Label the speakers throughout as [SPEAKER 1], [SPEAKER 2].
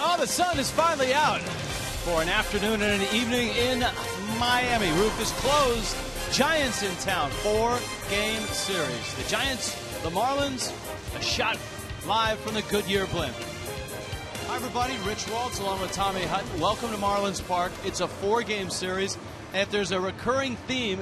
[SPEAKER 1] Oh, the sun is finally out for an afternoon and an evening in Miami. Roof is closed. Giants in town. 4-game series. The Giants, the Marlins, a shot live from the Goodyear blimp. Hi, everybody. Rich Waltz along with Tommy Hutton. Welcome to Marlins Park. It's a 4-game series. And if there's a recurring theme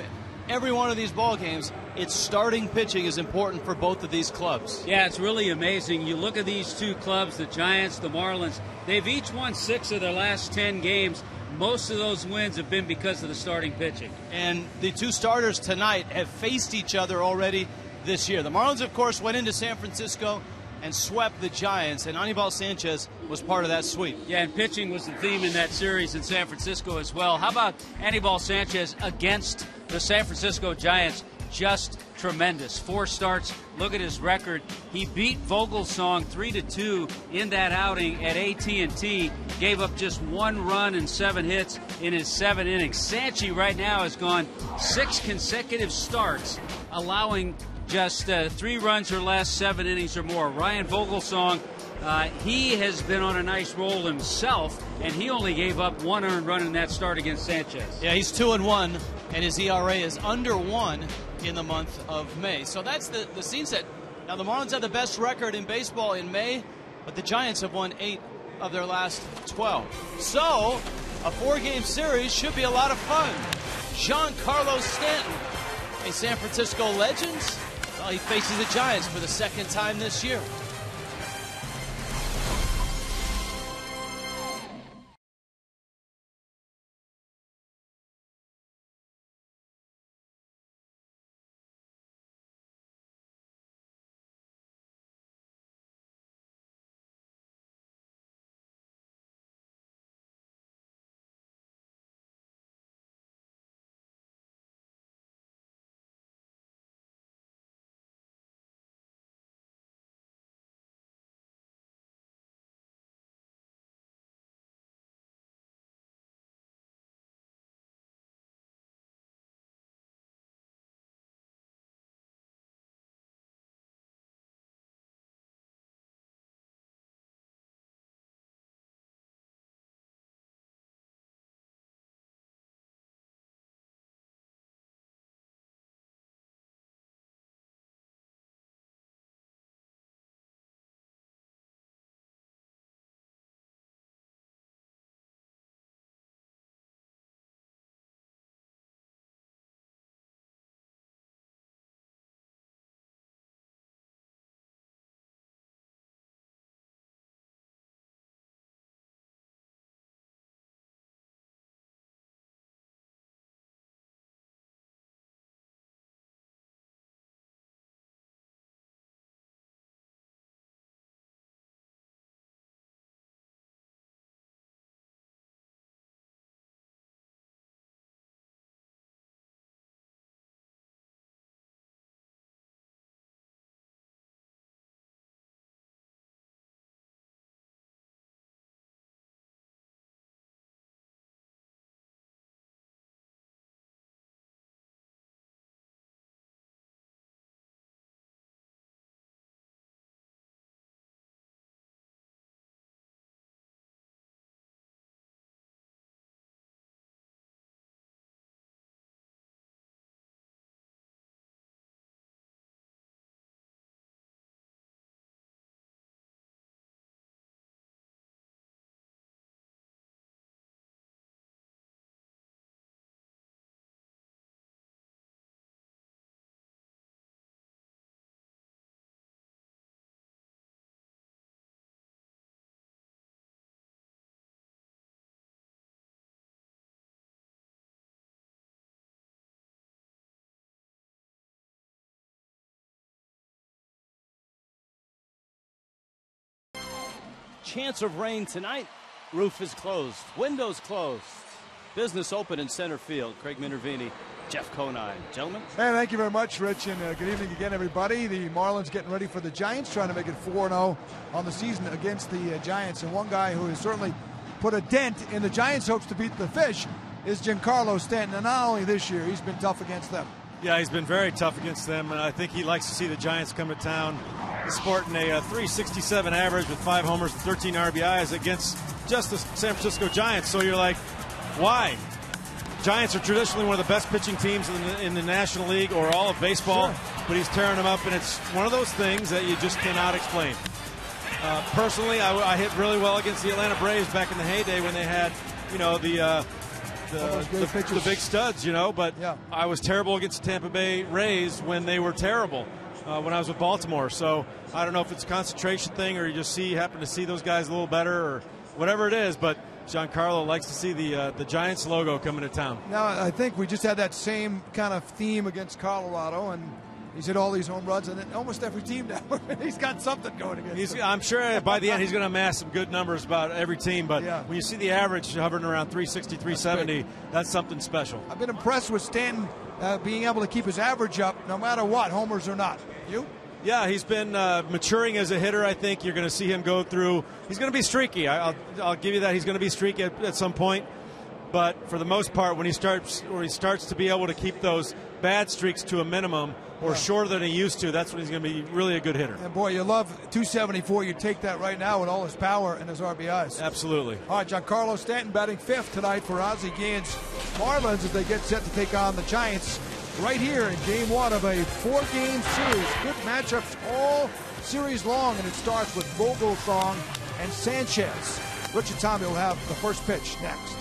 [SPEAKER 1] every one of these ball games, it's starting pitching is important for both of these clubs.
[SPEAKER 2] Yeah, it's really amazing. You look at these two clubs, the Giants, the Marlins, they've each won 6 of their last 10 games. Most of those wins have been because of the starting pitching.
[SPEAKER 1] And the two starters tonight have faced each other already this year. The Marlins, of course, went into San Francisco and swept the Giants, and Anibal Sanchez was part of that sweep.
[SPEAKER 2] Yeah, and pitching was the theme in that series in San Francisco as well. How about Anibal Sanchez against the San Francisco Giants? Just tremendous. 4 starts. Look at his record. He beat Vogelsong 3-2 in that outing at AT&T. Gave up just 1 run and 7 hits in his 7 innings. Sanchi right now has gone 6 consecutive starts, allowing just 3 runs or less, 7 innings or more. Ryan Vogelsong, he has been on a nice roll himself, and he only gave up 1 earned run in that start against Sanchez.
[SPEAKER 1] Yeah, he's 2-1, and his ERA is under 1 in the month of May. So that's the scene set. Now, the Marlins have the best record in baseball in May, but the Giants have won 8 of their last 12. So a 4-game series should be a lot of fun. Giancarlo Stanton, a San Francisco legend, well, he faces the Giants for the 2nd time this year. chance of rain tonight. Roof is closed. Windows closed. Business open in center field. Craig Minervini, Jeff Conine. Gentlemen.
[SPEAKER 3] Hey, thank you very much, Rich, and good evening again, everybody. The Marlins getting ready for the Giants, trying to make it 4-0 on the season against the Giants. And one guy who has certainly put a dent in the Giants' hopes to beat the Fish is Giancarlo Stanton. And not only this year, he's been tough against them.
[SPEAKER 4] Yeah, he's been very tough against them, and I think he likes to see the Giants come to town. He's sporting a 367 average with 5 homers and 13 RBIs against just the San Francisco Giants. So you're like, why? Giants are traditionally one of the best pitching teams in the National League or all of baseball, sure. But he's tearing them up, and it's one of those things that you just cannot explain. Personally, I hit really well against the Atlanta Braves back in the heyday when they had, you know, the big studs, you know, but yeah. I was terrible against the Tampa Bay Rays when they were terrible when I was with Baltimore. So I don't know if it's a concentration thing or you just happen to see those guys a little better or whatever it is, but Giancarlo likes to see the Giants logo coming to town.
[SPEAKER 3] Now, I think we just had that same kind of theme against Colorado, and he's hit all these home runs, and almost every team now, he's got something going against him.
[SPEAKER 4] I'm sure by the end he's going to amass some good numbers about every team, but yeah. When you see the average hovering around 360, 370, that's something special.
[SPEAKER 3] I've been impressed with Stanton being able to keep his average up no matter what, homers or not. You?
[SPEAKER 4] Yeah, he's been maturing as a hitter. I think you're going to see him go through. He's going to be streaky. I'll give you that. He's going to be streaky at some point. But for the most part, when he starts to be able to keep those bad streaks to a minimum or shorter than he used to, that's when he's going to be really a good hitter.
[SPEAKER 3] And boy, you love 274. You take that right now with all his power and his RBIs.
[SPEAKER 4] Absolutely.
[SPEAKER 3] All right, Giancarlo Stanton batting fifth tonight for Ozzie Guillen's Marlins as they get set to take on the Giants right here in Game 1 of a 4-game series. Good matchups all series long, and it starts with Vogelsong and Sanchez. Richard Tommy will have the first pitch next.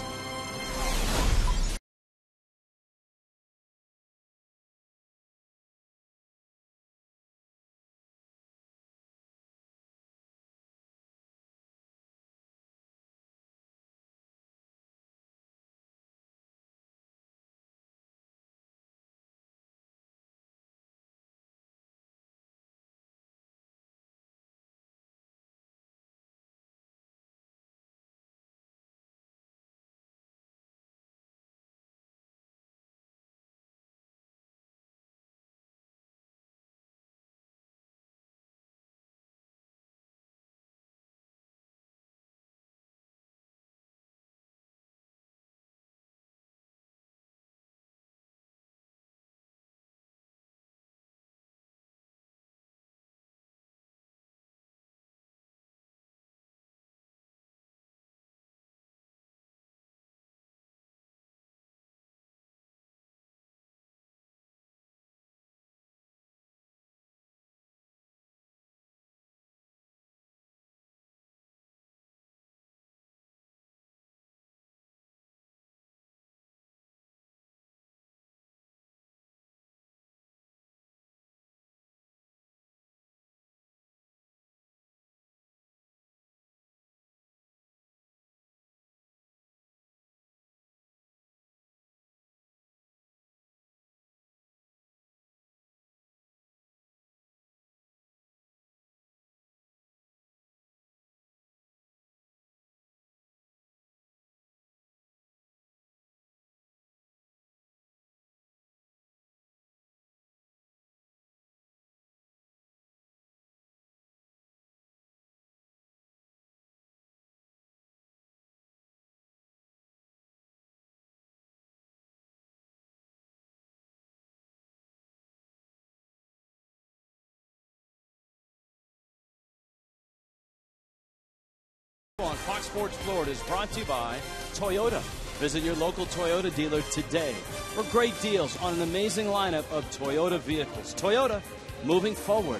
[SPEAKER 1] On Fox Sports Florida is brought to you by Toyota. Visit your local Toyota dealer today for great deals on an amazing lineup of Toyota vehicles. Toyota, moving forward.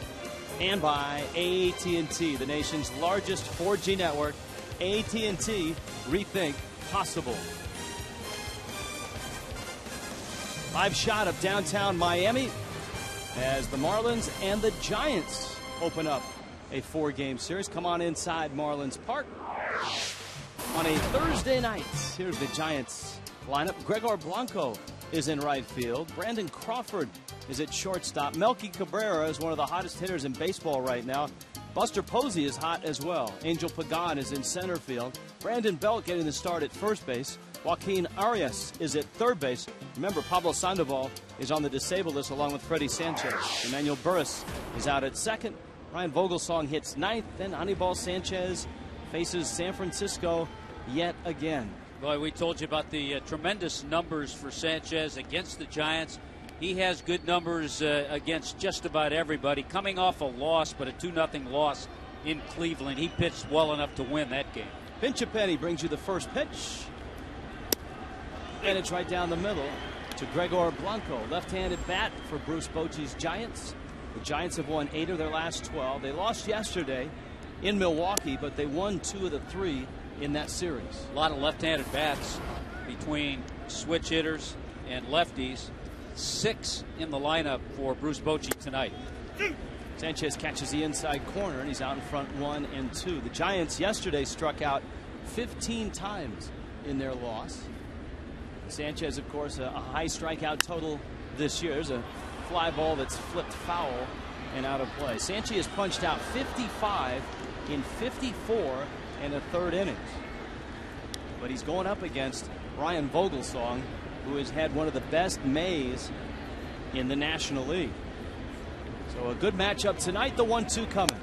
[SPEAKER 1] And by AT&T, the nation's largest 4G network. AT&T, rethink possible. Live shot of downtown Miami as the Marlins and the Giants open up a 4-game series. Come on inside Marlins Park on a Thursday night. Here's the Giants lineup. Gregor Blanco is in right field. Brandon Crawford is at shortstop. Melky Cabrera is one of the hottest hitters in baseball right now. Buster Posey is hot as well. Angel Pagan is in center field. Brandon Belt getting the start at first base. Joaquin Arias is at third base. Remember, Pablo Sandoval is on the disabled list along with Freddie Sanchez. Emmanuel Burris is out at second. Ryan Vogelsong hits ninth. Then Anibal Sanchez faces San Francisco yet again.
[SPEAKER 2] Boy, we told you about the tremendous numbers for Sanchez against the Giants. He has good numbers against just about everybody. Coming off a loss, but a 2-0 loss in Cleveland. He pitched well enough to win that game.
[SPEAKER 1] Pinchapenny brings you the first pitch. And it's right down the middle to Gregor Blanco. Left-handed bat for Bruce Bochy's Giants. The Giants have won 8 of their last 12. They lost yesterday in Milwaukee, but they won 2 of the 3 in that series.
[SPEAKER 2] A lot of left-handed bats between switch hitters and lefties. 6 in the lineup for Bruce Bochy tonight.
[SPEAKER 1] Sanchez catches the inside corner, and he's out in front 1 and 2. The Giants yesterday struck out 15 times in their loss. Sanchez, of course, a high strikeout total this year. There's a fly ball that's flipped foul and out of play. Sanchez punched out 55 in 54 and a third innings. But he's going up against Ryan Vogelsong, who has had one of the best Mays in the National League. So a good matchup tonight. The 1-2 coming.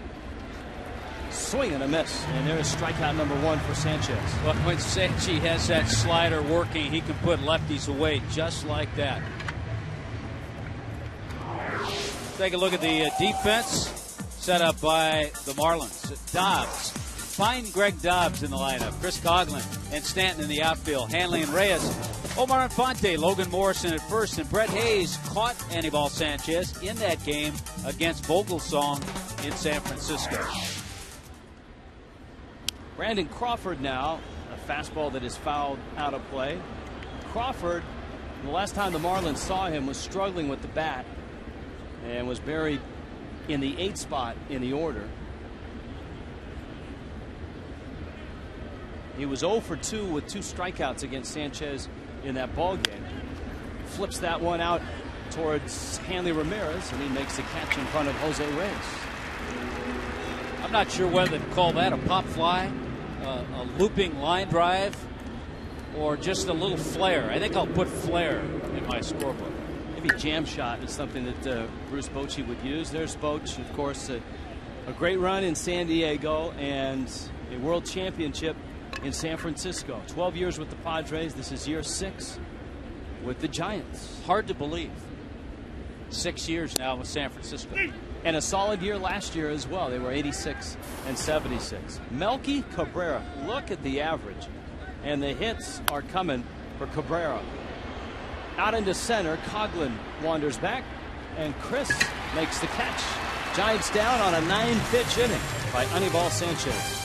[SPEAKER 1] Swing and a miss. And there's strikeout number 1 for Sanchez.
[SPEAKER 2] Well, when Sanchez has that slider working, he can put lefties away just like that. Take a look at the defense set up by the Marlins. Dobbs. Find Greg Dobbs in the lineup. Chris Coughlin and Stanton in the outfield. Hanley and Reyes. Omar Infante, Logan Morrison at first, and Brett Hayes caught Anibal Sanchez in that game against Vogelsong in San Francisco.
[SPEAKER 1] Brandon Crawford now, a fastball that is fouled out of play. Crawford, the last time the Marlins saw him, was struggling with the bat and was buried in the 8th spot in the order. He was 0 for 2 with 2 strikeouts against Sanchez in that ball game. Flips that one out towards Hanley Ramirez, and he makes the catch in front of Jose Reyes.
[SPEAKER 2] I'm not sure whether to call that a pop fly, a looping line drive, or just a little flare. I think I'll put flare in my scorebook.
[SPEAKER 1] Maybe jam shot is something that Bruce Bochy would use. There's Boch, of course, a great run in San Diego and a world championship in San Francisco. 12 years with the Padres. This is year 6 with the Giants.
[SPEAKER 2] Hard to believe. 6 years now with San Francisco.
[SPEAKER 1] And a solid year last year as well. They were 86 and 76. Melky Cabrera. Look at the average. And the hits are coming for Cabrera. Out into center. Coughlin wanders back. And Chris makes the catch. Giants down on a 9-pitch inning by Anibal Sanchez.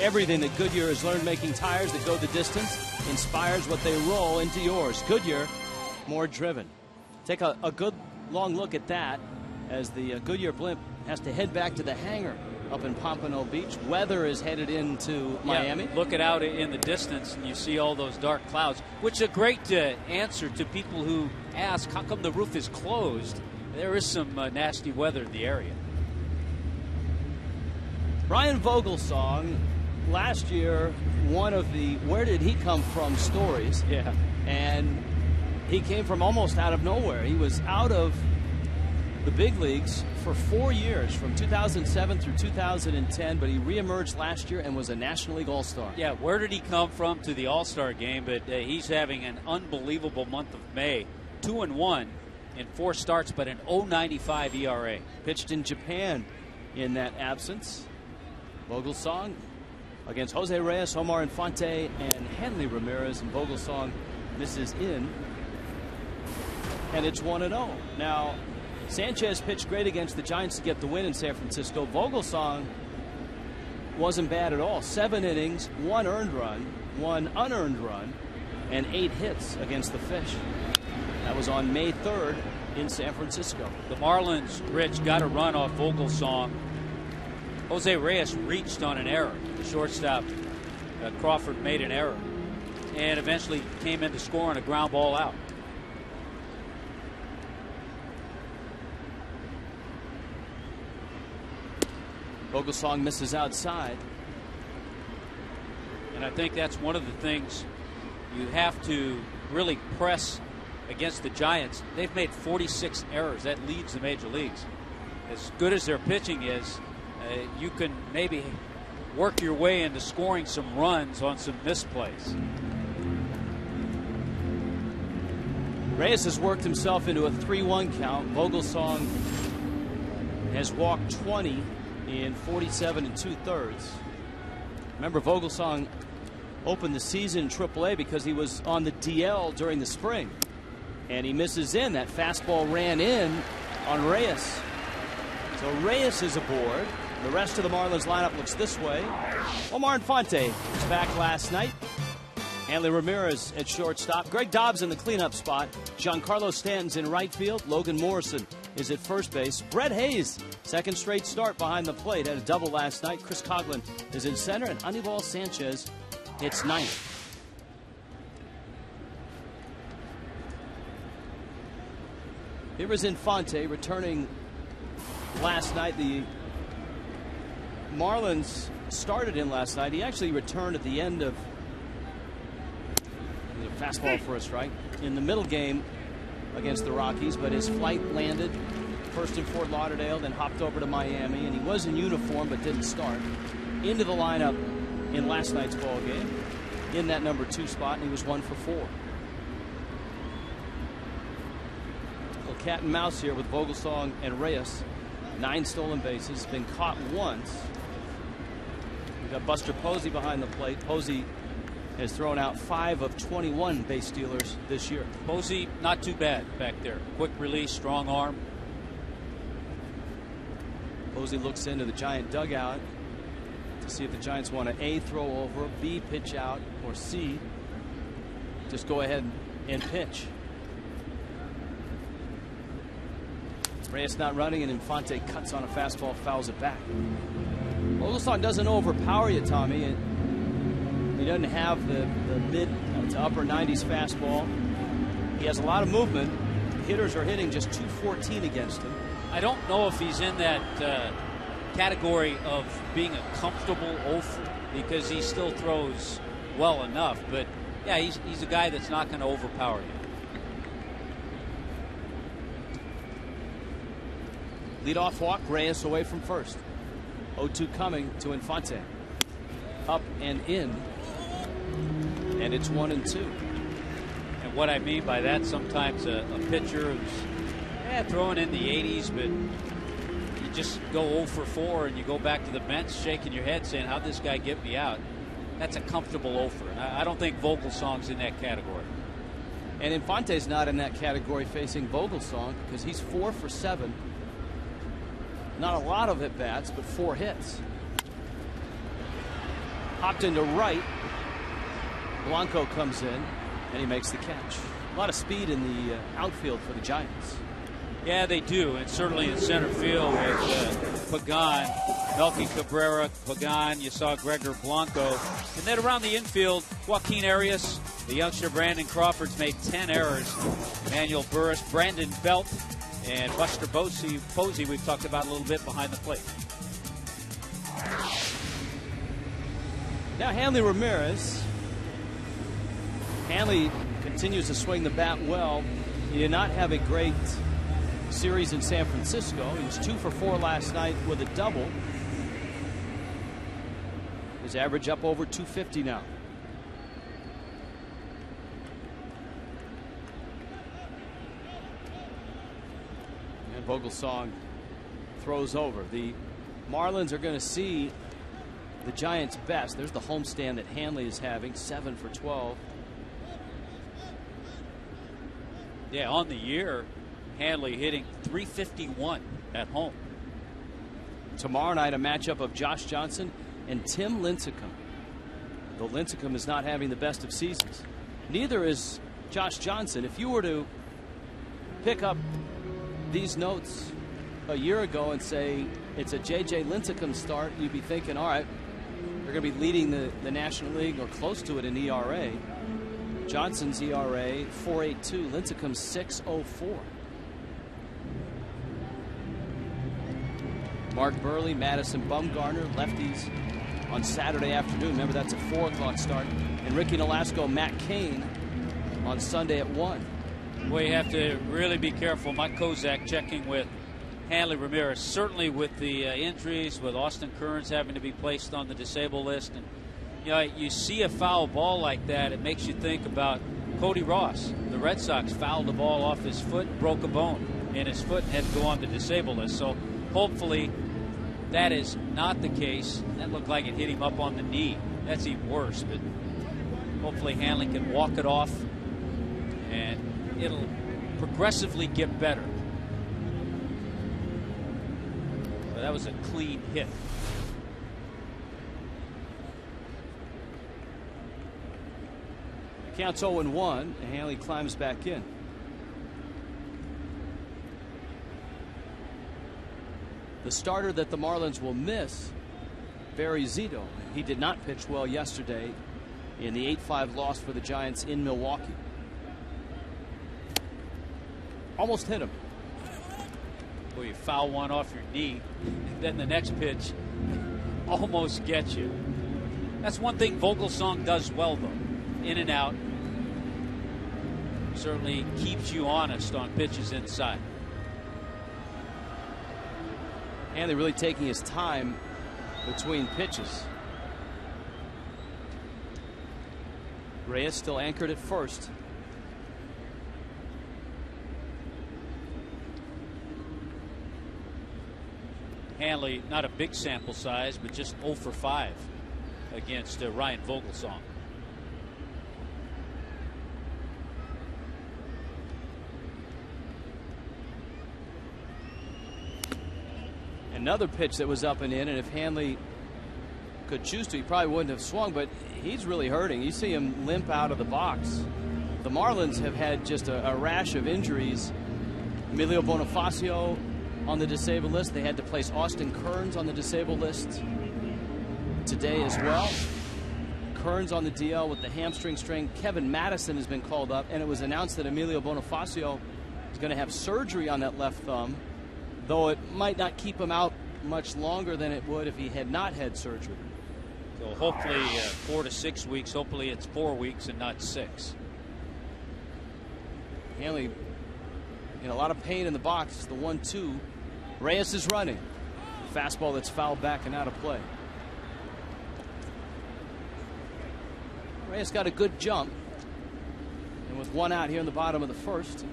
[SPEAKER 1] Everything that Goodyear has learned making tires that go the distance inspires what they roll into yours. Goodyear, more driven. Take a good long look at that as the Goodyear blimp has to head back to the hangar up in Pompano Beach. Weather is headed into Miami.
[SPEAKER 2] Looking out in the distance, and you see all those dark clouds, which is a great answer to people who ask, how come the roof is closed? There is some nasty weather in the area.
[SPEAKER 1] Brian Vogelsong, last year, one of the where did he come from stories.
[SPEAKER 2] Yeah.
[SPEAKER 1] And he came from almost out of nowhere. He was out of the big leagues for 4 years, from 2007 through 2010, but he reemerged last year and was a National League All-Star.
[SPEAKER 2] Yeah, where did he come from to the All-Star game? But he's having an unbelievable month of May. 2-1 in 4 starts, but an .095 ERA.
[SPEAKER 1] Pitched in Japan in that absence. Vogelsong against Jose Reyes, Omar Infante, and Hanley Ramirez, and Vogelsong misses in, and it's 1-0. Now, Sanchez pitched great against the Giants to get the win in San Francisco. Vogelsong wasn't bad at all. 7 innings, 1 earned run, 1 unearned run, and 8 hits against the Fish. That was on May 3rd in San Francisco.
[SPEAKER 2] The Marlins, Rich, got a run off Vogelsong. Jose Reyes reached on an error. The shortstop, Crawford, made an error and eventually came in to score on a ground ball out.
[SPEAKER 1] Vogelsong misses outside.
[SPEAKER 2] And I think that's one of the things you have to really press against the Giants. They've made 46 errors. That leads the major leagues. As good as their pitching is, you can maybe work your way into scoring some runs on some misplays.
[SPEAKER 1] Reyes has worked himself into a 3-1 count. Vogelsong has walked 20 in 47 2/3. Remember, Vogelsong opened the season in AAA because he was on the DL during the spring, and he misses in. That fastball ran in on Reyes. So Reyes is aboard. The rest of the Marlins lineup looks this way. Omar Infante was back last night. Hanley Ramirez at shortstop. Greg Dobbs in the cleanup spot. Giancarlo Stanton's in right field. Logan Morrison is at first base. Brett Hayes, second straight start behind the plate, had a double last night. Chris Coughlin is in center, and Anibal Sanchez hits ninth. Here is Infante returning last night. The Marlins started in last night. He actually returned at the end of the fastball for a strike in the middle game against the Rockies, but his flight landed first in Fort Lauderdale, then hopped over to Miami, and he was in uniform but didn't start. Into the lineup in last night's ball game in that number 2 spot, and he was 1 for 4. Little cat and mouse here with Vogelsong and Reyes. 9 stolen bases, been caught once. We've got Buster Posey behind the plate. Posey has thrown out 5 of 21 base stealers this year.
[SPEAKER 2] Posey, not too bad back there. Quick release, strong arm.
[SPEAKER 1] Posey looks into the Giant dugout to see if the Giants want to A, throw over, B, pitch out, or C, just go ahead and pitch. Reyes not running, and Infante cuts on a fastball, fouls it back. Vogelsong doesn't overpower you, Tommy. He doesn't have the mid to upper 90s fastball. He has a lot of movement. Hitters are hitting just .214 against him.
[SPEAKER 2] I don't know if he's in that category of being a comfortable over, because he still throws well enough. But yeah, he's a guy that's not going to overpower you.
[SPEAKER 1] Leadoff walk, Reyes away from first. 0-2 coming to Infante. Up and in. And it's 1-2.
[SPEAKER 2] And what I mean by that, sometimes a pitcher is throwing in the 80s, but you just go 0 for 4 and you go back to the bench shaking your head saying, how'd this guy get me out? That's a comfortable 0 for. And I don't think Vogelsong's in that category.
[SPEAKER 1] And Infante's not in that category facing Vogelsong because he's 4 for 7. Not a lot of at-bats, but 4 hits. Hopped into right. Blanco comes in, and he makes the catch. lot of speed in the outfield for the Giants.
[SPEAKER 2] Yeah, they do, and certainly in center field with Pagan, Melky Cabrera, Pagan, you saw Gregor Blanco. And then around the infield, Joaquin Arias, the youngster Brandon Crawford's made 10 errors. Emmanuel Burris, Brandon Belt, and Buster Posey we've talked about a little bit behind the plate.
[SPEAKER 1] Now Hanley Ramirez. Hanley continues to swing the bat well. He did not have a great series in San Francisco. He was 2 for 4 last night with a double. His average up over 250 now. And Vogelsong throws over. The Marlins are going to see the Giants' best. There's the homestand that Hanley is having, 7 for 12.
[SPEAKER 2] Yeah, on the year, Hanley hitting .351 at home.
[SPEAKER 1] Tomorrow night, a matchup of Josh Johnson and Tim Lincecum. Though Lincecum is not having the best of seasons, neither is Josh Johnson. If you were to pick up these notes a year ago and say it's a J.J. Lincecum start, you'd be thinking, all right, they're going to be leading the National League or close to it in ERA. Johnson's ERA 4.82, Lincecum's 6.04. Mark Burley, Madison Bumgarner, lefties on Saturday afternoon. Remember, that's a 4 o'clock start. And Ricky Nolasco, Matt Cain on Sunday at 1.
[SPEAKER 2] Well, you have to really be careful. Mike Kozak checking with Hanley Ramirez, certainly with the injuries, with Austin Kearns having to be placed on the disabled list. And you know, you see a foul ball like that, it makes you think about Cody Ross. The Red Sox fouled the ball off his foot, broke a bone in his foot, and had to go on the disabled list. So hopefully that is not the case. That looked like it hit him up on the knee. That's even worse, but hopefully Hanley can walk it off and it'll progressively get better. But that was a clean hit.
[SPEAKER 1] Counts 0-1, and Hanley climbs back in. The starter that the Marlins will miss, Barry Zito. He did not pitch well yesterday in the 8-5 loss for the Giants in Milwaukee. Almost hit him.
[SPEAKER 2] Well, you foul one off your knee, and then the next pitch almost gets you. That's one thing Vogelsong does well, though. In and out. Certainly keeps you honest on pitches inside.
[SPEAKER 1] Hanley really taking his time between pitches. Reyes still anchored at first.
[SPEAKER 2] Hanley, not a big sample size, but just 0 for 5 against Ryan Vogelsong.
[SPEAKER 1] Another pitch that was up and in, and if Hanley could choose to, he probably wouldn't have swung, but he's really hurting. You see him limp out of the box. The Marlins have had just a rash of injuries. Emilio Bonifacio on the disabled list. They had to place Austin Kearns on the disabled list today as well. Kearns on the DL with the hamstring strain. Kevin Madison has been called up, and it was announced that Emilio Bonifacio is going to have surgery on that left thumb, though it might not keep him out much longer than it would if he had not had surgery.
[SPEAKER 2] So hopefully 4 to 6 weeks. Hopefully it's 4 weeks and not 6.
[SPEAKER 1] Hanley in a lot of pain in the box. It's the 1-2. Reyes is running. Fastball that's fouled back and out of play. Reyes got a good jump. And with one out here in the bottom of the first,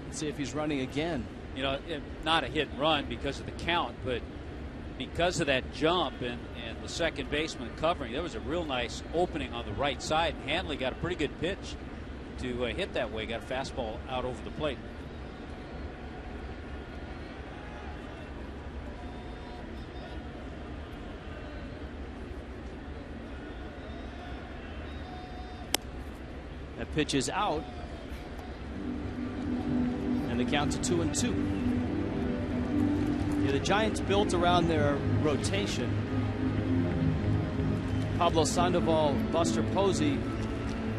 [SPEAKER 1] let's see if he's running again.
[SPEAKER 2] You know, not a hit and run because of the count, but because of that jump and the second baseman covering, there was a real nice opening on the right side. Hanley got a pretty good pitch to hit that way. Got a fastball out over the plate.
[SPEAKER 1] That Pitch is out. And the count to 2-2. Yeah, the Giants built around their rotation. Pablo Sandoval, Buster Posey,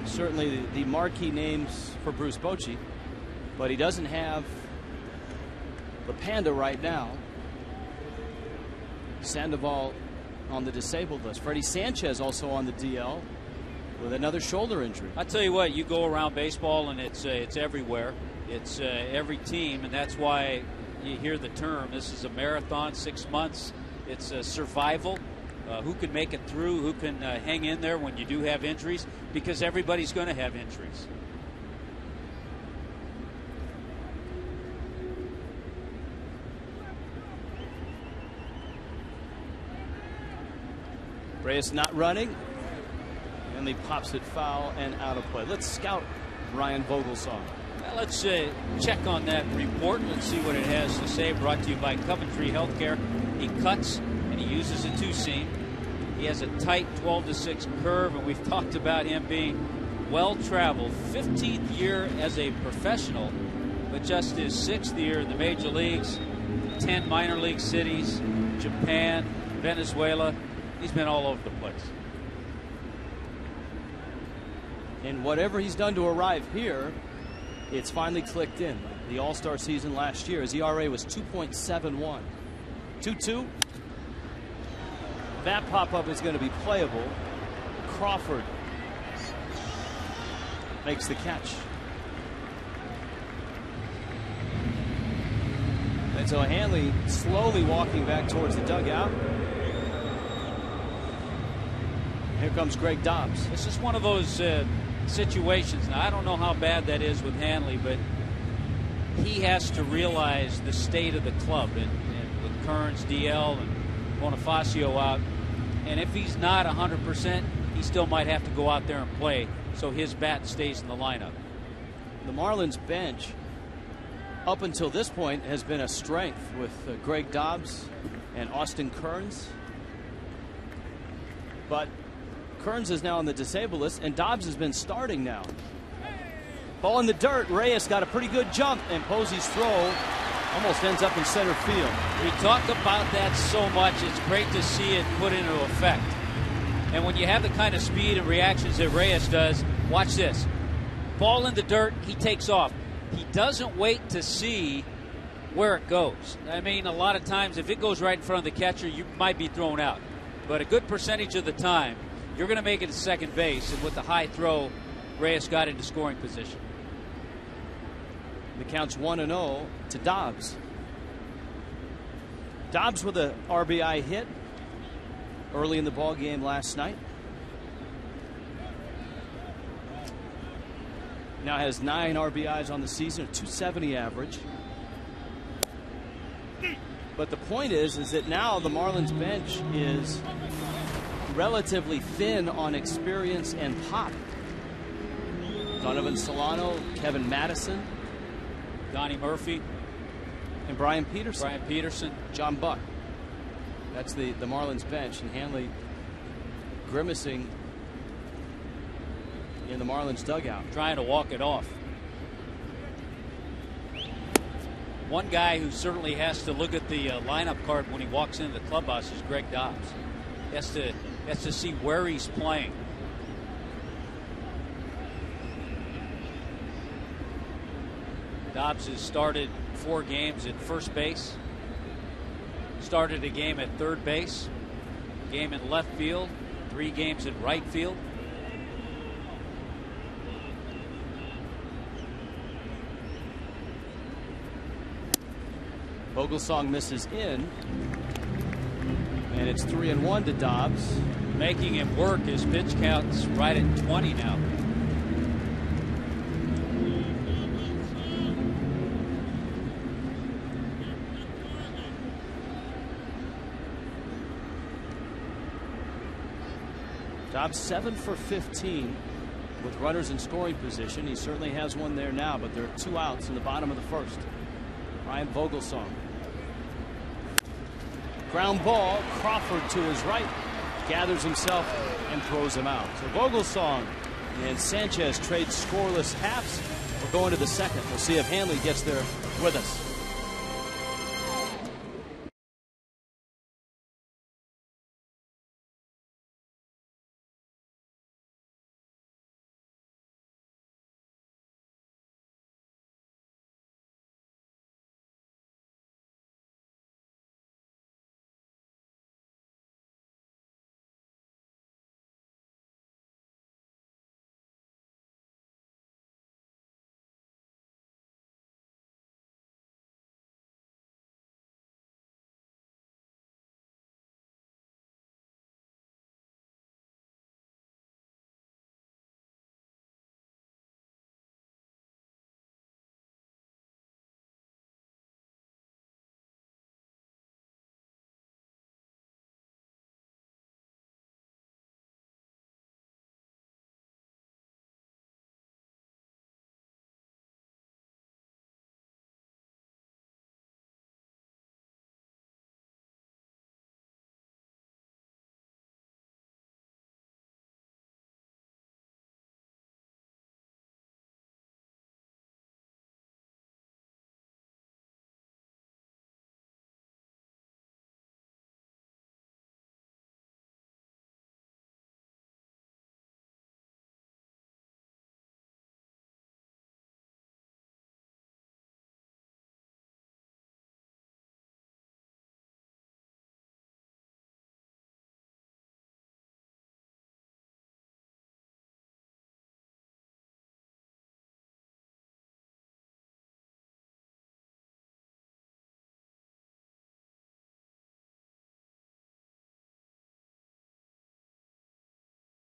[SPEAKER 1] certainly the marquee names for Bruce Bochy, but he doesn't have the Panda right now. Sandoval on the disabled list. Freddie Sanchez also on the DL with another shoulder injury.
[SPEAKER 2] I tell you what, you go around baseball and it's everywhere. It's every team, and that's why you hear the term. This is a marathon, 6 months. It's survival. Who can make it through? Who can hang in there when you do have injuries? Because everybody's going to have injuries.
[SPEAKER 1] Reyes not running. And he pops it foul and out of play. Let's scout Ryan Vogelsong.
[SPEAKER 2] Well, let's check on that report. Let's see what it has to say. Brought to you by Coventry Healthcare. He cuts and he uses a two-seam. He has a tight 12-6 curve, and we've talked about him being well-traveled. 15th year as a professional, but just his 6th year in the major leagues. 10 minor league cities, Japan, Venezuela. He's been all over the place.
[SPEAKER 1] And whatever he's done to arrive here, it's finally clicked in. The All-Star season last year, his ERA was 2.71. 2-2. That pop-up is going to be playable. Crawford makes the catch. And so Hanley slowly walking back towards the dugout. Here comes Greg Dobbs.
[SPEAKER 2] This is one of those situations. Now, I don't know how bad that is with Hanley, but he has to realize the state of the club. And with Kearns, DL, and Bonifacio out. And if he's not 100%, he still might have to go out there and play so his bat stays in the lineup.
[SPEAKER 1] The Marlins bench, up until this point, has been a strength with Greg Dobbs and Austin Kearns. But Kearns is now on the disabled list, and Dobbs has been starting now. Ball in the dirt. Reyes got a pretty good jump, and Posey's throw almost ends up in center field.
[SPEAKER 2] We talk about that so much. It's great to see it put into effect. And when you have the kind of speed and reactions that Reyes does, watch this. Ball in the dirt, he takes off. He doesn't wait to see where it goes. I mean, a lot of times, if it goes right in front of the catcher, you might be thrown out. But a good percentage of the time, you're going to make it to second base. And with the high throw, Reyes got into scoring position.
[SPEAKER 1] The count's 1-0 to Dobbs. Dobbs with a RBI hit early in the ball game last night. Now has 9 RBIs on the season, a .270 average. But the point is that now the Marlins bench is relatively thin on experience and pop. Donovan Solano, Kevin Madison,
[SPEAKER 2] Donnie Murphy,
[SPEAKER 1] and Brian Peterson. John Buck. That's the Marlins bench, and Hanley grimacing in the Marlins dugout.
[SPEAKER 2] Trying to walk it off. One guy who certainly has to look at the lineup card when he walks into the clubhouse is Greg Dobbs. He has to see where he's playing. Dobbs has started 4 games at first base. Started a game at third base. Game in left field. 3 games in right field.
[SPEAKER 1] Vogelsong misses in. And it's 3-1 to Dobbs.
[SPEAKER 2] Making him work. His pitch count's right at 20 now.
[SPEAKER 1] Dobbs 7 for 15 with runners in scoring position. He certainly has one there now, but there are 2 outs in the bottom of the first. Ryan Vogelsong. Ground ball. Crawford to his right. Gathers himself and throws him out. So Vogelsong And Sanchez trades scoreless halves. We're going to the second. We'll see if Hanley gets there with us.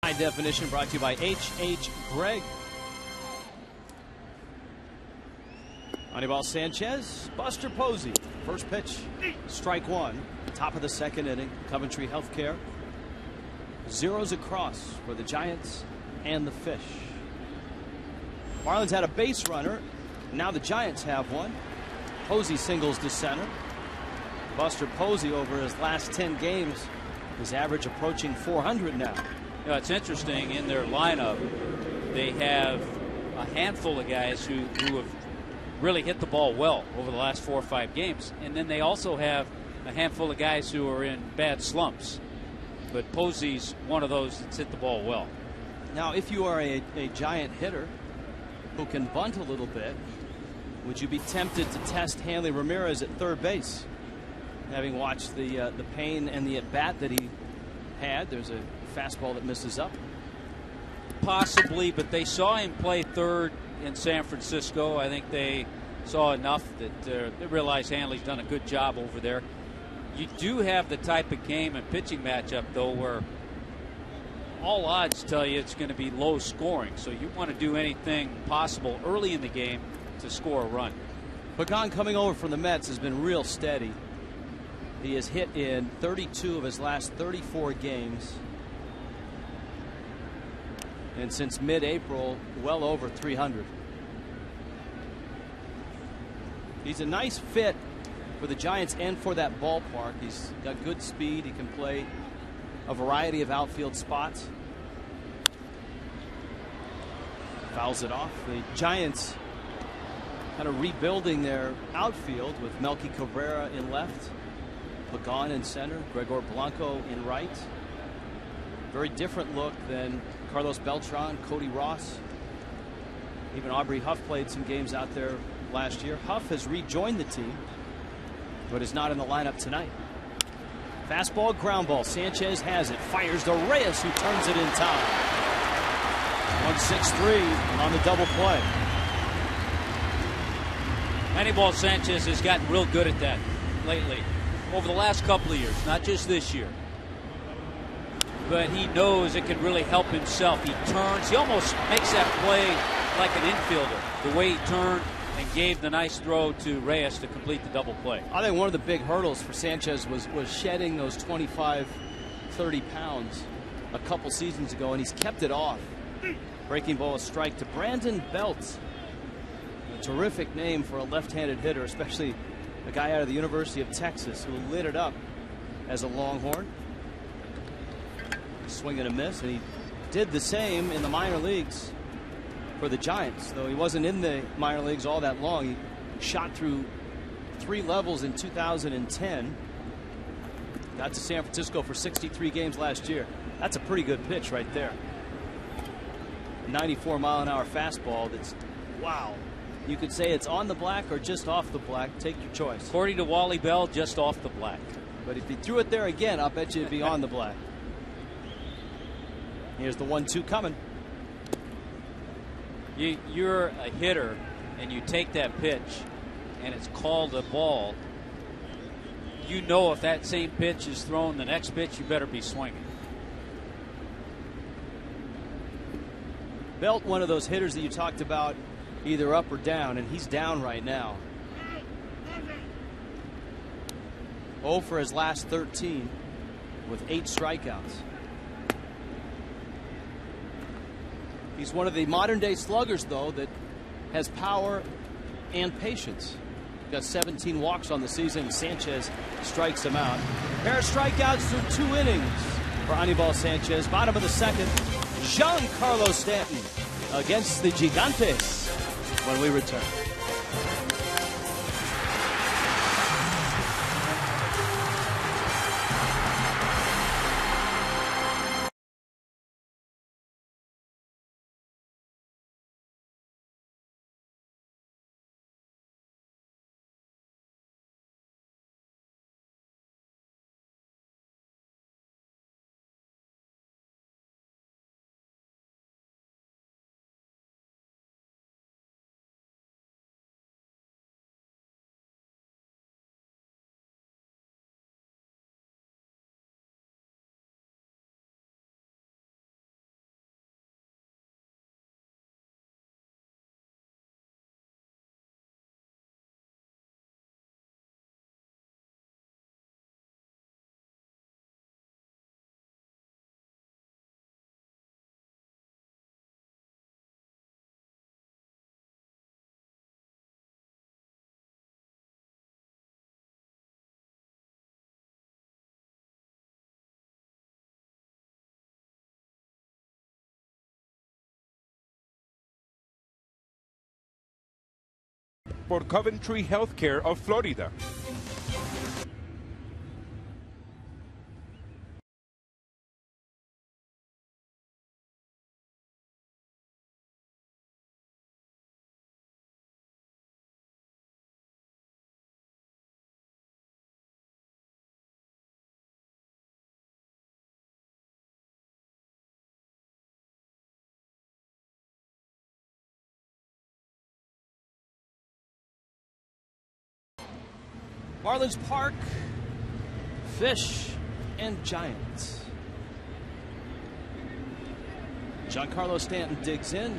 [SPEAKER 1] High definition brought to you by H.H. Gregg. Anibal Sanchez, Buster Posey. First pitch, strike one. Top of the second inning, Coventry Healthcare. Zeros across for the Giants and the Fish. Marlins had a base runner. Now the Giants have one. Posey singles to center. Buster Posey over his last 10 games, his average approaching 400 now.
[SPEAKER 2] You know, it's interesting, in their lineup, they have a handful of guys who have really hit the ball well over the last 4 or 5 games. And then they also have a handful of guys who are in bad slumps. But Posey's one of those that's hit the ball well.
[SPEAKER 1] Now, if you are a Giant hitter who can bunt a little bit, would you be tempted to test Hanley Ramirez at third base? Having watched the pain and the at-bat that he had, there's a fastball that misses up.
[SPEAKER 2] Possibly, but they saw him play third in San Francisco. I think they saw enough that they realized Hanley's done a good job over there. You do have the type of game and pitching matchup, though, where all odds tell you it's going to be low scoring. So you want to do anything possible early in the game to score a run.
[SPEAKER 1] Pagan, coming over from the Mets, has been real steady. He has hit in 32 of his last 34 games. And since mid-April, well over 300. He's a nice fit for the Giants and for that ballpark. He's got good speed. He can play a variety of outfield spots. Fouls it off. The Giants kind of rebuilding their outfield with Melky Cabrera in left, Pagan in center, Gregor Blanco in right. Very different look than Carlos Beltran, Cody Ross. Even Aubrey Huff played some games out there last year. Huff has rejoined the team, but is not in the lineup tonight. Fastball, ground ball. Sanchez has it. Fires to Reyes, who turns it in time. 1-6-3 on the double play.
[SPEAKER 2] Anibal Sanchez has gotten real good at that lately. Over the last couple of years, not just this year. But he knows it can really help himself. He turns. He almost makes that play like an infielder. The way he turned and gave the nice throw to Reyes to complete the double play.
[SPEAKER 1] I think one of the big hurdles for Sanchez was shedding those 25, 30 pounds a couple seasons ago, and he's kept it off. Breaking ball, a strike to Brandon Belt. A terrific name for a left-handed hitter, especially a guy out of the University of Texas who lit it up as a Longhorn. Swing and a miss, and he did the same in the minor leagues for the Giants, though he wasn't in the minor leagues all that long. He shot through 3 levels in 2010. Got to San Francisco for 63 games last year. That's a pretty good pitch right there. 94-mile-an-hour fastball that's, wow. You could say it's on the black or just off the black. Take your choice.
[SPEAKER 2] According to Wally Bell, just off the black.
[SPEAKER 1] But if he threw it there again, I'll bet you it'd be on the black. Here's the 1-2 coming.
[SPEAKER 2] You're a hitter, and you take that pitch, and it's called a ball. You know if that same pitch is thrown the next pitch, you better be swinging.
[SPEAKER 1] Belt, one of those hitters that you talked about, either up or down, and he's down right now. 0 for his last 13 with 8 strikeouts. He's one of the modern day sluggers, though, that has power and patience. Got 17 walks on the season. Sanchez strikes him out. A pair of strikeouts through 2 innings for Anibal Sanchez. Bottom of the second, Giancarlo Stanton against the Gigantes when we return.
[SPEAKER 5] For Coventry Healthcare of Florida.
[SPEAKER 1] Marlins Park, Fish, and Giants. Giancarlo Stanton digs in.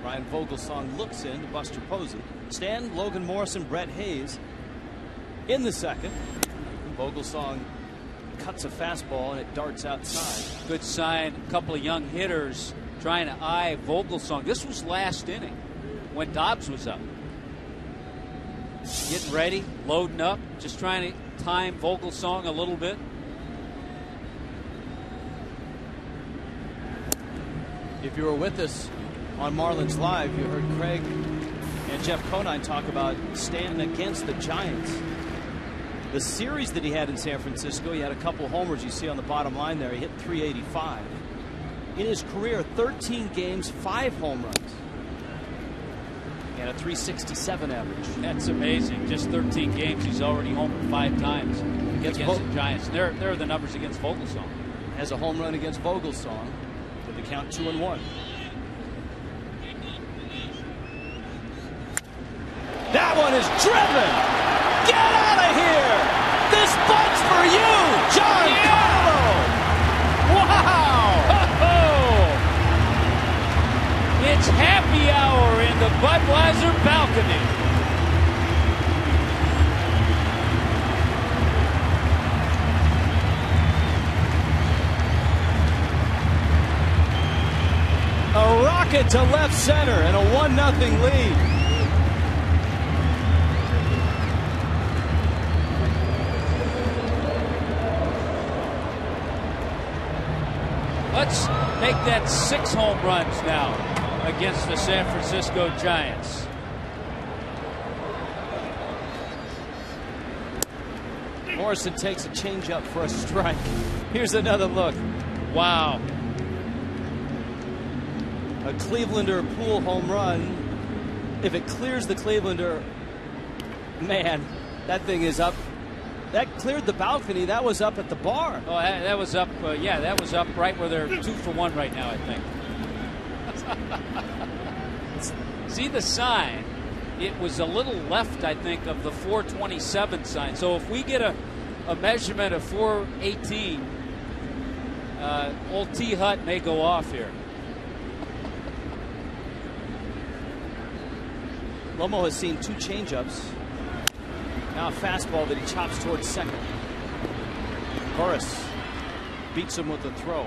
[SPEAKER 1] Ryan Vogelsong looks in to Buster Posey. Stanton, Logan Morrison, Brett Hayes in the second. Vogelsong cuts a fastball and it darts outside.
[SPEAKER 2] Good sign. A couple of young hitters trying to eye Vogelsong. This was last inning when Dobbs was up. Getting ready, loading up, just trying to time Vogelsong a little bit.
[SPEAKER 1] If you were with us on Marlins Live, you heard Craig and Jeff Conine talk about Stanton against the Giants. The series that he had in San Francisco, he had a couple homers you see on the bottom line there. He hit 385. In his career, 13 games, 5 home runs. And a 367 average.
[SPEAKER 2] That's amazing. Just 13 games, he's already homered 5 times against the Giants. There are the numbers against Vogelsong.
[SPEAKER 1] Has a home run against Vogelsong with the count 2-1. That one is driven. Get out of here! This butt's for you, Giancarlo! Wow!
[SPEAKER 2] It's happy hour in the Budweiser balcony.
[SPEAKER 1] A rocket to left center and a 1-0 lead.
[SPEAKER 2] Let's make that 6 home runs now against the San Francisco Giants.
[SPEAKER 1] Morrison takes a changeup for a strike. Here's another look. Wow. A Clevelander pool home run. If it clears the Clevelander, man, that thing is up. That cleared the balcony. That was up at the bar.
[SPEAKER 2] Oh, that was up. Yeah, that was up right where they're 2 for 1 right now, I think. See the sign? It was a little left, I think, of the 427 sign. So if we get a measurement of 418, old T. Hut may go off here.
[SPEAKER 1] Lomo has seen 2 changeups. Now a fastball that he chops towards second. Horace beats him with a throw.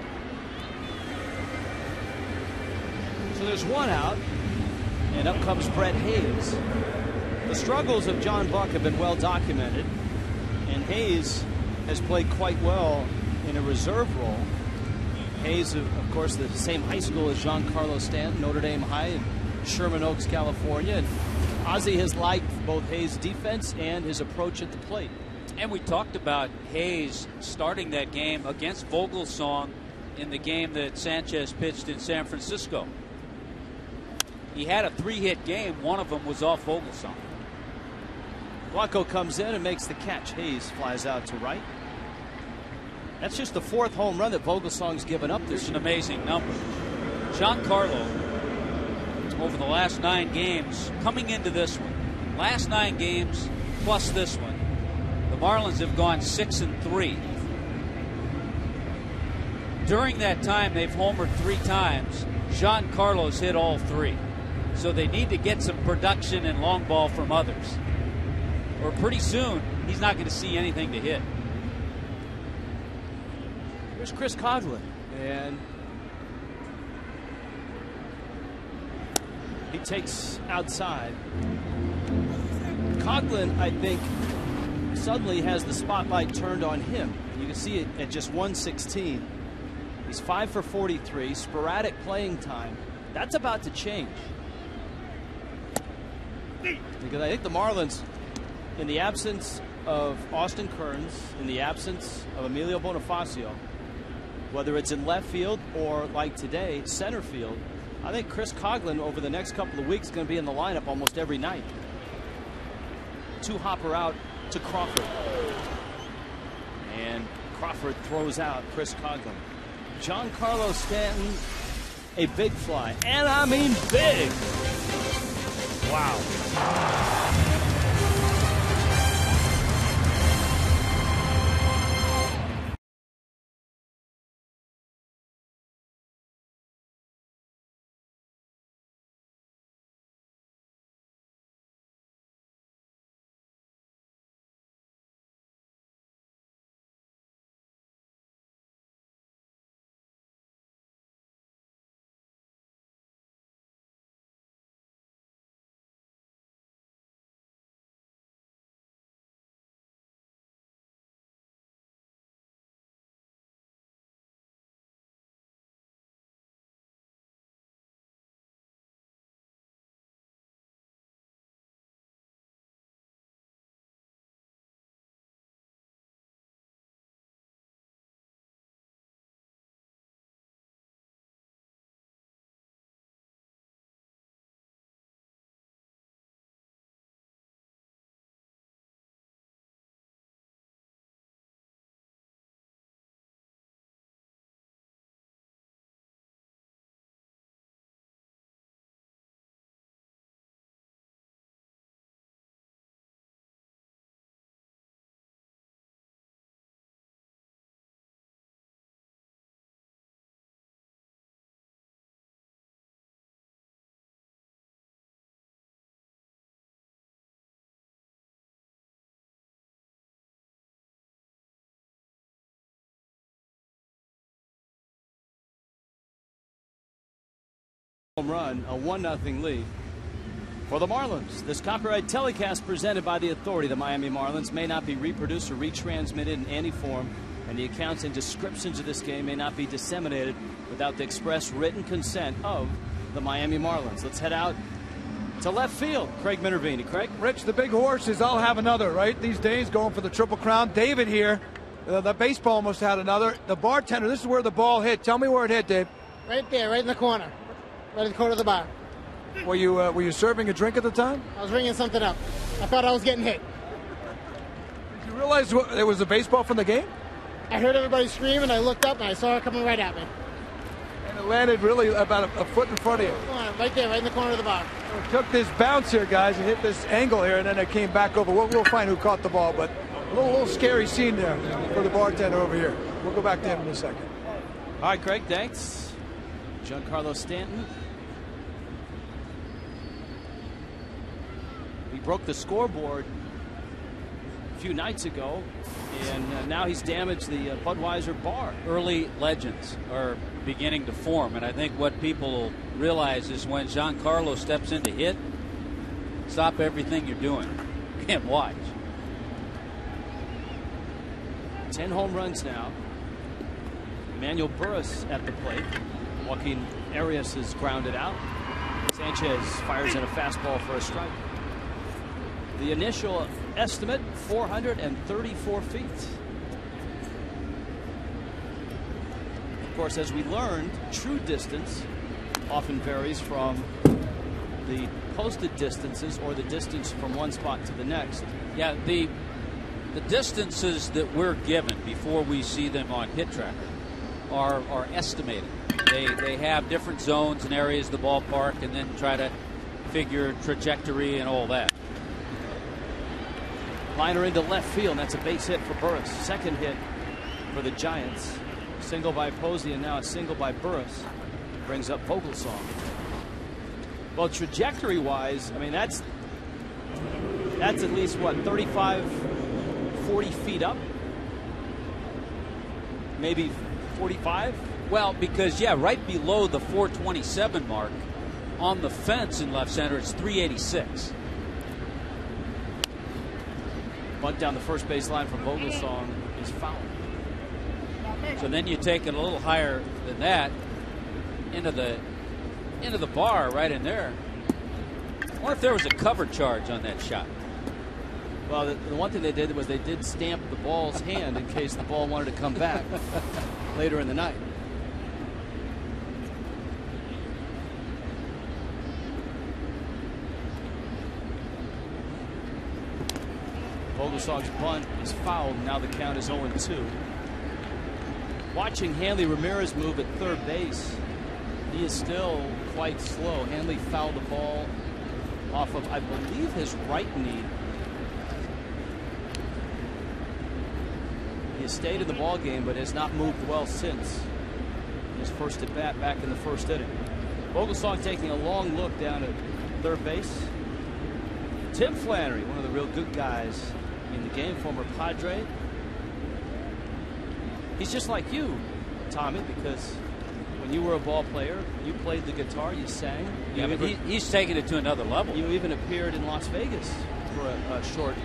[SPEAKER 1] So there's 1 out, and up comes Brett Hayes. The struggles of John Buck have been well documented, and Hayes has played quite well in a reserve role. Hayes, of course, the same high school as Giancarlo Stanton, Notre Dame High in Sherman Oaks, California. And Ozzie has liked both Hayes' defense and his approach at the plate.
[SPEAKER 2] And we talked about Hayes starting that game against Vogelsong in the game that Sanchez pitched in San Francisco. He had a 3-hit game. One of them was off Vogelsong.
[SPEAKER 1] Blanco comes in and makes the catch. Hayes flies out to right. That's just the 4th home run that Vogelsong's given up this
[SPEAKER 2] year.
[SPEAKER 1] An
[SPEAKER 2] amazing number. Giancarlo, over the last 9 games, coming into this one, last 9 games plus this one, the Marlins have gone 6-3. During that time, they've homered 3 times. Giancarlo's hit all 3. So they need to get some production and long ball from others, or pretty soon he's not going to see anything to hit.
[SPEAKER 1] Here's Chris Coghlan, and he takes outside. Coghlan, I think, suddenly has the spotlight turned on him. You can see it at just 116. He's 5 for 43, sporadic playing time. That's about to change. Because I think the Marlins, in the absence of Austin Kearns, in the absence of Emilio Bonifacio, whether it's in left field or, like today, center field, I think Chris Coghlan over the next couple of weeks is going to be in the lineup almost every night. 2 hopper out to Crawford. And Crawford throws out Chris Coghlan. Giancarlo Stanton, a big fly. And I mean big. Wow. Home run, a 1-0 lead. For the Marlins, this copyright telecast presented by the authority of the Miami Marlins may not be reproduced or retransmitted in any form, and the accounts and descriptions of this game may not be disseminated without the express written consent of the Miami Marlins. Let's head out to left field. Craig Minervini. Craig?
[SPEAKER 3] Rich, the big horses all have another, right? These days going for the Triple Crown. David here, the baseball almost had another. The bartender, this is where the ball hit. Tell me where it hit, Dave.
[SPEAKER 6] Right there, right in the corner. Right in the corner of the bar.
[SPEAKER 3] Were you serving a drink at the time?
[SPEAKER 6] I was ringing something up. I thought I was getting hit.
[SPEAKER 3] Did you realize it was a baseball from the game?
[SPEAKER 6] I heard everybody scream, and I looked up, and I saw it coming right at me.
[SPEAKER 3] And it landed really about a foot in front of you.
[SPEAKER 6] Right there, right in the corner of the bar.
[SPEAKER 3] It took this bounce here, guys, and hit this angle here, and then it came back over. We'll find who caught the ball, but a little scary scene there for the bartender over here. We'll go back to him in a second.
[SPEAKER 1] All right, Craig, thanks. Giancarlo Stanton. He broke the scoreboard a few nights ago, and now he's damaged the Budweiser bar.
[SPEAKER 2] Early legends are beginning to form, and I think what people realize is when Giancarlo steps in to hit, stop everything you're doing and watch.
[SPEAKER 1] 10 home runs now. Emmanuel Burris at the plate. Joaquin Arias is grounded out. Sanchez fires in a fastball for a strike. The initial estimate, 434 feet. Of course, as we learned, true distance often varies from the posted distances or the distance from one spot to the next.
[SPEAKER 2] Yeah, the distances that we're given before we see them on Hit Tracker are estimated. They have different zones and areas of the ballpark, and then try to figure trajectory and all that.
[SPEAKER 1] Liner into left field. That's a base hit for Burris. Second hit for the Giants. Single by Posey and now a single by Burris. Brings up Vogelsong. Well, trajectory-wise, I mean, that's at least, what, 35, 40 feet up? Maybe 45?
[SPEAKER 2] Well, because, yeah, right below the 427 mark on the fence in left center, it's 386.
[SPEAKER 1] Bunt down the first base line from Vogelsong is foul.
[SPEAKER 2] So then you take it a little higher than that into the bar right in there. I wonder if there was a cover charge on that shot.
[SPEAKER 1] Well, the one thing they did was they did stamp the ball's hand in case the ball wanted to come back later in the night. Vogelsong's bunt is fouled. Now the count is 0-2. Watching Hanley Ramirez move at third base, he is still quite slow. Hanley fouled the ball off of, I believe, his right knee. He has stayed in the ball game, but has not moved well since his first at bat back in the first inning. Vogelsong taking a long look down at third base. Tim Flannery, one of the real good guys in the game, former Padre. He's just like you, Tommy, because when you were a ball player, you played the guitar, you sang.
[SPEAKER 2] Yeah, but he's taking it to another level.
[SPEAKER 1] You even appeared in Las Vegas for a short,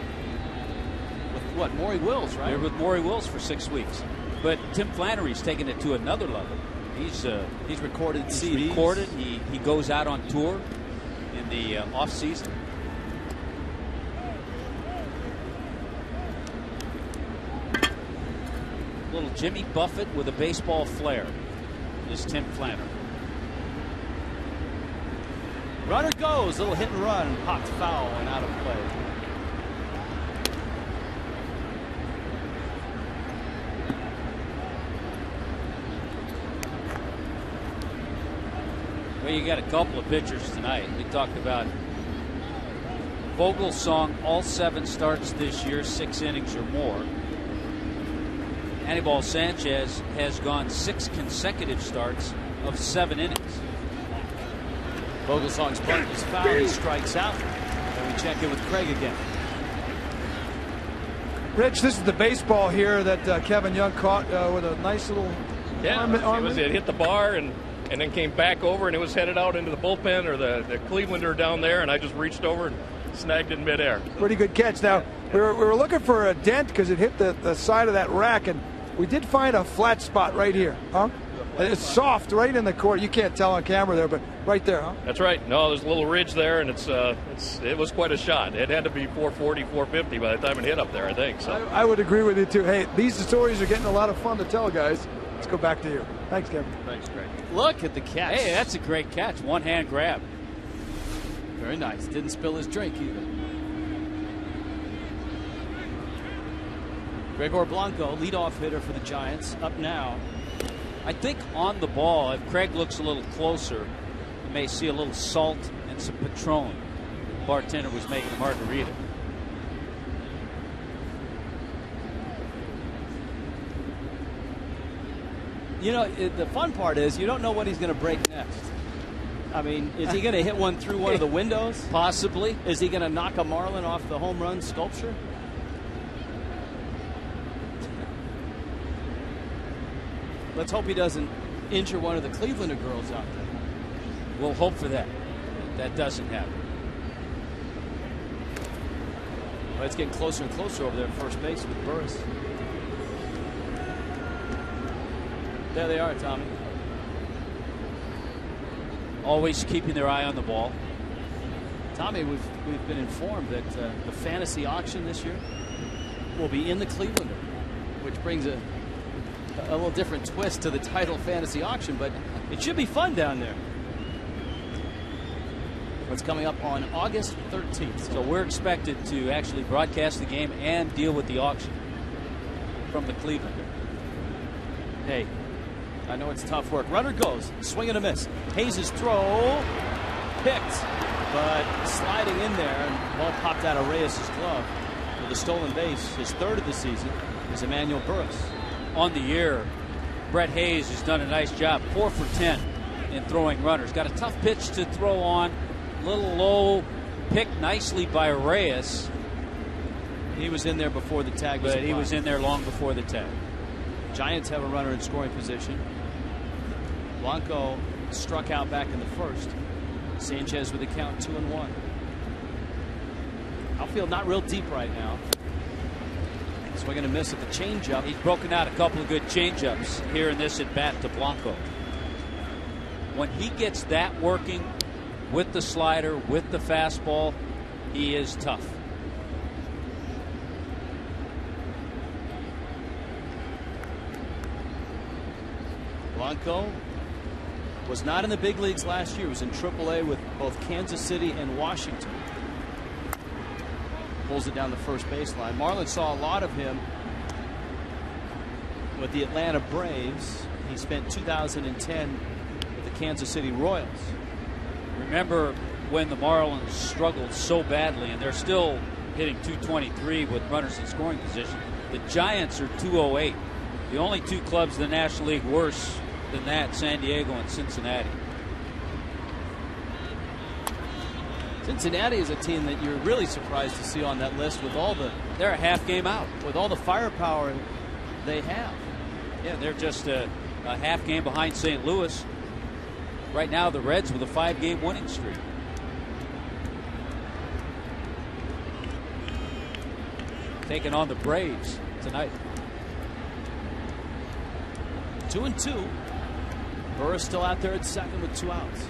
[SPEAKER 1] with what, Maury Wills, right?
[SPEAKER 2] You're with Maury Wills for 6 weeks. But Tim Flannery's taking it to another level. He's recorded CDs. Recorded. He goes out on tour in the off season. Little Jimmy Buffett with a baseball flair is Tim Flannery.
[SPEAKER 1] Runner goes, little hit and run, popped foul and out of play.
[SPEAKER 2] Well, you got a couple of pitchers tonight. We talked about Vogelsong, all 7 starts this year, 6 innings or more. Anibal Sanchez has gone 6 consecutive starts of 7 innings.
[SPEAKER 1] Vogelsong's bunt is foul. He strikes out. And we check in with Craig again.
[SPEAKER 3] Rich, this is the baseball here that Kevin Young caught with a nice little arm.
[SPEAKER 7] It hit the bar and and then came back over, and it was headed out into the bullpen or the Clevelander down there, and I just reached over and snagged it in midair.
[SPEAKER 3] Pretty good catch. Now, we were looking for a dent because it hit the side of that rack, and we did find a flat spot right here. Huh? And it's soft right in the court. You can't tell on camera there, but right there, huh?
[SPEAKER 7] That's right. No, there's a little ridge there, and it was quite a shot. It had to be 440, 450 by the time it hit up there, I think. So
[SPEAKER 3] I would agree with you, too. Hey, these stories are getting a lot of fun to tell, guys. Let's go back to you. Thanks, Kevin.
[SPEAKER 7] Thanks, Greg.
[SPEAKER 1] Look at the catch.
[SPEAKER 2] Hey, that's a great catch. One-hand grab.
[SPEAKER 1] Very nice. Didn't spill his drink either. Gregor Blanco, leadoff hitter for the Giants, up now.
[SPEAKER 2] I think on the ball, if Craig looks a little closer, you may see a little salt and some Patron. The bartender was making a margarita.
[SPEAKER 1] You know, the fun part is you don't know what he's going to break next. I mean, is he going to hit one through one of the windows?
[SPEAKER 2] Possibly.
[SPEAKER 1] Is he going to knock a Marlin off the home run sculpture? Let's hope he doesn't injure one of the Clevelander girls out there.
[SPEAKER 2] We'll hope for that. That doesn't happen.
[SPEAKER 1] Well, it's getting closer and closer over there at first base with Burris. There they are, Tommy.
[SPEAKER 2] Always keeping their eye on the ball.
[SPEAKER 1] Tommy, we've been informed that the fantasy auction this year will be in the Clevelander, which brings a little different twist to the title fantasy auction, but it should be fun down there. What's coming up on August 13th.
[SPEAKER 2] So we're expected to actually broadcast the game and deal with the auction from the Clevelander.
[SPEAKER 1] Hey, I know it's tough work. Runner goes, swing and a miss. Hayes' throw picked, but sliding in there, and the ball popped out of Reyes' glove with a stolen base. His third of the season is Emmanuel Burris.
[SPEAKER 2] On the year, Brett Hayes has done a nice job. 4 for 10 in throwing runners. Got a tough pitch to throw on. Little low, picked nicely by Reyes.
[SPEAKER 1] He was in there before the tag was
[SPEAKER 2] applied. But he was in there long before the tag.
[SPEAKER 1] Giants have a runner in scoring position. Blanco struck out back in the first. Sanchez with the count 2-1. Outfield not real deep right now. Swing and a miss at the changeup.
[SPEAKER 2] He's broken out a couple of good changeups here in this at bat to Blanco. When he gets that working with the slider, with the fastball, he is tough.
[SPEAKER 1] Blanco was not in the big leagues last year. He was in AAA with both Kansas City and Washington. Pulls it down the first baseline. Marlins saw a lot of him with the Atlanta Braves. He spent 2010 with the Kansas City Royals.
[SPEAKER 2] Remember when the Marlins struggled so badly, and they're still hitting .223 with runners in scoring position. The Giants are .208. The only two clubs in the National League worse than that, San Diego and Cincinnati.
[SPEAKER 1] Cincinnati is a team that you're really surprised to see on that list with all the.
[SPEAKER 2] They're a half game out.
[SPEAKER 1] With all the firepower they have.
[SPEAKER 2] Yeah, they're just a half game behind St. Louis. Right now, the Reds with a 5-game winning streak. Taking on the Braves tonight.
[SPEAKER 1] 2-2. Burris still out there at second with 2 outs.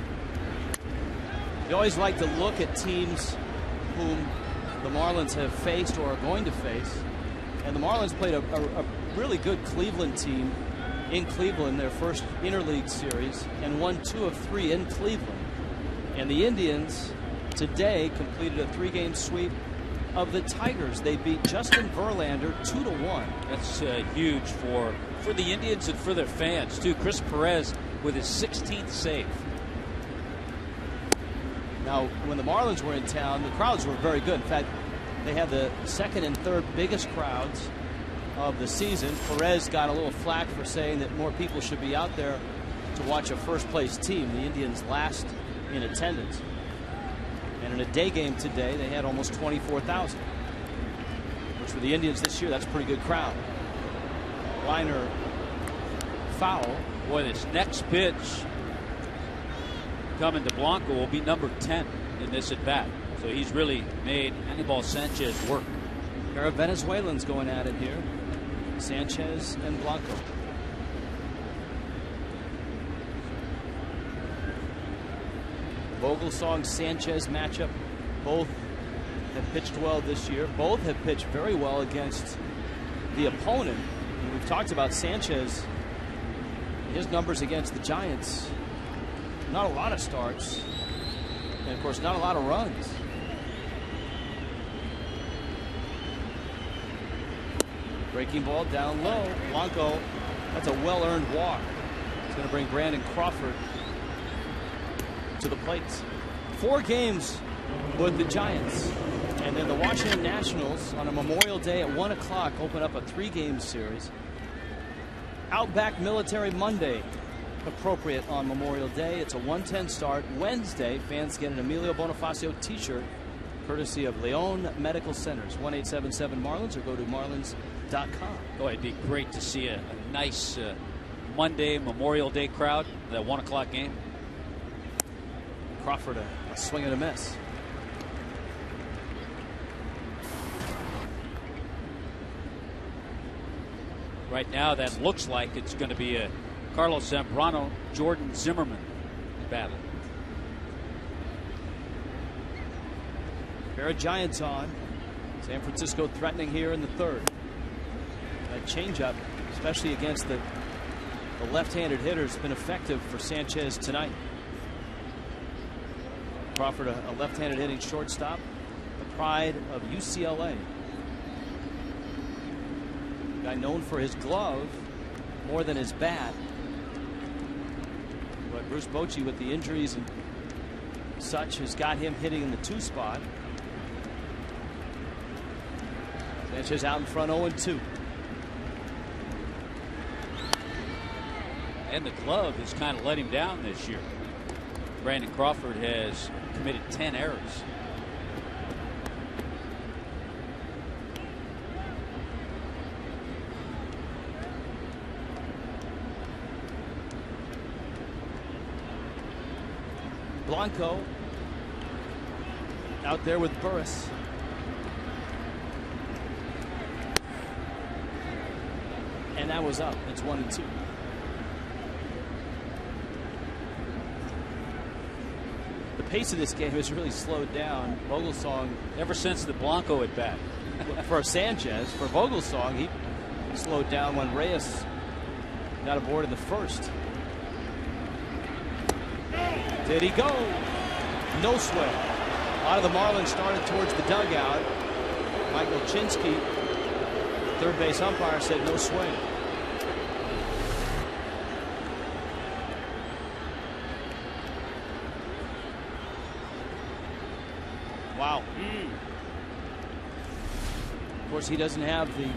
[SPEAKER 1] You always like to look at teams whom the Marlins have faced or are going to face. And the Marlins played a really good Cleveland team in Cleveland, their first interleague series, and won 2 of 3 in Cleveland. And the Indians today completed a 3-game sweep of the Tigers. They beat Justin Verlander 2-1.
[SPEAKER 2] That's huge for the Indians and for their fans too. Chris Perez with his 16th save.
[SPEAKER 1] Now, when the Marlins were in town, the crowds were very good. In fact, they had the second and third biggest crowds of the season. Perez got a little flack for saying that more people should be out there to watch a first-place team. The Indians last in attendance. And in a day game today, they had almost 24,000. Which for the Indians this year, that's a pretty good crowd. Liner foul.
[SPEAKER 2] Boy, this next pitch coming to Blanco will be number 10 in this at bat. So he's really made Anibal Sanchez work.
[SPEAKER 1] A pair of Venezuelans going at it here. Sanchez and Blanco. Vogelsong-Sanchez matchup. Both have pitched well this year. Both have pitched very well against the opponent. And we've talked about Sanchez, his numbers against the Giants. Not a lot of starts. And of course, not a lot of runs. Breaking ball down low. Blanco, that's a well-earned walk. It's going to bring Brandon Crawford to the plate. 4 games with the Giants. And then the Washington Nationals on a Memorial Day at 1 o'clock open up a 3-game series. Outback Military Monday, appropriate on Memorial Day. It's a 1:10 start. Wednesday, fans get an Emilio Bonifacio t-shirt courtesy of Leon Medical Centers. 1-877 Marlins, or go to marlins.com.
[SPEAKER 2] Oh, it'd be great to see a nice Monday Memorial Day crowd, that 1 o'clock game.
[SPEAKER 1] Crawford a swing and a miss.
[SPEAKER 2] Right now, that looks like it's going to be a Carlos Zambrano, Jordan Zimmerman battle.
[SPEAKER 1] Pair of Giants on. San Francisco threatening here in the 3rd. That changeup, especially against the left-handed hitter, has been effective for Sanchez tonight. Crawford, a left-handed hitting shortstop, the pride of UCLA. Guy known for his glove more than his bat. But Bruce Bochy, with the injuries and such, has got him hitting in the 2 spot. Sanchez out in front, 0-2.
[SPEAKER 2] And the glove has kind of let him down this year. Brandon Crawford has committed 10 errors.
[SPEAKER 1] Blanco out there with Burris. And that was up. It's 1-2. The pace of this game has really slowed down. Vogelsong,
[SPEAKER 2] Ever since the Blanco at bat.
[SPEAKER 1] for Sanchez, for Vogelsong, he slowed down when Reyes got aboard in the 1st. Did he go? No swing. A lot of the Marlins started towards the dugout. Michael Chinsky, third base umpire, said no swing. Wow. Of course, he doesn't have the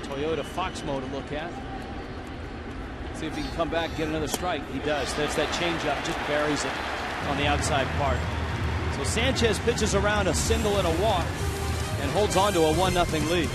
[SPEAKER 1] Toyota Foxmo to look at. See if he can come back and get another strike. He does. That's that changeup, just buries it on the outside part. So Sanchez pitches around a single and a walk and holds on to a 1-0 lead.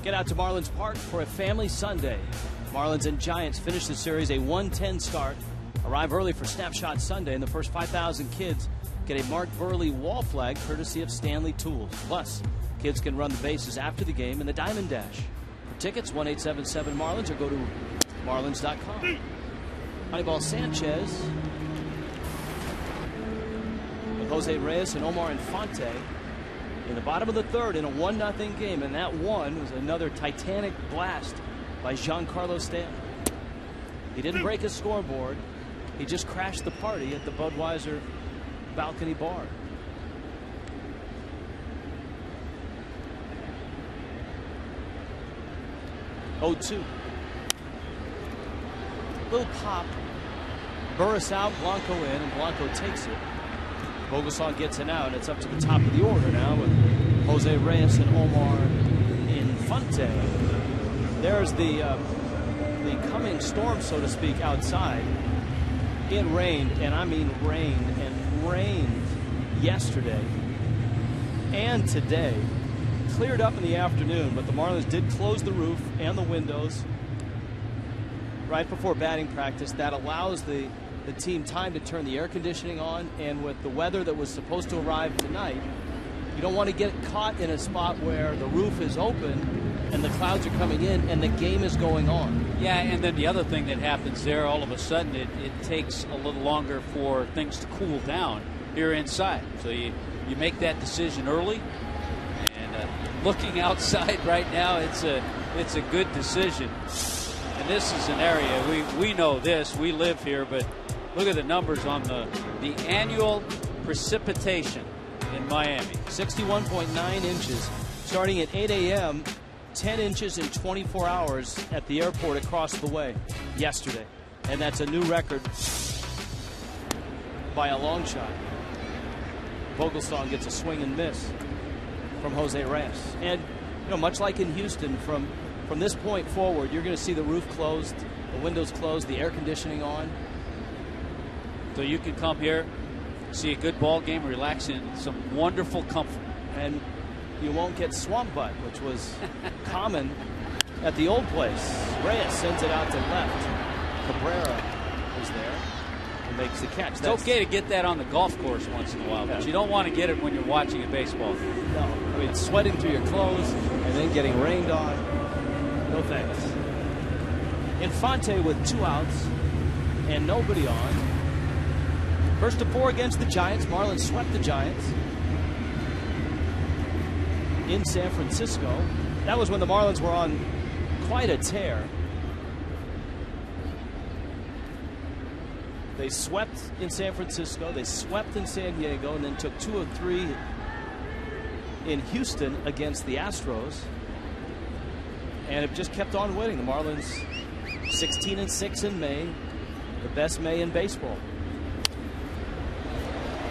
[SPEAKER 1] Get out to Marlins Park for a family Sunday. Marlins and Giants finish the series a 1:10 start. Arrive early for Snapshot Sunday, and the first 5,000 kids get a Mark Burley wall flag courtesy of Stanley Tools. Plus, kids can run the bases after the game in the Diamond Dash. For tickets, 1-877-MARLINS or go to marlins.com. Moneyball Sanchez with Jose Reyes and Omar Infante in the bottom of the third in a 1-0 game, and that one was another titanic blast by Giancarlo Stanton. He didn't break his scoreboard. He just crashed the party at the Budweiser balcony bar. Oh, 2. Little pop. Burris out, Blanco in, and Blanco takes it. Vogelsong gets an out. It's up to the top of the order now with Jose Reyes and Omar Infante. There's the coming storm, so to speak, outside. It rained, and I mean rained and rained yesterday and today. Cleared up in the afternoon, but the Marlins did close the roof and the windows right before batting practice. That allows the team time to turn the air conditioning on, and with the weather that was supposed to arrive tonight, you don't want to get caught in a spot where the roof is open and the clouds are coming in and the game is going on.
[SPEAKER 2] Yeah, and then the other thing that happens there, all of a sudden it takes a little longer for things to cool down here inside. So you make that decision early, and looking outside right now, it's a good decision. And this is an area, we know this, we live here, but look at the numbers on the annual precipitation in Miami.
[SPEAKER 1] 61.9 inches starting at 8 a.m., 10 inches in 24 hours at the airport across the way yesterday. And that's a new record by a long shot. Vogelsong gets a swing and miss from Jose Reyes. And, much like in Houston, from this point forward, you're going to see the roof closed, the windows closed, the air conditioning on.
[SPEAKER 2] So you can come here, see a good ball game, relax in some wonderful comfort.
[SPEAKER 1] And you won't get swamp butt, which was common at the old place. Reyes sends it out to left. Cabrera is there and makes the catch.
[SPEAKER 2] It's okay to get that on the golf course once in a while, but you don't want to get it when you're watching a baseball game.
[SPEAKER 1] No, I mean, sweating through your clothes and then getting rained on. No thanks. Infante with 2 outs and nobody on. First to 4 against the Giants. Marlins swept the Giants in San Francisco. That was when the Marlins were on quite a tear. They swept in San Francisco, they swept in San Diego, and then took 2 of 3 in Houston against the Astros. And it just kept on winning. The Marlins 16-6 in May, the best May in baseball.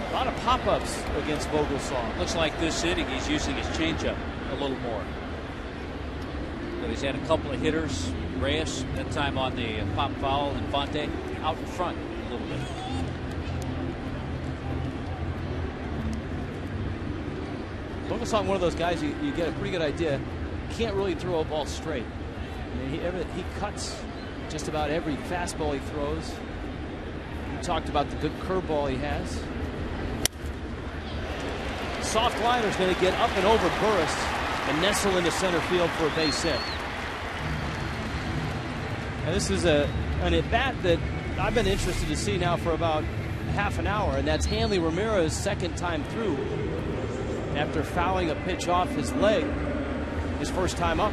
[SPEAKER 1] A lot of pop-ups against Vogelsong.
[SPEAKER 2] Looks like this inning he's using his changeup a little more. So he's had a couple of hitters. Reyes, that time on the pop foul. Infante out in front a little bit.
[SPEAKER 1] Vogelsong, one of those guys you get a pretty good idea. Can't really throw a ball straight. I mean, he cuts just about every fastball he throws. We talked about the good curveball he has. Soft liner's going to get up and over Burris and nestle into center field for a base hit. And this is an at-bat that I've been interested to see now for about half an hour, and that's Hanley Ramirez's second time through after fouling a pitch off his leg his first time up.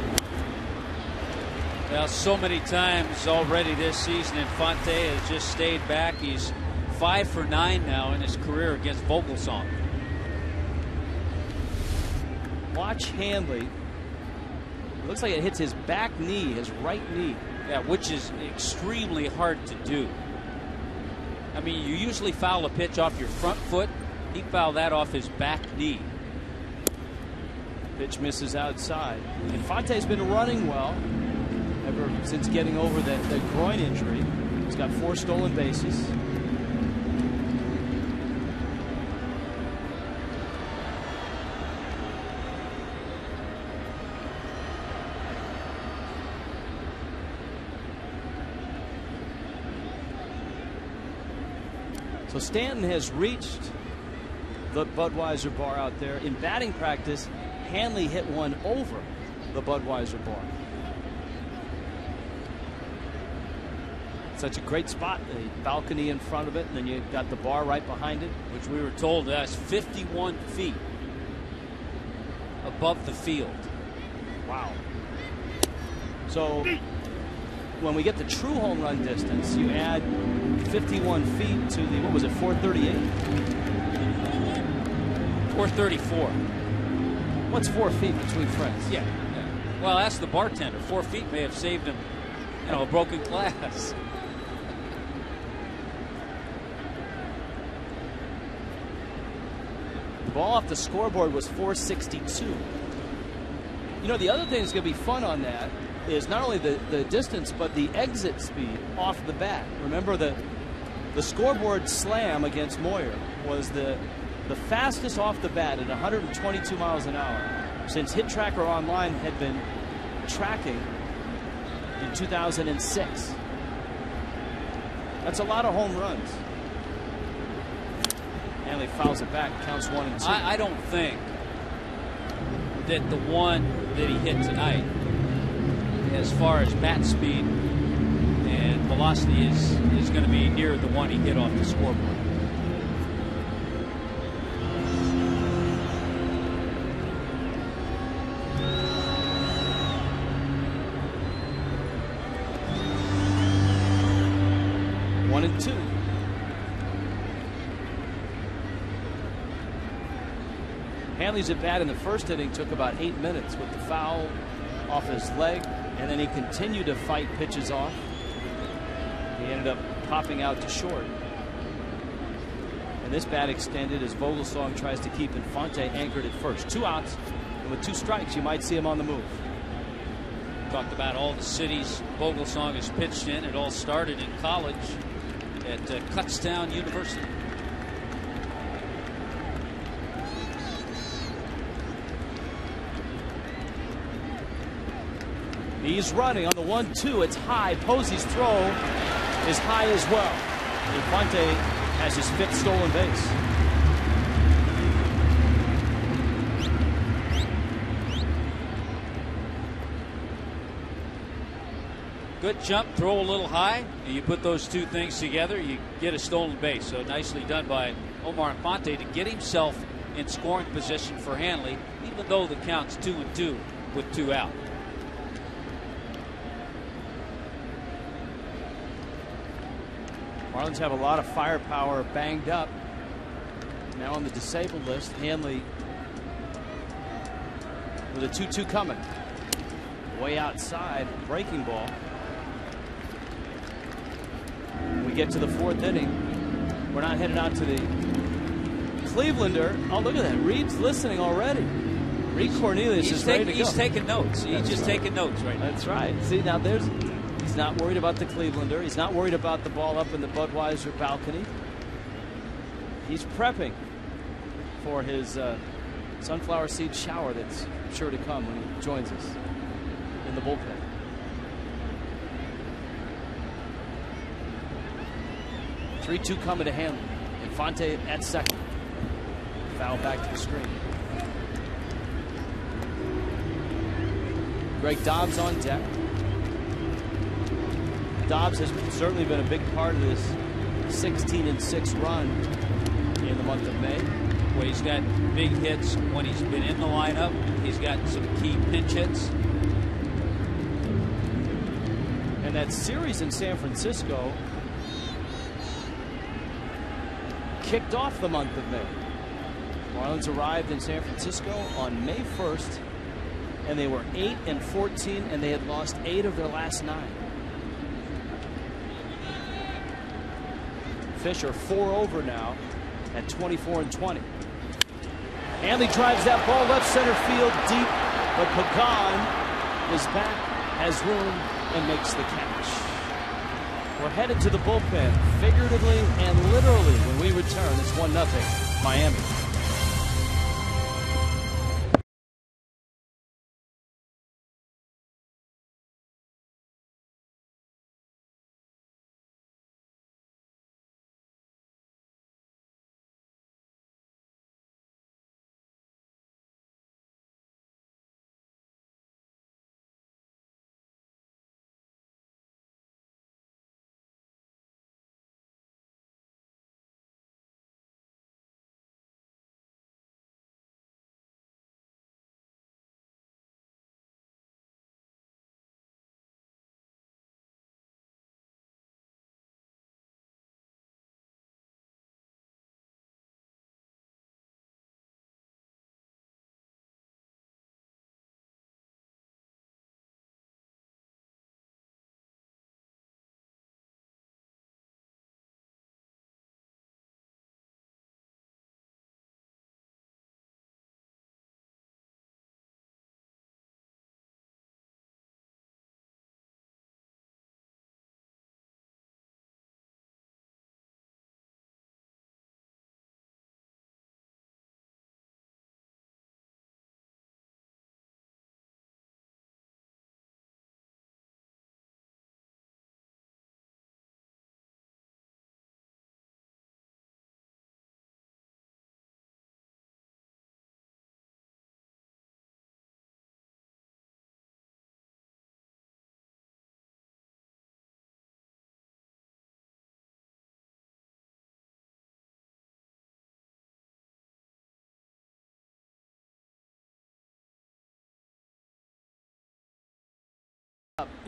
[SPEAKER 2] Well, so many times already this season, Infante has just stayed back. He's 5 for 9 now in his career against Vogelsong.
[SPEAKER 1] Watch Hanley. It looks like it hits his back knee, his right knee.
[SPEAKER 2] Yeah, which is extremely hard to do. I mean, you usually foul a pitch off your front foot. He fouled that off his back knee.
[SPEAKER 1] Pitch misses outside. Infante's been running well ever since getting over that groin injury. He's got 4 stolen bases. So Stanton has reached the Budweiser bar out there. In batting practice, Hanley hit one over the Budweiser bar. Such a great spot. The balcony in front of it, and then you got the bar right behind it.
[SPEAKER 2] Which we were told that's 51 feet above the field.
[SPEAKER 1] Wow. So when we get the true home run distance, you add 51 feet to the, what was it, 438?
[SPEAKER 2] 434.
[SPEAKER 1] What's 4 feet between friends?
[SPEAKER 2] Yeah. Well, ask the bartender. 4 feet may have saved him, a broken glass.
[SPEAKER 1] The ball off the scoreboard was 462. The other thing that's going to be fun on that is not only the distance, but the exit speed off the bat. Remember, the scoreboard slam against Moyer was the fastest off the bat at 122 miles an hour since Hit Tracker Online had been tracking in 2006. That's a lot of home runs. Hanley fouls it back, counts 1-2.
[SPEAKER 2] I don't think that the one that he hit tonight, as far as bat speed and velocity, is going to be near the one he hit off the scoreboard.
[SPEAKER 1] One and two. Hanley's at bat in the first inning took about 8 minutes with the foul off his leg, and then he continued to fight pitches off. He ended up popping out to short. And this bat extended as Vogelsong tries to keep Infante anchored at first. 2 outs, and with 2 strikes, you might see him on the move.
[SPEAKER 2] Talked about all the cities Vogelsong has pitched in. It all started in college at Kutztown University.
[SPEAKER 1] He's running on the 1-2. It's high. Posey's throw is high as well. Infante has his 5th stolen base.
[SPEAKER 2] Good jump, throw a little high, and you put those two things together, you get a stolen base. So nicely done by Omar Infante to get himself in scoring position for Hanley, even though the count's 2-2 with 2 out.
[SPEAKER 1] Marlins have a lot of firepower banged up. Now on the disabled list, Hanley with a 2-2 coming. Way outside, breaking ball. When we get to the 4th inning, we're not headed out to the Clevelander. Oh, look at that. Reed's listening already. Reed Cornelius is ready to go.
[SPEAKER 2] He's taking notes. He's just taking notes right now.
[SPEAKER 1] That's right. See, now he's not worried about the Clevelander. He's not worried about the ball up in the Budweiser balcony. He's prepping for his sunflower seed shower that's sure to come when he joins us in the bullpen. Three-2 coming to Hanley. Infante at second. Foul back to the screen. Greg Dobbs on deck. Dobbs has certainly been a big part of this 16-6 run in the month of May.
[SPEAKER 2] Well, he's got big hits when he's been in the lineup. He's got some key pinch hits.
[SPEAKER 1] And that series in San Francisco kicked off the month of May. Marlins arrived in San Francisco on May 1st, and they were 8-14, and they had lost 8 of their last 9. Fisher 4 over now at 24-20. Hanley drives that ball left center field deep, but Pagan is back, has room, and makes the catch. We're headed to the bullpen, figuratively and literally, when we return. It's 1-0 Miami.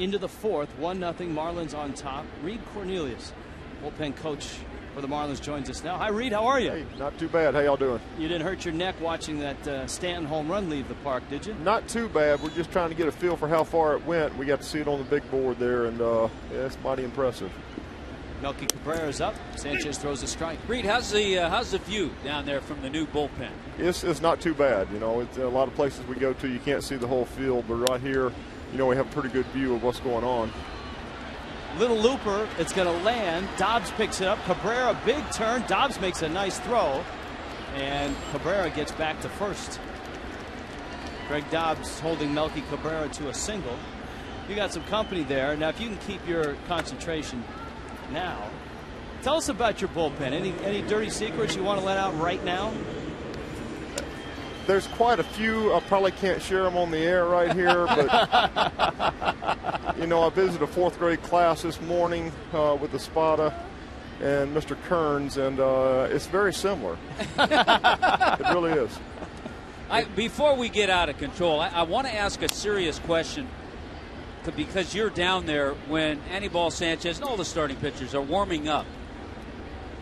[SPEAKER 1] into the fourth, 1-0. Marlins on top. Reed Cornelius, bullpen coach for the Marlins, joins us now. Hi, Reed. How are you?
[SPEAKER 8] Hey, not too bad. How y'all doing?
[SPEAKER 1] You didn't hurt your neck watching that Stanton home run leave the park, did you?
[SPEAKER 8] Not too bad. We're just trying to get a feel for how far it went. We got to see it on the big board there, and yeah, it's mighty impressive.
[SPEAKER 1] Melky Cabrera's up. Sanchez throws a strike.
[SPEAKER 2] Reed, how's the view down there from the new bullpen?
[SPEAKER 8] It's not too bad. You know, it's a lot of places we go to, you can't see the whole field, but right here, you know, we have a pretty good view of what's going on.
[SPEAKER 1] Little looper, it's going to land. Dobbs picks it up. Cabrera, big turn. Dobbs makes a nice throw, and Cabrera gets back to first. Greg Dobbs holding Melky Cabrera to a single. You got some company there. Now, if you can keep your concentration now, tell us about your bullpen. Any dirty secrets you want to let out right now?
[SPEAKER 8] There's quite a few. I probably can't share them on the air right here, but you know, I visited a 4th grade class this morning with the Spada and Mr. Kearns, and it's very similar. It really is.
[SPEAKER 2] Before we get out of control, I want to ask a serious question, because you're down there when Anibal Sanchez and all the starting pitchers are warming up.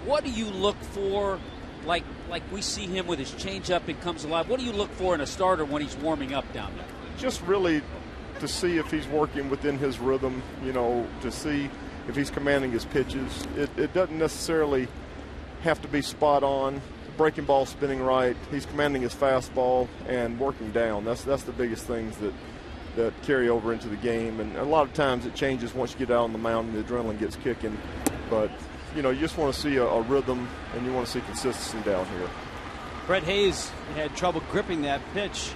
[SPEAKER 2] What do you look for? Like we see him with his changeup, it comes alive. What do you look for in a starter when he's warming up down there?
[SPEAKER 8] Just really to see if he's working within his rhythm, you know, to see if he's commanding his pitches. It doesn't necessarily have to be spot on. The breaking ball spinning right. He's commanding his fastball and working down. That's the biggest things that carry over into the game. And a lot of times it changes once you get out on the mound and the adrenaline gets kicking. But you know, you just want to see a rhythm, and you want to see consistency down here.
[SPEAKER 1] Brett Hayes had trouble gripping that pitch.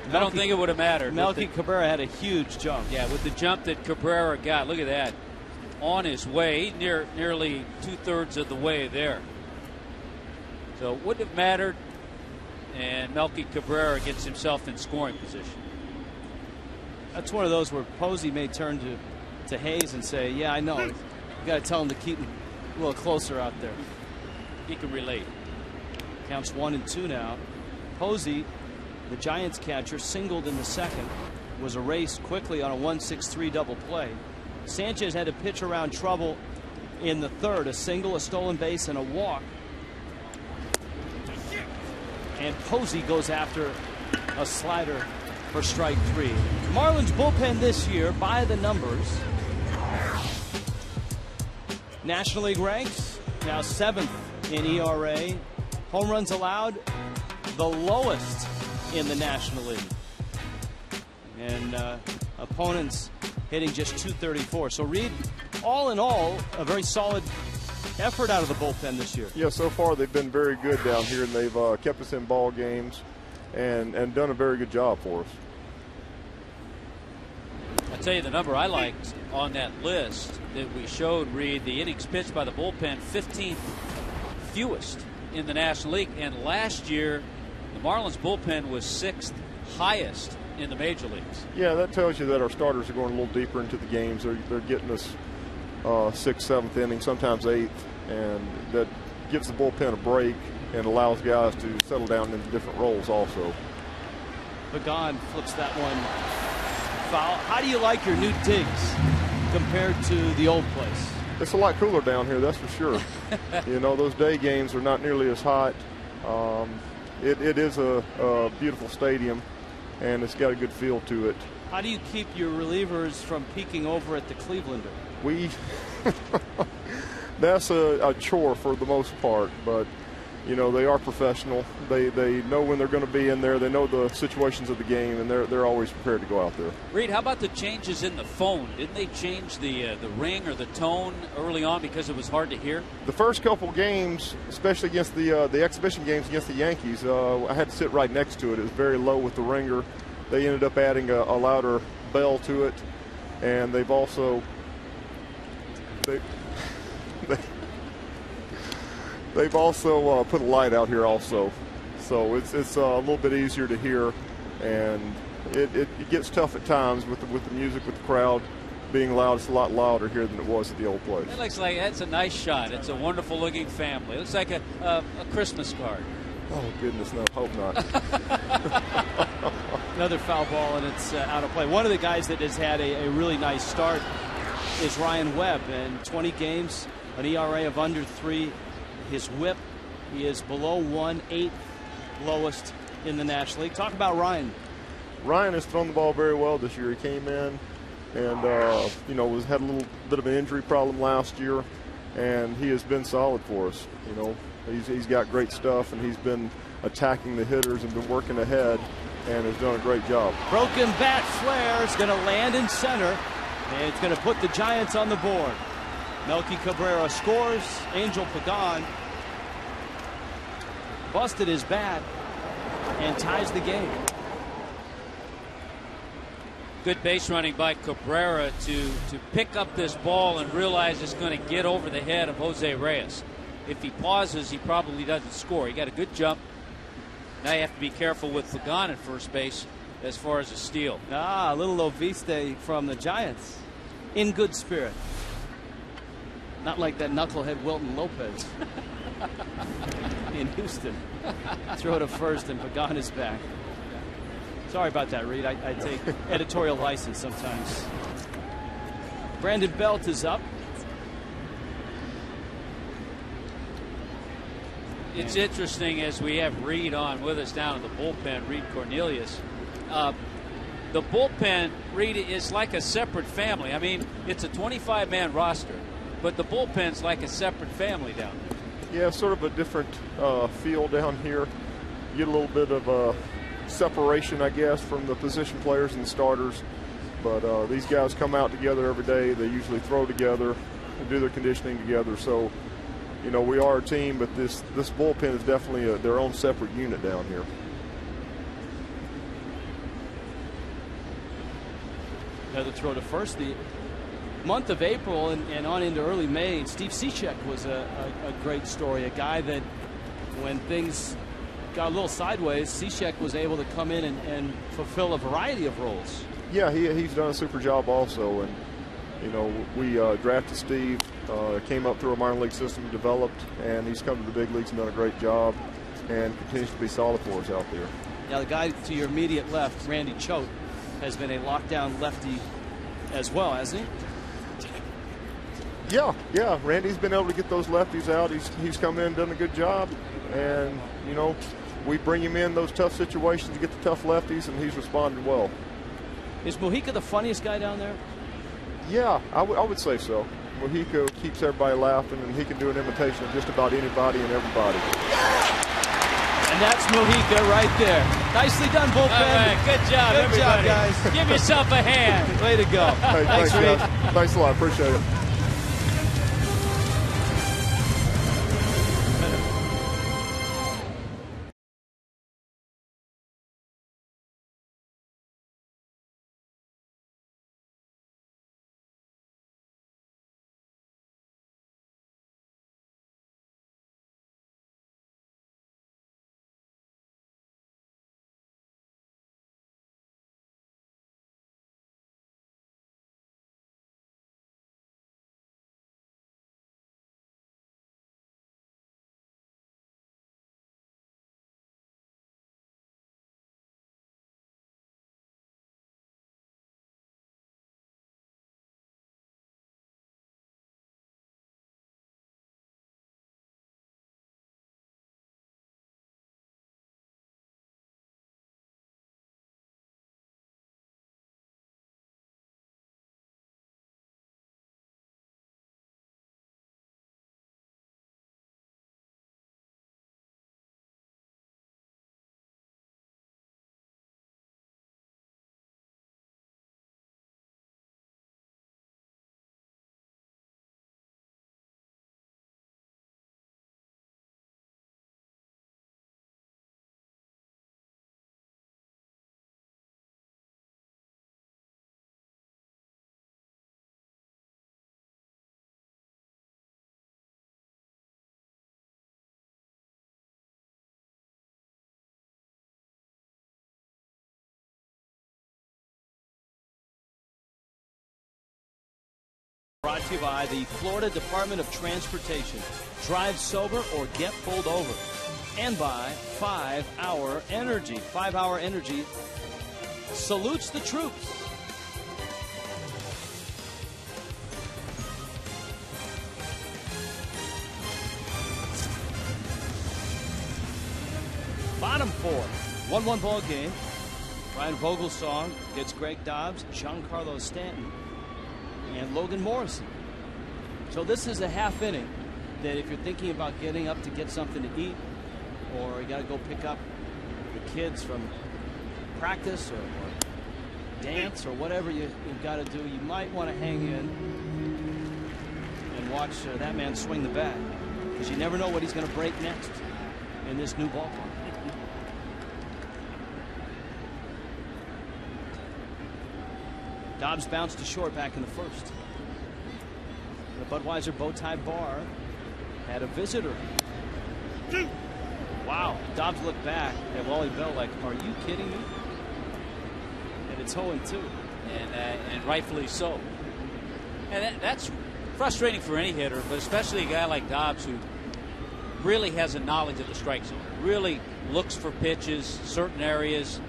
[SPEAKER 2] I don't think it would have mattered.
[SPEAKER 1] Melky Cabrera had a huge jump.
[SPEAKER 2] Yeah, with the jump that Cabrera got, look at that. On his way, nearly 2/3 of the way there. So it wouldn't have mattered, and Melky Cabrera gets himself in scoring position.
[SPEAKER 1] That's one of those where Posey may turn to Hayes and say, yeah, I know. You got to tell him to keep him a little closer out there.
[SPEAKER 2] He can relate.
[SPEAKER 1] Counts 1-2 now. Posey, the Giants catcher, singled in the second, was erased quickly on a 1-6-3 double play. Sanchez had to pitch around trouble in the third, a single, a stolen base, and a walk. And Posey goes after a slider for strike 3. Marlins bullpen this year, by the numbers, National League ranks now 7th in ERA. Home runs allowed, the lowest in the National League. And opponents hitting just .234. So Reed, all in all, a very solid effort out of the bullpen this year.
[SPEAKER 8] Yeah, so far they've been very good down here, and they've kept us in ball games and done a very good job for us.
[SPEAKER 2] I'll tell you the number I liked on that list that we showed, Reed, the innings pitched by the bullpen, 15th fewest in the National League. And last year, the Marlins bullpen was 6th highest in the major leagues.
[SPEAKER 8] Yeah, that tells you that our starters are going a little deeper into the games. They're getting us 6th, 7th inning, sometimes 8th, and that gives the bullpen a break and allows guys to settle down into different roles also.
[SPEAKER 1] Pagan flips that one foul. How do you like your new digs compared to the old place?
[SPEAKER 8] It's a lot cooler down here, that's for sure. You know, those day games are not nearly as hot. It is a beautiful stadium, and it's got a good feel to it.
[SPEAKER 1] How do you keep your relievers from peeking over at the Clevelander?
[SPEAKER 8] That's a chore for the most part, but you know, they are professional. They know when they're going to be in there. They know the situations of the game, and they're always prepared to go out there.
[SPEAKER 2] Reed, how about the changes in the phone? Didn't they change the ring or the tone early on because it was hard to hear?
[SPEAKER 8] The first couple games, especially against the exhibition games against the Yankees, I had to sit right next to it. It was very low with the ringer. They ended up adding a louder bell to it, and they've also They've also put a light out here also, so it's a little bit easier to hear, and it gets tough at times with the music, with the crowd being loud. It's a lot louder here than it was at the old place.
[SPEAKER 2] It looks like that's a nice shot. It's a wonderful looking family. It looks like a Christmas card.
[SPEAKER 8] Oh goodness, no, hope not.
[SPEAKER 1] Another foul ball, and it's out of play. One of the guys that has had a really nice start is Ryan Webb, and 20 games, an ERA of under 3. His whip, he is below 1, 8th lowest in the National League. Talk about Ryan.
[SPEAKER 8] Ryan has thrown the ball very well this year. He came in and you know, had a little bit of an injury problem last year, and he has been solid for us. You know, he's got great stuff, and he's been attacking the hitters and been working ahead, and has done a great job.
[SPEAKER 1] Broken bat flare is going to land in center, and it's going to put the Giants on the board. Melky Cabrera scores. Angel Pagan busted his bat and ties the game.
[SPEAKER 2] Good base running by Cabrera to pick up this ball and realize it's going to get over the head of Jose Reyes. If he pauses, he probably doesn't score. He got a good jump. Now you have to be careful with Pagan at first base as far as a steal.
[SPEAKER 1] A little Oviste from the Giants. In good spirit. Not like that knucklehead Wilton Lopez in Houston. Throw to first and Pagan is back. Sorry about that, Reed. I take editorial license sometimes. Brandon Belt is up.
[SPEAKER 2] It's interesting as we have Reed on with us down in the bullpen, Reed Cornelius. The bullpen, Reed, is like a separate family. I mean, it's a 25-man roster, but the bullpen's like a separate family down there.
[SPEAKER 8] Yeah, sort of a different feel down here. You get a little bit of separation, I guess, from the position players and the starters. But these guys come out together every day. They usually throw together and do their conditioning together. So, you know, we are a team, but this bullpen is definitely their own separate unit down here.
[SPEAKER 1] Another throw to first. The month of April and on into early May, Steve Cishek was a great story. A guy that when things got a little sideways, Cishek was able to come in and fulfill a variety of roles.
[SPEAKER 8] Yeah, he's done a super job also. And, you know, we drafted Steve, came up through a minor league system, developed, and he's come to the big leagues and done a great job and continues to be solid for us out there.
[SPEAKER 1] Now, the guy to your immediate left, Randy Choate, has been a lockdown lefty as well, hasn't he?
[SPEAKER 8] Yeah. Randy's been able to get those lefties out. He's come in and done a good job. And, you know, we bring him in those tough situations to get the tough lefties, and he's responded well.
[SPEAKER 1] Is Mojica the funniest guy down there?
[SPEAKER 8] Yeah, I would say so. Mojica keeps everybody laughing, and he can do an imitation of just about anybody and everybody.
[SPEAKER 1] And that's Mojica right there. Nicely done, bullpen.
[SPEAKER 2] Right, good job,
[SPEAKER 1] good
[SPEAKER 2] everybody.
[SPEAKER 1] job, guys.
[SPEAKER 2] Give yourself a hand.
[SPEAKER 1] Way to go.
[SPEAKER 8] Hey, thanks,
[SPEAKER 1] Reed.
[SPEAKER 8] guys. Thanks a lot. Appreciate it.
[SPEAKER 1] Brought to you by the Florida Department of Transportation. Drive sober or get pulled over. And by 5 Hour Energy. 5 Hour Energy salutes the troops. Bottom four, 1-1 ball game. Ryan Vogelsong gets Greg Dobbs, Giancarlo Stanton, and Logan Morrison. So this is a half inning that if you're thinking about getting up to get something to eat, or you got to go pick up the kids from practice or dance or whatever you've got to do, you might want to hang in and watch that man swing the bat, because you never know what he's going to break next in this new ballpark. Dobbs bounced to short back in the first. The Budweiser bow tie bar had a visitor. Wow. Dobbs looked back at Wally Bell like, are you kidding me? And it's 0-2.
[SPEAKER 2] And rightfully so. And that's frustrating for any hitter, but especially a guy like Dobbs, who really has a knowledge of the strike zone, really looks for pitches, certain areas,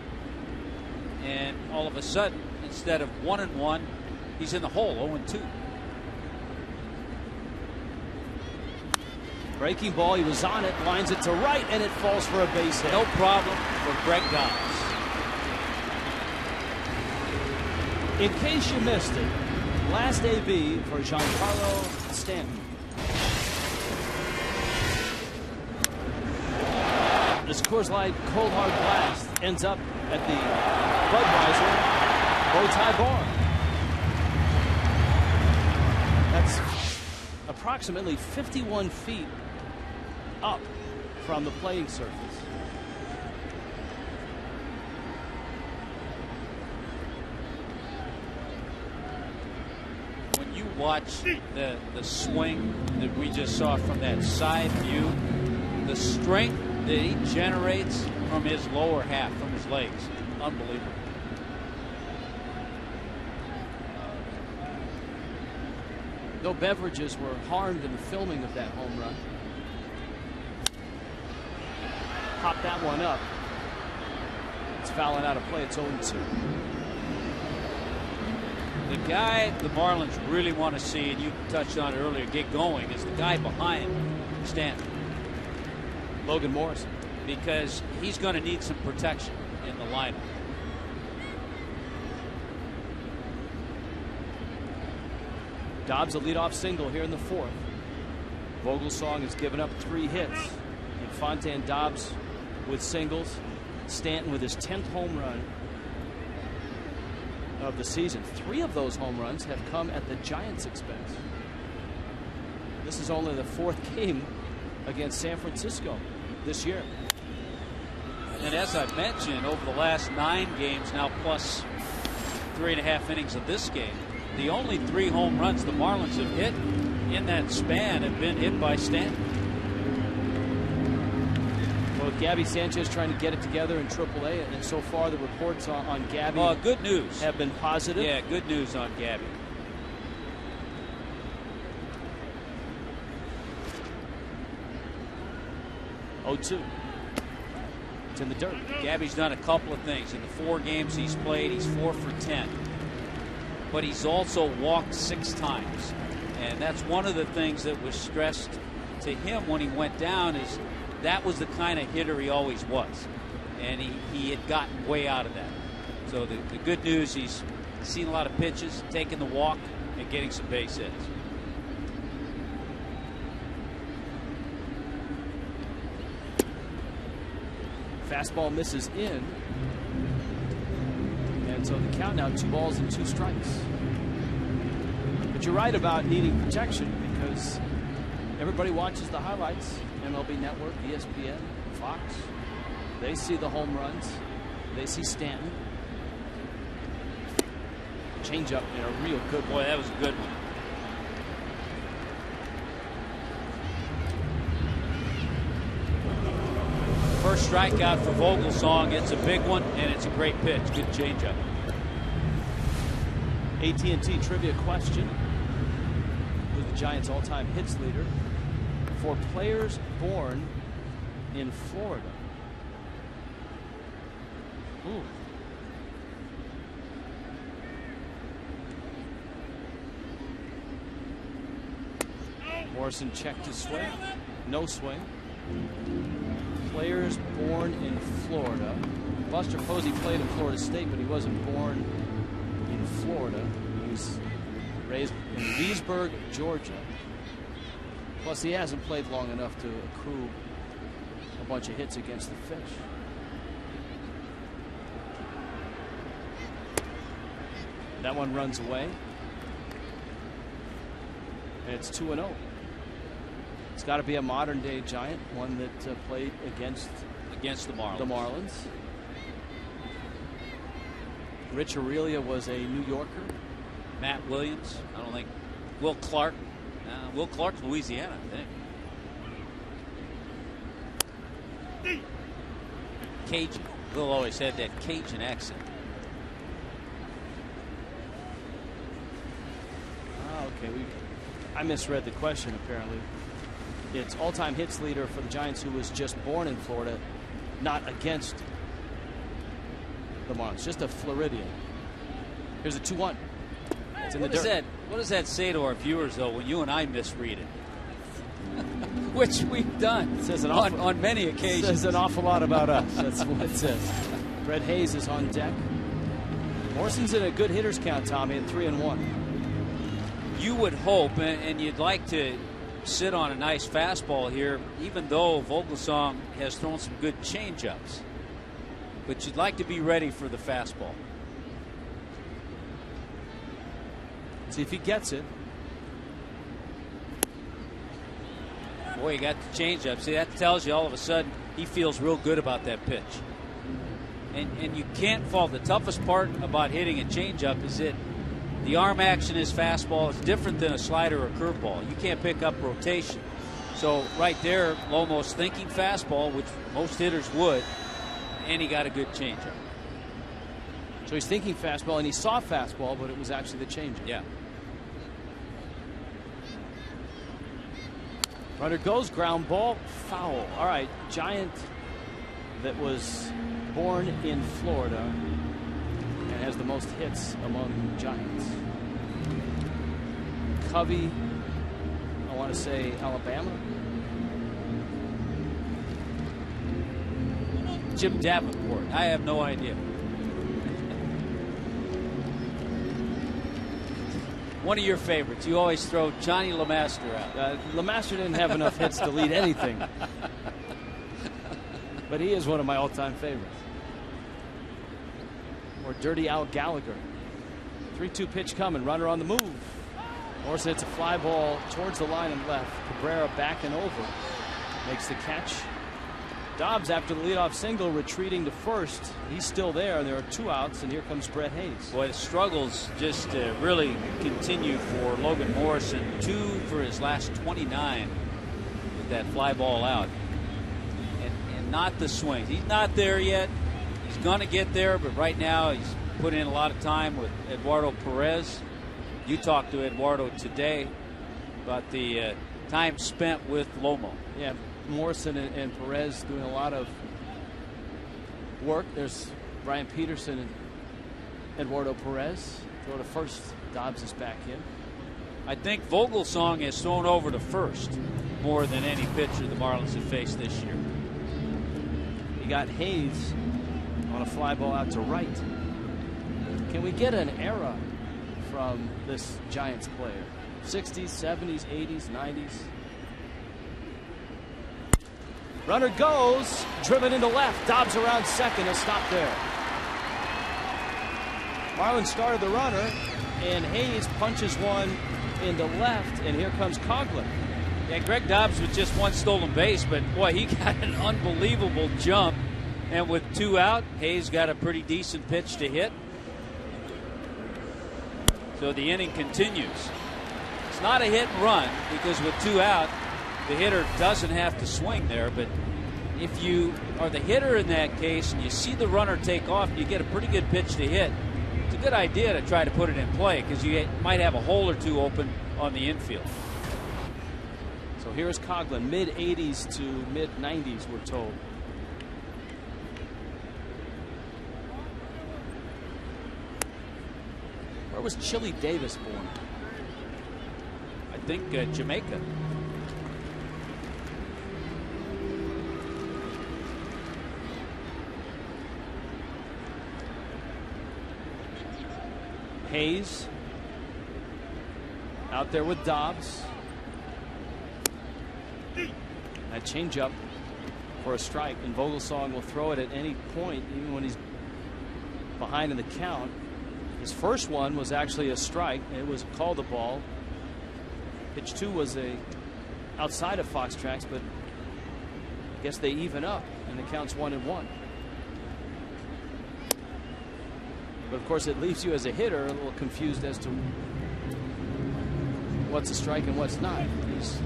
[SPEAKER 2] and all of a sudden, instead of 1-1, he's in the hole, 0-2.
[SPEAKER 1] Breaking ball, he was on it, lines it to right, and it falls for a base hit.
[SPEAKER 2] No problem for Greg Dobbs.
[SPEAKER 1] In case you missed it, last AB for Giancarlo Stanton. This Coors Light Cold Hard Blast ends up at the Budweiser bow tie bar. That's approximately 51 feet up from the playing surface.
[SPEAKER 2] When you watch the swing that we just saw from that side view, the strength that he generates from his lower half, from his legs, unbelievable.
[SPEAKER 1] No beverages were harmed in the filming of that home run. Pop that one up. It's fouling out of play. It's 0-2.
[SPEAKER 2] The guy the Marlins really want to see, and you touched on it earlier, get going, is the guy behind Stanton.
[SPEAKER 1] Logan Morrison.
[SPEAKER 2] Because he's going to need some protection in the lineup.
[SPEAKER 1] Dobbs a leadoff single here in the fourth. Vogelsong has given up 3 hits. Infante and Dobbs with singles. Stanton with his 10th home run of the season. 3 of those home runs have come at the Giants' expense. This is only the 4th game against San Francisco this year.
[SPEAKER 2] And as I mentioned, over the last 9 games now, plus 3.5 innings of this game, the only 3 home runs the Marlins have hit in that span have been hit by Stanton.
[SPEAKER 1] Well, Gabby Sanchez trying to get it together in AAA, and so far the reports on Gabby
[SPEAKER 2] good news.
[SPEAKER 1] Have been positive.
[SPEAKER 2] Yeah, good news on Gabby.
[SPEAKER 1] It's in the dirt.
[SPEAKER 2] Gabby's done a couple of things. In the 4 games he's played, he's 4 for 10. But he's also walked 6 times. And that's one of the things that was stressed to him when he went down, is that was the kind of hitter he always was. And he had gotten way out of that. So the good news, he's seen a lot of pitches, taking the walk, and getting some base hits.
[SPEAKER 1] Fastball misses in. And so the count now 2 balls and 2 strikes. But you're right about needing protection, because everybody watches the highlights. MLB Network, ESPN, Fox. They see the home runs. They see Stanton. Changeup in a real good one.
[SPEAKER 2] Boy, that was a good one. First strikeout for Vogelsong. It's a big one, and it's a great pitch. Good changeup.
[SPEAKER 1] AT&T trivia question. Who's the Giants' all-time hits leader for players born in Florida? Ooh. Morrison checked his swing. No swing. Players born in Florida. Buster Posey played in Florida State, but he wasn't born in Florida. He was raised in Leesburg, Georgia. Plus, he hasn't played long enough to accrue a bunch of hits against the Fish. That one runs away. And it's 2-0. It's got to be a modern day Giant, one that played against
[SPEAKER 2] the Marlins.
[SPEAKER 1] The Marlins. Rich Aurelia was a New Yorker.
[SPEAKER 2] Matt Williams. I don't think. Will Clark. Will Clark's Louisiana, I think. Cajun. Will always had that Cajun accent.
[SPEAKER 1] Okay, I misread the question apparently. It's all-time hits leader for the Giants who was just born in Florida, not against the Marlins, just a Floridian. Here's a 2-1. It's in the dirt.
[SPEAKER 2] What does that say to our viewers, though, when you and I misread it? Which we've done on many occasions.
[SPEAKER 1] It says an awful lot about us. That's what it says. Brett Hayes is on deck. Morrison's in a good hitter's count, Tommy, at 3-1.
[SPEAKER 2] You would hope, and you'd like to sit on a nice fastball here, even though Vogelsong has thrown some good changeups. But you'd like to be ready for the fastball.
[SPEAKER 1] See if he gets it.
[SPEAKER 2] Boy, he got the changeup. See, that tells you all of a sudden he feels real good about that pitch. And you can't fault. The toughest part about hitting a changeup is that the arm action is fastball. It's different than a slider or curveball. You can't pick up rotation. So right there, Lomo's thinking fastball, which most hitters would, and he got a good changeup.
[SPEAKER 1] So he's thinking fastball, and he saw fastball, but it was actually the changeup.
[SPEAKER 2] Yeah.
[SPEAKER 1] Runner goes, ground ball, foul. All right, Giant that was born in Florida and has the most hits among Giants. Covey, I want to say Alabama.
[SPEAKER 2] Jim Davenport, I have no idea. One of your favorites. You always throw Johnny LeMaster out.
[SPEAKER 1] LeMaster didn't have enough hits to lead anything. But he is one of my all-time favorites. Or Dirty Al Gallagher. 3-2 pitch coming. Runner on the move. Morrison hits a fly ball towards the line and left. Cabrera back and over. Makes the catch. Dobbs, after the leadoff single, retreating to first. He's still there, and there are 2 outs, and here comes Brett Hayes.
[SPEAKER 2] Boy, the struggles just really continue for Logan Morrison. 2 for his last 29 with that fly ball out. And not the swings. He's not there yet. He's going to get there, but right now he's put in a lot of time with Eduardo Perez. You talked to Eduardo today about the time spent with Lomo.
[SPEAKER 1] Yeah. Morrison and Perez doing a lot of work. There's Brian Peterson and Eduardo Perez. Throw to first. Dobbs is back in.
[SPEAKER 2] I think Vogelsong has thrown over to first more than any pitcher the Marlins have faced this year.
[SPEAKER 1] You got Hayes on a fly ball out to right. Can we get an era from this Giants player? 60s, 70s, 80s, 90s? Runner goes, driven into left. Dobbs around second. He'll stop there. Marlins started the runner, and Hayes punches one into left, and here comes Coughlin.
[SPEAKER 2] Yeah, Greg Dobbs with just 1 stolen base, but boy, he got an unbelievable jump. And with 2 out, Hayes got a pretty decent pitch to hit. So the inning continues. It's not a hit and run because with 2 out, the hitter doesn't have to swing there, but if you are the hitter in that case and you see the runner take off and you get a pretty good pitch to hit, it's a good idea to try to put it in play because you might have a hole or 2 open on the infield.
[SPEAKER 1] So here's Coughlin, mid-80s to mid-90s, we're told. Where was Chili Davis born?
[SPEAKER 2] I think Jamaica.
[SPEAKER 1] Hayes out there with Dobbs. That changeup for a strike, and Vogelsong will throw it at any point, even when he's behind in the count. His first one was actually a strike. It was called a ball. Pitch 2 was outside of Fox Tracks, but I guess they even up, and the count's 1-1. But of course, it leaves you as a hitter a little confused as to what's a strike and what's not. He's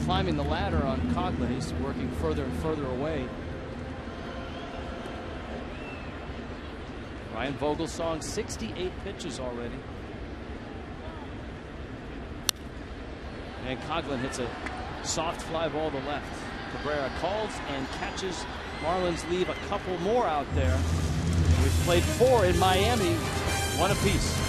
[SPEAKER 1] climbing the ladder on Coughlin. He's working further and further away. Ryan Vogelsong, 68 pitches already. And Coughlin hits a soft fly ball to left. Cabrera calls and catches. Marlins leave a couple more out there. We've played 4 in Miami, 1 apiece.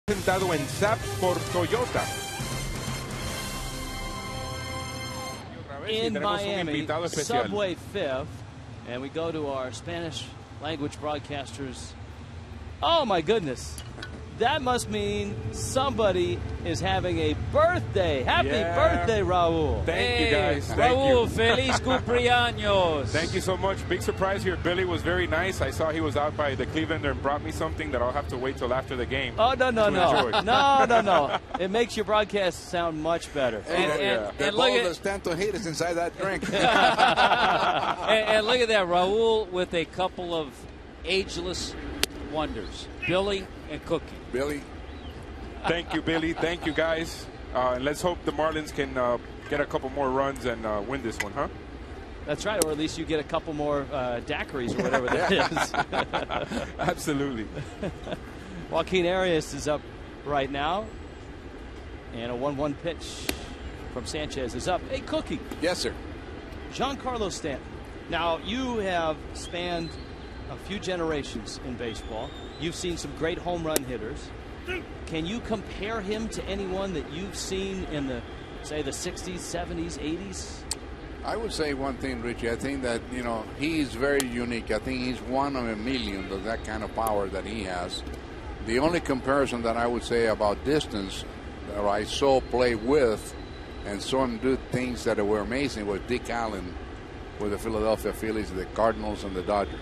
[SPEAKER 5] Presentado en SAP por Toyota.
[SPEAKER 1] In Miami, Subway 5th, and we go to our Spanish language broadcasters. Oh my goodness, that must mean somebody is having a birthday. Happy birthday, Raul.
[SPEAKER 5] Thank you, guys. Thank
[SPEAKER 2] Raul,
[SPEAKER 5] you.
[SPEAKER 2] feliz cumpleaños.
[SPEAKER 5] Thank you so much. Big surprise here. Billy was very nice. I saw he was out by the Clevelander and brought me something that I'll have to wait till after the game.
[SPEAKER 1] Oh, no.
[SPEAKER 5] Enjoy.
[SPEAKER 1] No. It makes your broadcast sound much better.
[SPEAKER 9] And look at Stanton haters inside that drink.
[SPEAKER 2] and look at that, Raul with a couple of ageless wonders, Billy and Cookie.
[SPEAKER 9] Billy.
[SPEAKER 5] Thank you, Billy. Thank you, guys. And let's hope the Marlins can get a couple more runs and win this one, huh?
[SPEAKER 1] That's right, or at least you get a couple more daiquiris or whatever that is.
[SPEAKER 5] Absolutely.
[SPEAKER 1] Joaquin Arias is up right now. And a 1-1 pitch from Sanchez is up. Hey, Cookie.
[SPEAKER 9] Yes, sir.
[SPEAKER 1] Giancarlo Stanton. Now, you have spanned a few generations in baseball. You've seen some great home run hitters. Can you compare him to anyone that you've seen in the, say, the 60s, 70s, 80s?
[SPEAKER 9] I would say one thing, Richie. I think that, he's very unique. I think he's one of a million of that kind of power that he has. The only comparison that I would say about distance that I saw play with and saw him do things that were amazing was Dick Allen with the Philadelphia Phillies, the Cardinals, and the Dodgers.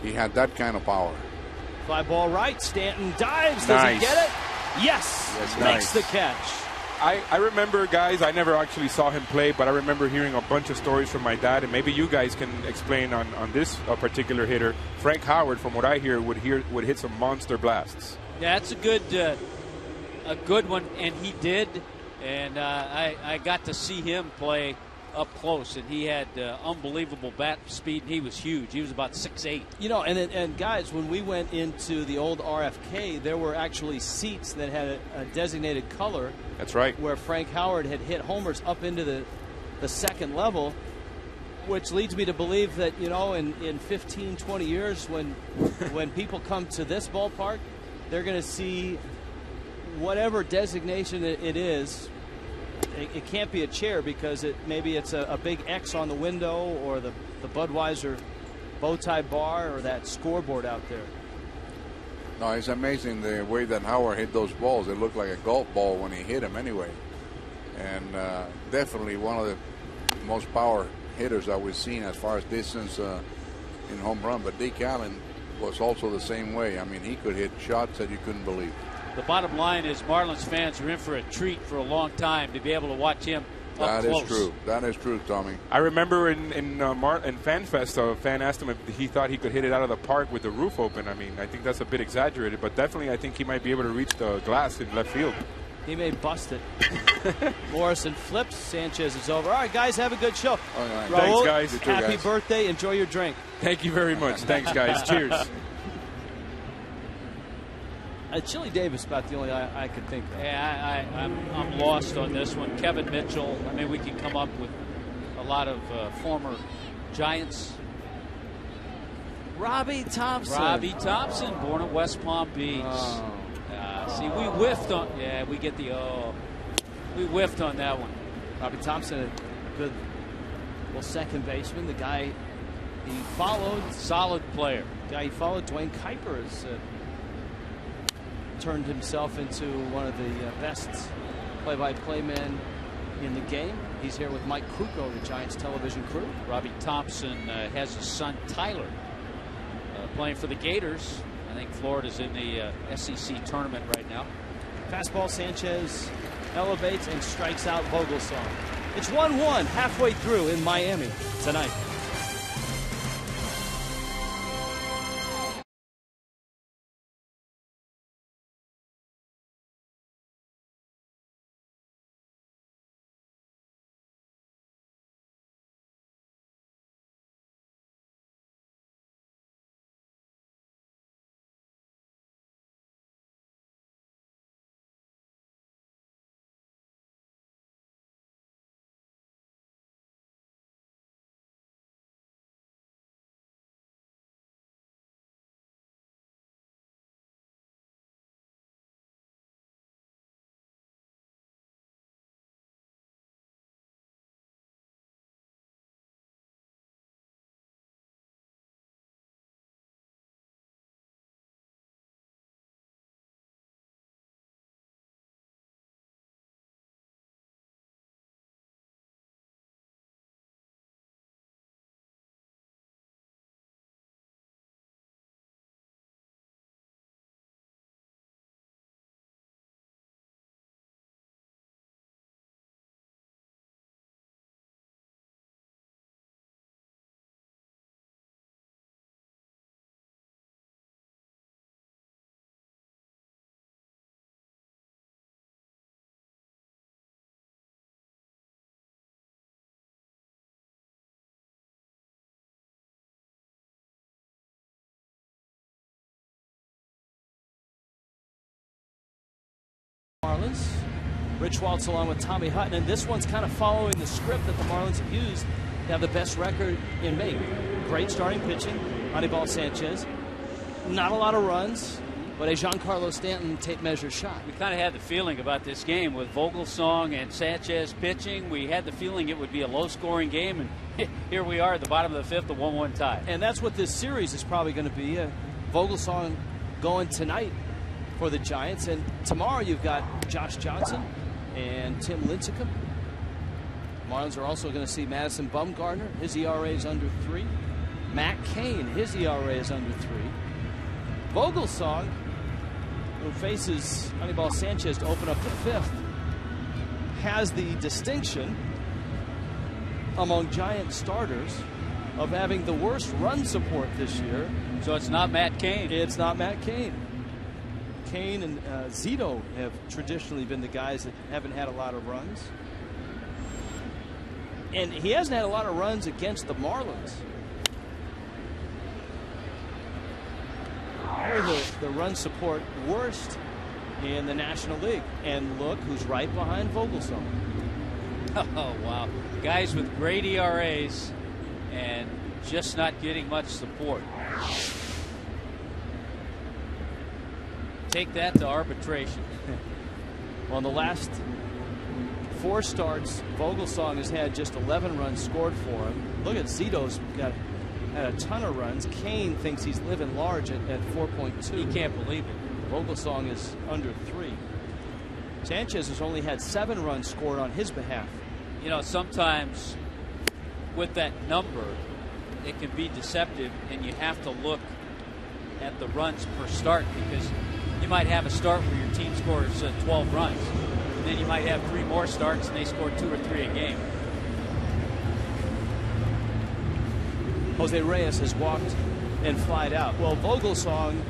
[SPEAKER 9] He had that kind of power.
[SPEAKER 1] Fly ball right. Stanton dives. Does he get it? Yes. Makes the catch.
[SPEAKER 5] I remember, guys, I never actually saw him play, but I remember hearing a bunch of stories from my dad, and maybe you guys can explain on this particular hitter. Frank Howard, from what I hear, would hit some monster blasts.
[SPEAKER 2] Yeah, that's a good one, and he did. And I got to see him play up close, and he had unbelievable bat speed, and he was huge. He was about 6'8".
[SPEAKER 1] You know, and guys, when we went into the old RFK, there were actually seats that had a designated color.
[SPEAKER 5] That's right.
[SPEAKER 1] Where Frank Howard had hit homers up into the second level, which leads me to believe that, you know, in 15, 20 years, when people come to this ballpark, they're going to see whatever designation it is. It can't be a chair because maybe it's a big X on the window, or the Budweiser bow tie bar, or that scoreboard out there.
[SPEAKER 9] No, it's amazing the way that Howard hit those balls. It looked like a golf ball when he hit them anyway. And definitely one of the most power hitters that we've seen as far as distance in home run. But Dick Allen was also the same way. I mean, he could hit shots that you couldn't believe.
[SPEAKER 2] The bottom line is Marlins fans are in for a treat for a long time to be able to watch him up close.
[SPEAKER 9] That is true. That is true, Tommy.
[SPEAKER 5] I remember in FanFest, a fan asked him if he thought he could hit it out of the park with the roof open. I mean, I think that's a bit exaggerated, but definitely I think he might be able to reach the glass in left field.
[SPEAKER 1] He may bust it. Morrison flips. Sanchez is over. All right, guys, have a good show.
[SPEAKER 9] All right.
[SPEAKER 1] Raul,
[SPEAKER 5] thanks, guys.
[SPEAKER 1] Happy birthday. Enjoy your drink.
[SPEAKER 5] Thank you very much. Thanks, guys. Cheers.
[SPEAKER 1] Chili Davis about the only I could think of.
[SPEAKER 2] Yeah, I'm lost on this one. Kevin Mitchell. I mean, we can come up with a lot of former Giants.
[SPEAKER 1] Robbie Thompson.
[SPEAKER 2] Robbie Thompson, born at West Palm Beach.
[SPEAKER 1] Oh.
[SPEAKER 2] See, we whiffed on. Yeah, we get the we whiffed on that one.
[SPEAKER 1] Robbie Thompson, a good second baseman. The guy he followed,
[SPEAKER 2] solid player.
[SPEAKER 1] The guy he followed, Dwayne Kuiper, has turned himself into one of the best play-by-play men in the game. He's here with Mike Krukow, the Giants television crew.
[SPEAKER 2] Robbie Thompson has a son, Tyler, playing for the Gators. I think Florida's in the SEC tournament right now.
[SPEAKER 1] Fastball, Sanchez elevates and strikes out Vogelsong. It's 1-1 halfway through in Miami tonight. Marlins. Rich Waltz along with Tommy Hutton, and this one's kind of following the script that the Marlins have used to have the best record in May. Great starting pitching, Anibal Sanchez. Not a lot of runs, but a Giancarlo Stanton tape measure shot.
[SPEAKER 2] We kind of had the feeling about this game with Vogelsong and Sanchez pitching. We had the feeling it would be a low-scoring game, and here we are at the bottom of the fifth, a 1-1 tie.
[SPEAKER 1] And that's what this series is probably going to be. Vogelsong going tonight for the Giants, and tomorrow you've got Josh Johnson and Tim Lincecum. Marlins are also going to see Madison Bumgarner. His ERA is under 3. Matt Cain, his ERA is under 3. Vogelsong, who faces Anibal Sanchez to open up the fifth, has the distinction among Giant starters of having the worst run support this year.
[SPEAKER 2] So it's not Matt Cain.
[SPEAKER 1] It's not Matt Cain. Cain and Zito have traditionally been the guys that haven't had a lot of runs. And he hasn't had a lot of runs against the Marlins. They're the run support worst in the National League. And look who's right behind Vogelsong.
[SPEAKER 2] Oh, wow. Guys with great ERAs and just not getting much support. Take that to arbitration.
[SPEAKER 1] Well, in the last 4 starts, Vogelsong has had just 11 runs scored for him. Look at Zito's had a ton of runs. Kane thinks he's living large at 4.2.
[SPEAKER 2] He can't believe it.
[SPEAKER 1] Vogelsong is under 3. Sanchez has only had 7 runs scored on his behalf.
[SPEAKER 2] You know, sometimes with that number, it can be deceptive, and you have to look at the runs per start, because you might have a start where your team scores 12 runs, and then you might have 3 more starts and they score 2 or 3 a game.
[SPEAKER 1] Jose Reyes has walked and flied out. Well, Vogelsong,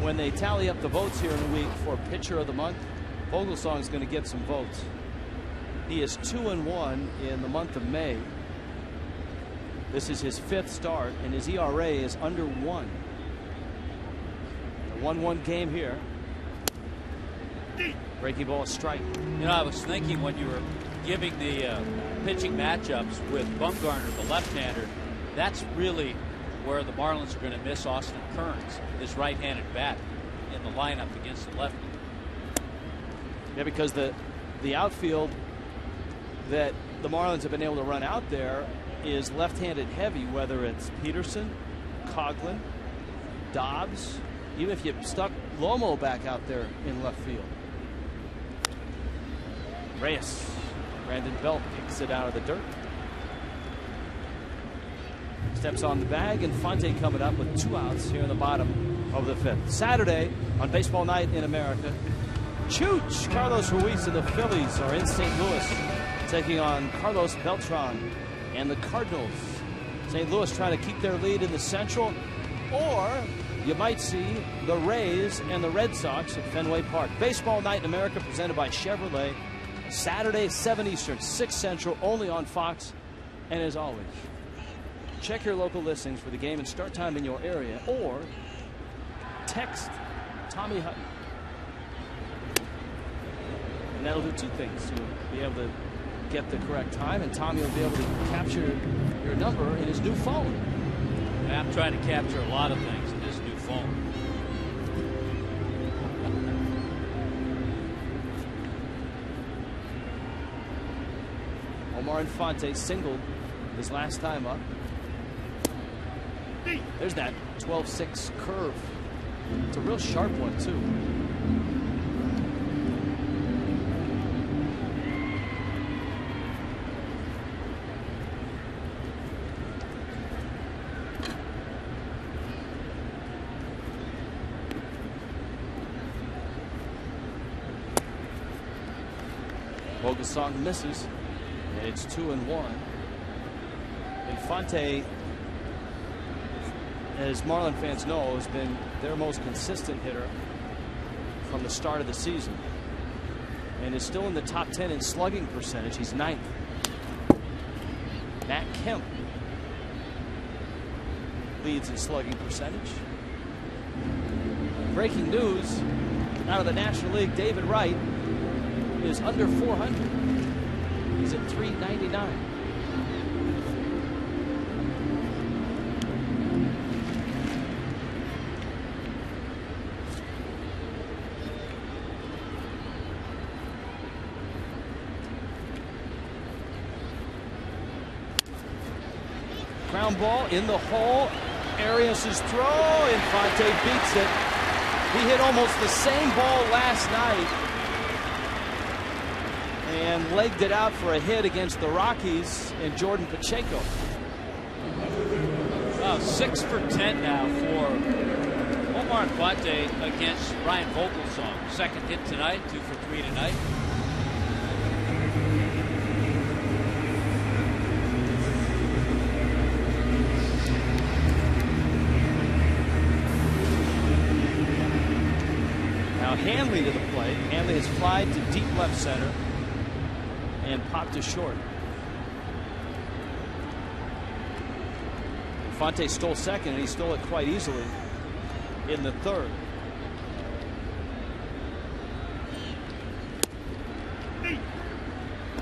[SPEAKER 1] when they tally up the votes here in a week for pitcher of the month, Vogelsong is going to get some votes. He is 2-1 in the month of May. This is his 5th start, and his ERA is under 1. A 1-1 game here. Breaking ball, a strike.
[SPEAKER 2] You know, I was thinking when you were giving the pitching matchups with Bumgarner, the left-hander, that's really where the Marlins are going to miss Austin Kearns, this right-handed bat, in the lineup against the lefty.
[SPEAKER 1] Yeah, because the outfield that the Marlins have been able to run out there is left-handed heavy, whether it's Peterson, Coughlin, Dobbs, even if you stuck Lomo back out there in left field. Reyes, Brandon Belt kicks it out of the dirt. Steps on the bag, and Fonte coming up with 2 outs here in the bottom of the 5th. Saturday on Baseball Night in America, Chooch, Carlos Ruiz and the Phillies are in St. Louis taking on Carlos Beltran and the Cardinals. St. Louis trying to keep their lead in the Central, or you might see the Rays and the Red Sox at Fenway Park. Baseball Night in America presented by Chevrolet. Saturday, 7 Eastern, 6 Central, only on Fox. And as always, check your local listings for the game and start time in your area, or text Tommy Hutton. And that'll do 2 things. You'll be able to get the correct time, and Tommy will be able to capture your number in his new phone.
[SPEAKER 2] And I'm trying to capture a lot of things in his new phone.
[SPEAKER 1] Omar Infante singled his last time up. There's that 12-6 curve. It's a real sharp one, too. Vogelsong misses. It's 2-1. Infante, as Marlin fans know, has been their most consistent hitter from the start of the season, and is still in the top 10 in slugging percentage. He's 9th. Matt Kemp leads in slugging percentage. Breaking news out of the National League: David Wright is under 400. He's at 399. Ground ball in the hole. Arias' throw. Infante beats it. He hit almost the same ball last night and legged it out for a hit against the Rockies and Jordan Pacheco.
[SPEAKER 2] Wow, 6 for 10 now for Omar Infante against Ryan Vogelsong. Second hit tonight, 2 for 3 tonight.
[SPEAKER 1] Now Hanley to the plate. Hanley has flied to deep left center and popped to short. Infante stole second, and he stole it quite easily in the third.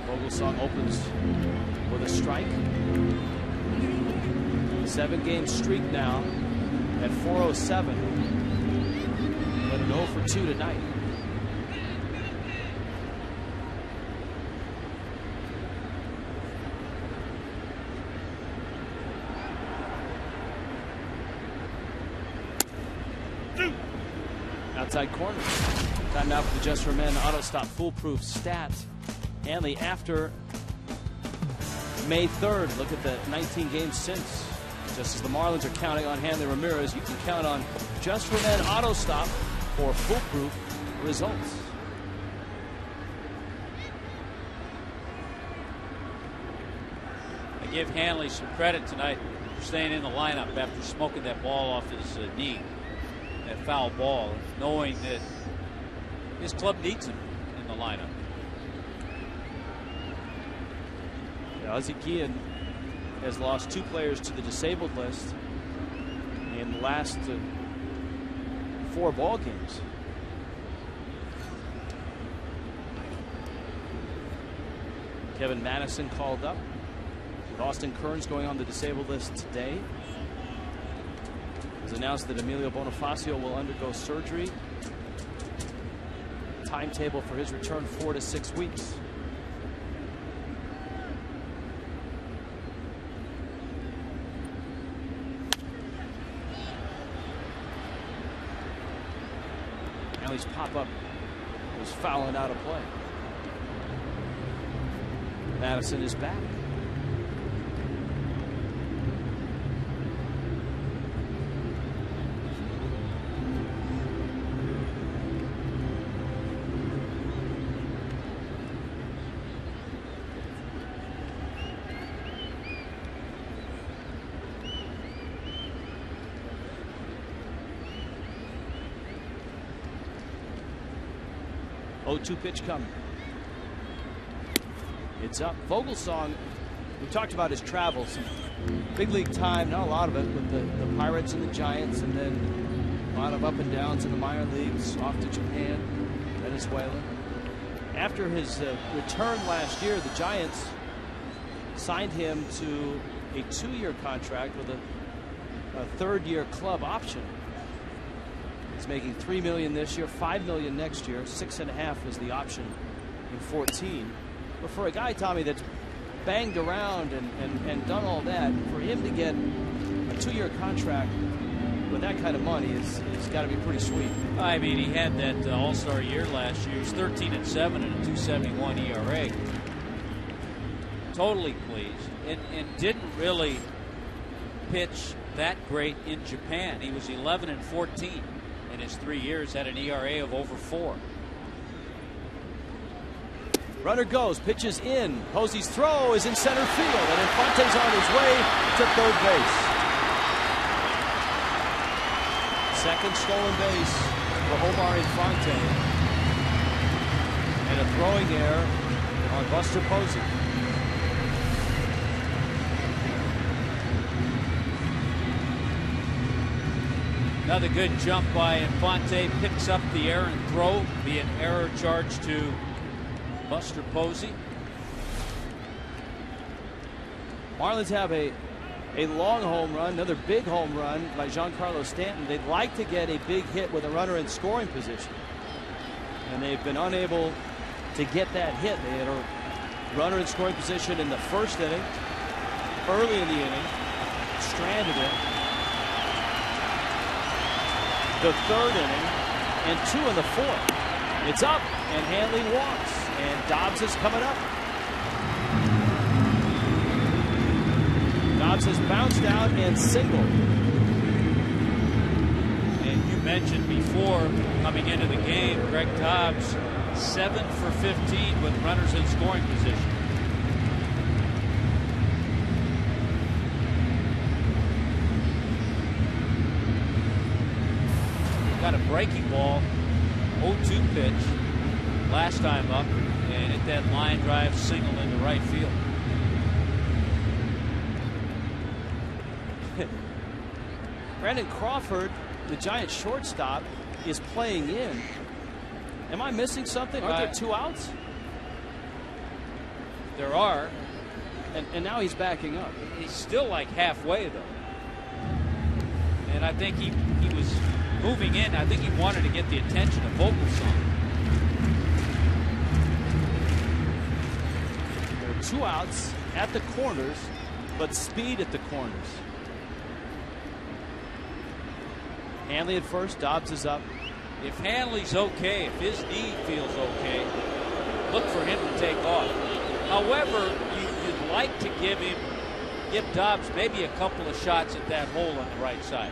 [SPEAKER 1] Vogelsong opens with a strike. 7-game streak now at 407. But an 0 for 2 tonight. Outside corner. Time now for the Just for Men Auto Stop Foolproof Stat. Hanley after May 3rd. Look at the 19 games since. Just as the Marlins are counting on Hanley Ramirez, you can count on Just for Men Auto Stop for foolproof results.
[SPEAKER 2] I give Hanley some credit tonight for staying in the lineup after smoking that ball off his knee. That foul ball, knowing that his club needs him in the lineup.
[SPEAKER 1] Ozzie Guillen has lost 2 players to the disabled list in the last 4 ball games. Kevin Madison called up, with Austin Kearns going on the disabled list today. It was announced that Emilio Bonifacio will undergo surgery. Timetable for his return 4 to 6 weeks. Hanley's pop-up was fouling out of play. Madison is back. Oh, 2 pitch coming. It's up. Vogelsong, we talked about his travels. Big league time, not a lot of it, with the Pirates and the Giants, and then a lot of up and downs in the minor leagues, off to Japan, Venezuela. After his return last year, the Giants signed him to a 2-year contract with a 3rd-year club option. He's making $3 million this year, $5 million next year. 6.5 was the option in 14. But for a guy, Tommy, that's banged around and done all that, for him to get a 2-year contract with that kind of money is got to be pretty sweet.
[SPEAKER 2] I mean, he had that All-Star year last year. He was 13-7 and a 2.71 ERA. Totally pleased, and didn't really pitch that great in Japan. He was 11-14 in his 3 years, had an ERA of over 4.
[SPEAKER 1] Runner goes, pitches in. Posey's throw is in center field, and Infante's on his way to third base. Second stolen base for Omar Infante. And a throwing error on Buster Posey.
[SPEAKER 2] Another good jump by Infante, picks up the errant throw, be an error charge to Buster Posey.
[SPEAKER 1] Marlins have a long home run, another big home run by Giancarlo Stanton. They'd like to get a big hit with a runner in scoring position, and they've been unable to get that hit. They had a runner in scoring position in the 1st inning, early in the inning, stranded it. The 3rd inning, and 2 in the 4th. It's up, and Hanley walks, and Dobbs is coming up. Dobbs has bounced out and singled.
[SPEAKER 2] And you mentioned before, coming into the game, Greg Dobbs 7 for 15 with runners in scoring position. Got a breaking ball, 0-2 pitch last time up, and hit that line drive single into right field.
[SPEAKER 1] Brandon Crawford, the Giants shortstop, is playing in. Am I missing something? Are there 2 outs?
[SPEAKER 2] There are.
[SPEAKER 1] And now he's backing up.
[SPEAKER 2] He's still like halfway, though. And I think he was moving in. I think he wanted to get the attention of Vogelsong.
[SPEAKER 1] There are 2 outs at the corners, but speed at the corners. Hanley at first, Dobbs is up.
[SPEAKER 2] If Hanley's okay, if his knee feels okay, look for him to take off. However, you'd like to give Dobbs maybe a couple of shots at that hole on the right side.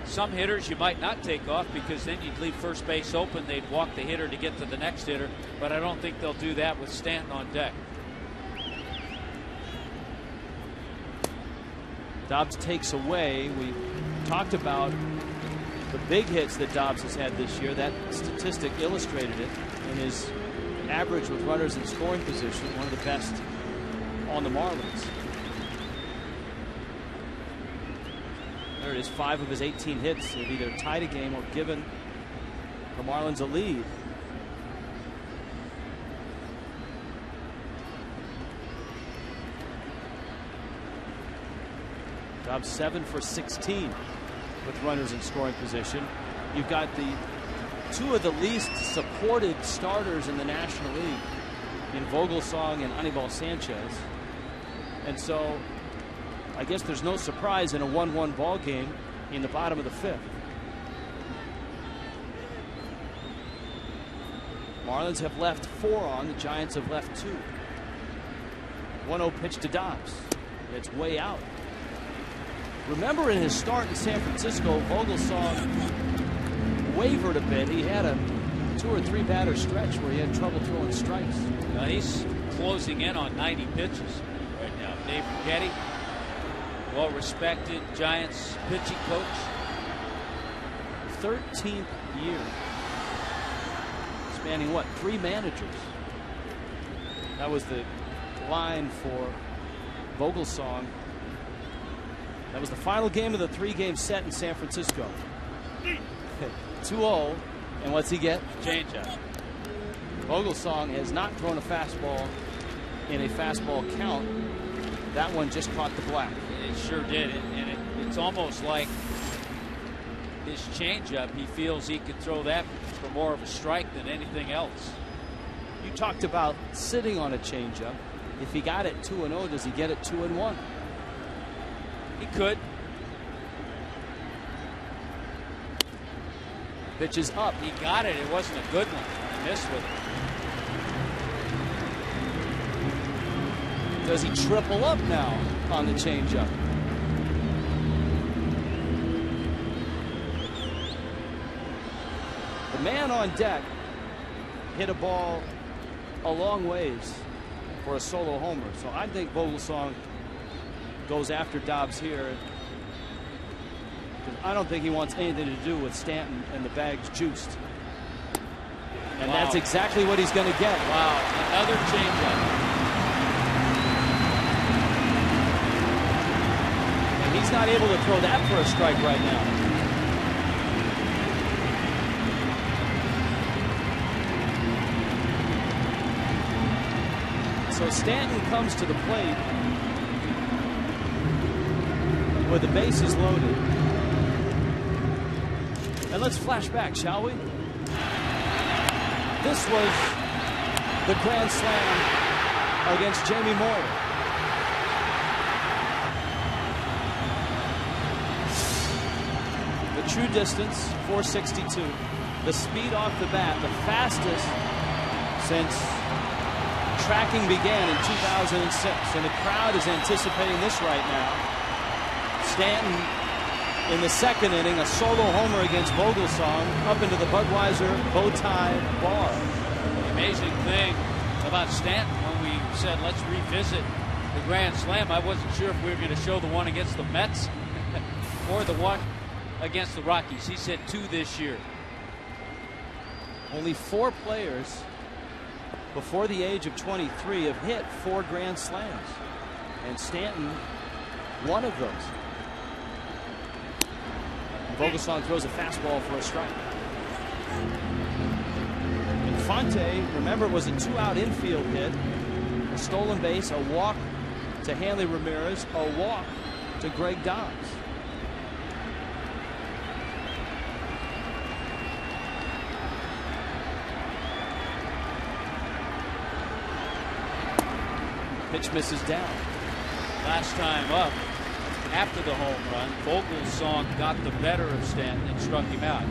[SPEAKER 2] Some hitters you might not take off because then you'd leave first base open. They'd walk the hitter to get to the next hitter, but I don't think they'll do that with Stanton on deck.
[SPEAKER 1] Dobbs takes away. We talked about the big hits that Dobbs has had this year. That statistic illustrated it in his average with runners in scoring position, one of the best on the Marlins. There it is, 5 of his 18 hits have either tied a game or given the Marlins a lead. Dobbs 7 for 16 with runners in scoring position. You've got the 2 of the least supported starters in the National League in Vogelsong and Anibal Sanchez. And so I guess there's no surprise in a 1-1 ball game in the bottom of the 5th. Marlins have left 4 on. The Giants have left 2. 1-0 pitch to Dobbs. It's way out. Remember in his start in San Francisco, Vogelsong wavered a bit. He had a 2 or 3 batter stretch where he had trouble throwing strikes.
[SPEAKER 2] Now he's closing in on 90 pitches right now. Dave Getty, well-respected Giants pitching coach.
[SPEAKER 1] 13th year. Spanning what? 3 managers. That was the line for Vogelsong. That was the final game of the 3-game set in San Francisco. 2-0, and what's he get?
[SPEAKER 2] Changeup.
[SPEAKER 1] Vogelsong has not thrown a fastball in a fastball count. That one just caught the black.
[SPEAKER 2] It sure did, and it's almost like his changeup. He feels he could throw that for more of a strike than anything else.
[SPEAKER 1] You talked about sitting on a changeup. If he got it 2-0, does he get it 2-1?
[SPEAKER 2] He could.
[SPEAKER 1] Pitch is up.
[SPEAKER 2] He got it. It wasn't a good one. He missed with it.
[SPEAKER 1] Does he triple up now on the changeup? The man on deck hit a ball a long ways for a solo homer. So I think Vogelsong goes after Dobbs here. I don't think he wants anything to do with Stanton and the bags juiced. And
[SPEAKER 2] wow.
[SPEAKER 1] That's exactly what he's going to get.
[SPEAKER 2] Wow, another changeup.
[SPEAKER 1] And he's not able to throw that for a strike right now. So Stanton comes to the plate with the bases loaded. And let's flash back, shall we? This was the grand slam against Jamie Moyer. The true distance, 462. The speed off the bat, the fastest since tracking began in 2006. And the crowd is anticipating this right now. Stanton in the 2nd inning, a solo homer against Vogelsong up into the Budweiser bow tie bar.
[SPEAKER 2] The amazing thing about Stanton, when we said let's revisit the Grand Slam, I wasn't sure if we were going to show the one against the Mets or the one against the Rockies. He's hit 2 this year.
[SPEAKER 1] Only 4 players before the age of 23 have hit 4 grand slams, and Stanton one of those. Vogelsong throws a fastball for a strike. Infante, remember, it was a 2-out infield hit, a stolen base, a walk to Hanley Ramirez, a walk to Greg Dobbs. Pitch misses down.
[SPEAKER 2] Last time up, after the home run, Vogelsong got the better of Stanton and struck him out.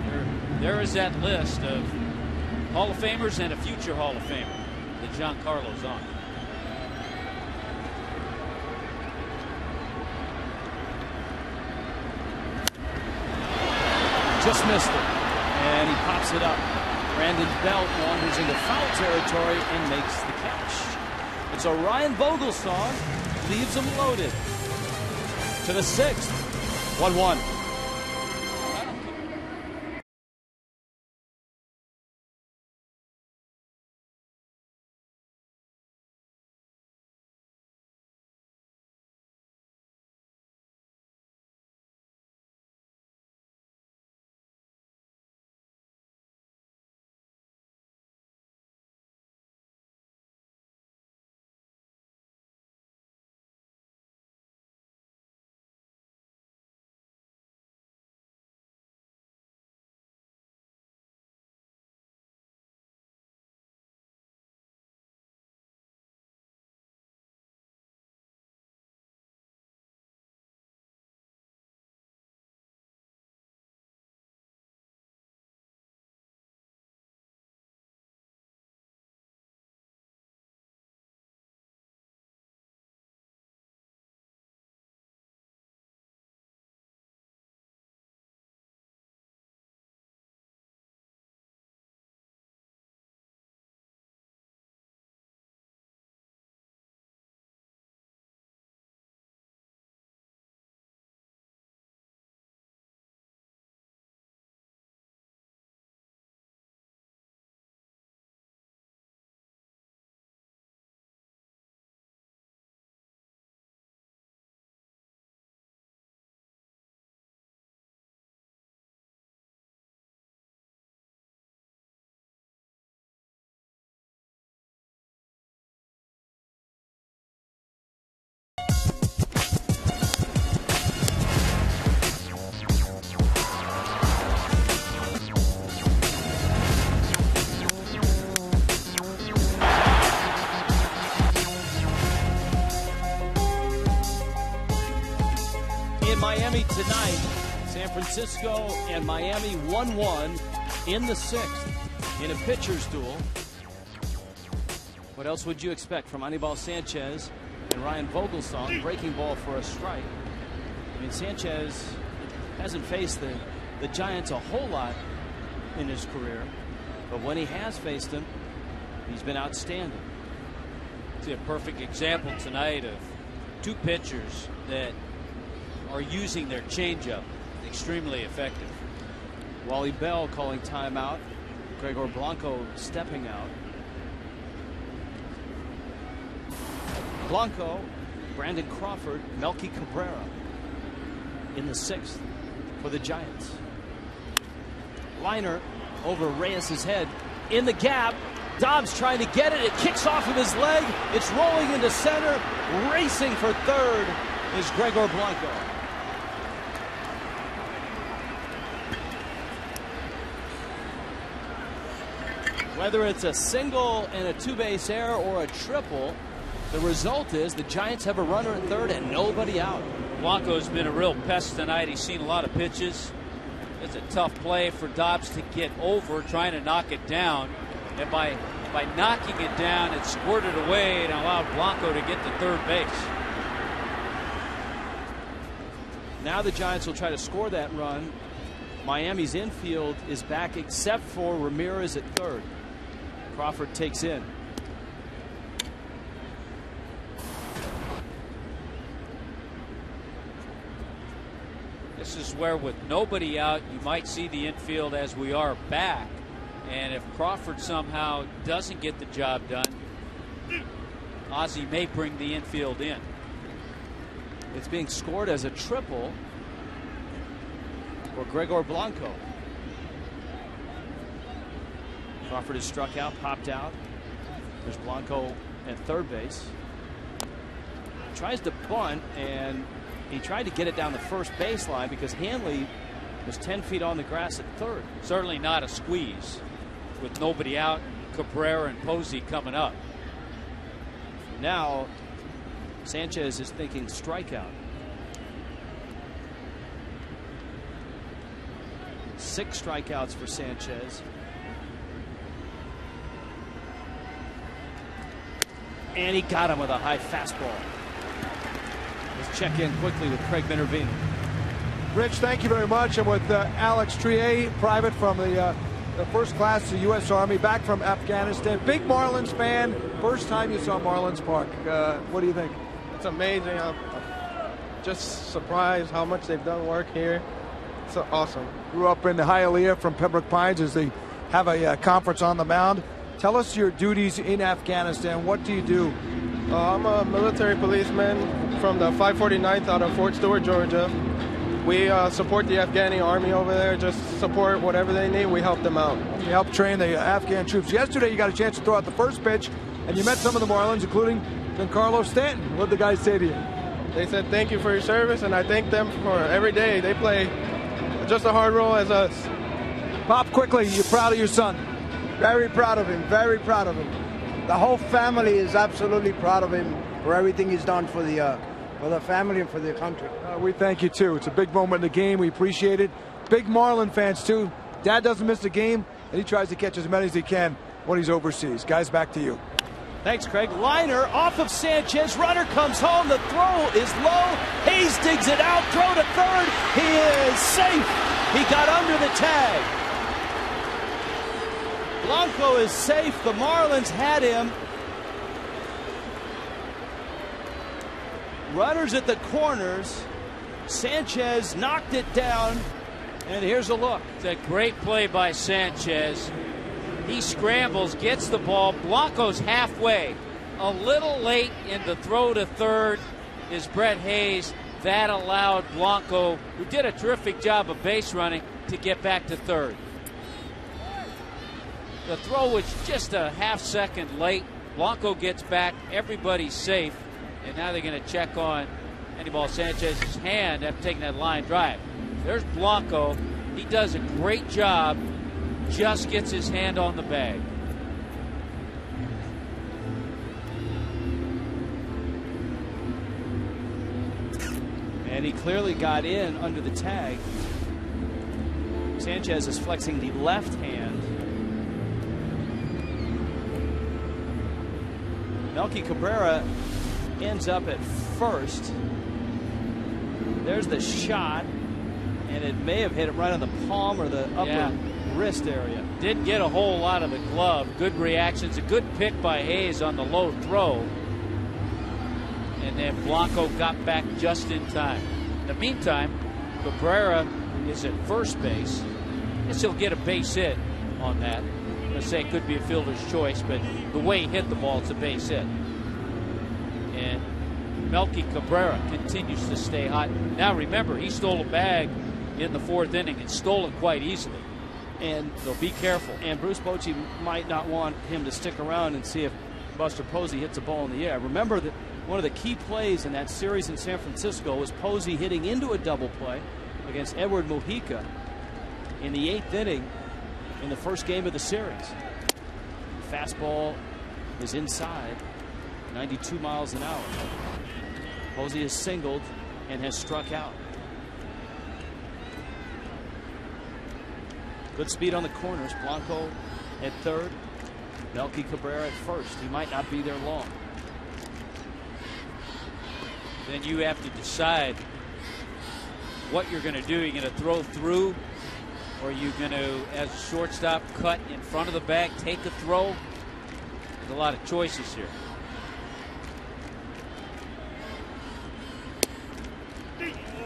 [SPEAKER 2] There is that list of Hall of Famers and a future Hall of Famer that Giancarlo's on.
[SPEAKER 1] Just missed it, and he pops it up. Brandon Belt wanders into foul territory and makes the catch. And so Ryan Vogelsong leaves him loaded to the 6th. 1-1. Miami tonight, San Francisco and Miami 1-1 in the 6th in a pitcher's duel. What else would you expect from Anibal Sanchez and Ryan Vogelsong? Breaking ball for a strike. I mean, Sanchez hasn't faced the Giants a whole lot in his career, but when he has faced them, he's been outstanding.
[SPEAKER 2] It's a perfect example tonight of two pitchers that are using their changeup extremely effective.
[SPEAKER 1] Wally Bell calling timeout. Gregor Blanco stepping out. Blanco, Brandon Crawford, Melky Cabrera in the 6th for the Giants. Liner over Reyes' head in the gap. Dobbs trying to get it. It kicks off of his leg. It's rolling into center. Racing for third is Gregor Blanco. Whether it's a single and a 2-base error or a triple, the result is the Giants have a runner at third and nobody out.
[SPEAKER 2] Blanco's been a real pest tonight. He's seen a lot of pitches. It's a tough play for Dobbs to get over, trying to knock it down. And by knocking it down, it squirted away and allowed Blanco to get to third base.
[SPEAKER 1] Now the Giants will try to score that run. Miami's infield is back except for Ramirez at third. Crawford takes in.
[SPEAKER 2] This is where, with nobody out, you might see the infield as we are back. And if Crawford somehow doesn't get the job done, Ozzie may bring the infield in.
[SPEAKER 1] It's being scored as a triple for Gregor Blanco. Crawford is struck out, popped out. There's Blanco at third base. Tries to bunt, and he tried to get it down the first baseline because Hanley was 10 feet on the grass at third.
[SPEAKER 2] Certainly not a squeeze with nobody out, Cabrera and Posey coming up.
[SPEAKER 1] Now Sanchez is thinking strikeout. 6 strikeouts for Sanchez. And he got him with a high fastball. Let's check in quickly with Craig Minervini.
[SPEAKER 3] Rich, thank you very much. I'm with Alex Trier, private from the first class of the U.S. Army, back from Afghanistan. Big Marlins fan. First time you saw Marlins Park. What do you think?
[SPEAKER 10] It's amazing. I'm just surprised how much they've done work here. It's awesome.
[SPEAKER 3] Grew up in Hialeah from Pembroke Pines as they have a conference on the mound. Tell us your duties in Afghanistan. What do you do?
[SPEAKER 10] I'm a military policeman from the 549th out of Fort Stewart, Georgia. We support the Afghani army over there, just support whatever they need. We help them out.
[SPEAKER 3] You help train the Afghan troops. Yesterday you got a chance to throw out the first pitch, and you met some of the Marlins, including Giancarlo Stanton. What did the guys say to you?
[SPEAKER 10] They said thank you for your service, and I thank them for every day. They play just a hard role as us.
[SPEAKER 3] Pop, quickly, you're proud of your son?
[SPEAKER 11] Very proud of him, very proud of him. The whole family is absolutely proud of him for everything he's done for the family and for the country.
[SPEAKER 3] We thank you too. It's a big moment in the game. We appreciate it. Big Marlin fans too. Dad doesn't miss a game, and he tries to catch as many as he can when he's overseas. Guys, back to you.
[SPEAKER 1] Thanks, Craig. Liner off of Sanchez. Runner comes home. The throw is low. Hayes digs it out. Throw to third. He is safe. He got under the tag. Blanco is safe. The Marlins had him. Runners at the corners. Sanchez knocked it down. And here's a look.
[SPEAKER 2] It's a great play by Sanchez. He scrambles, gets the ball. Blanco's halfway. A little late in the throw to third is Brett Hayes. That allowed Blanco, who did a terrific job of base running, to get back to third. The throw was just a half second late. Blanco gets back. Everybody's safe. And now they're going to check on Anibal Sanchez's hand after taking that line drive. There's Blanco. He does a great job. Just gets his hand on the bag.
[SPEAKER 1] And he clearly got in under the tag. Sanchez is flexing the left hand. Melky Cabrera ends up at first. There's the shot, and it may have hit it right on the palm or the upper wrist area.
[SPEAKER 2] Didn't get a whole lot of the glove. Good reactions. A good pick by Hayes on the low throw. And then Blanco got back just in time. In the meantime, Cabrera is at first base. Guess he'll get a base hit on that. I'm going to say it could be a fielder's choice, but the way he hit the ball, it's a base hit. And Melky Cabrera continues to stay hot. Now remember, he stole a bag in the fourth inning and stole it quite easily.
[SPEAKER 1] And
[SPEAKER 2] so be careful.
[SPEAKER 1] And Bruce Bochy might not want him to stick around and see if Buster Posey hits a ball in the air. Remember that one of the key plays in that series in San Francisco was Posey hitting into a double play against Edward Mujica in the 8th inning in the first game of the series. Fastball is inside, 92 miles an hour. Posey has singled and has struck out. Good speed on the corners. Blanco at third. Melky Cabrera at first. He might not be there long.
[SPEAKER 2] Then you have to decide what you're going to do. You're going to throw through, or are you going to, as a shortstop, cut in front of the bag, take a throw? There's a lot of choices here.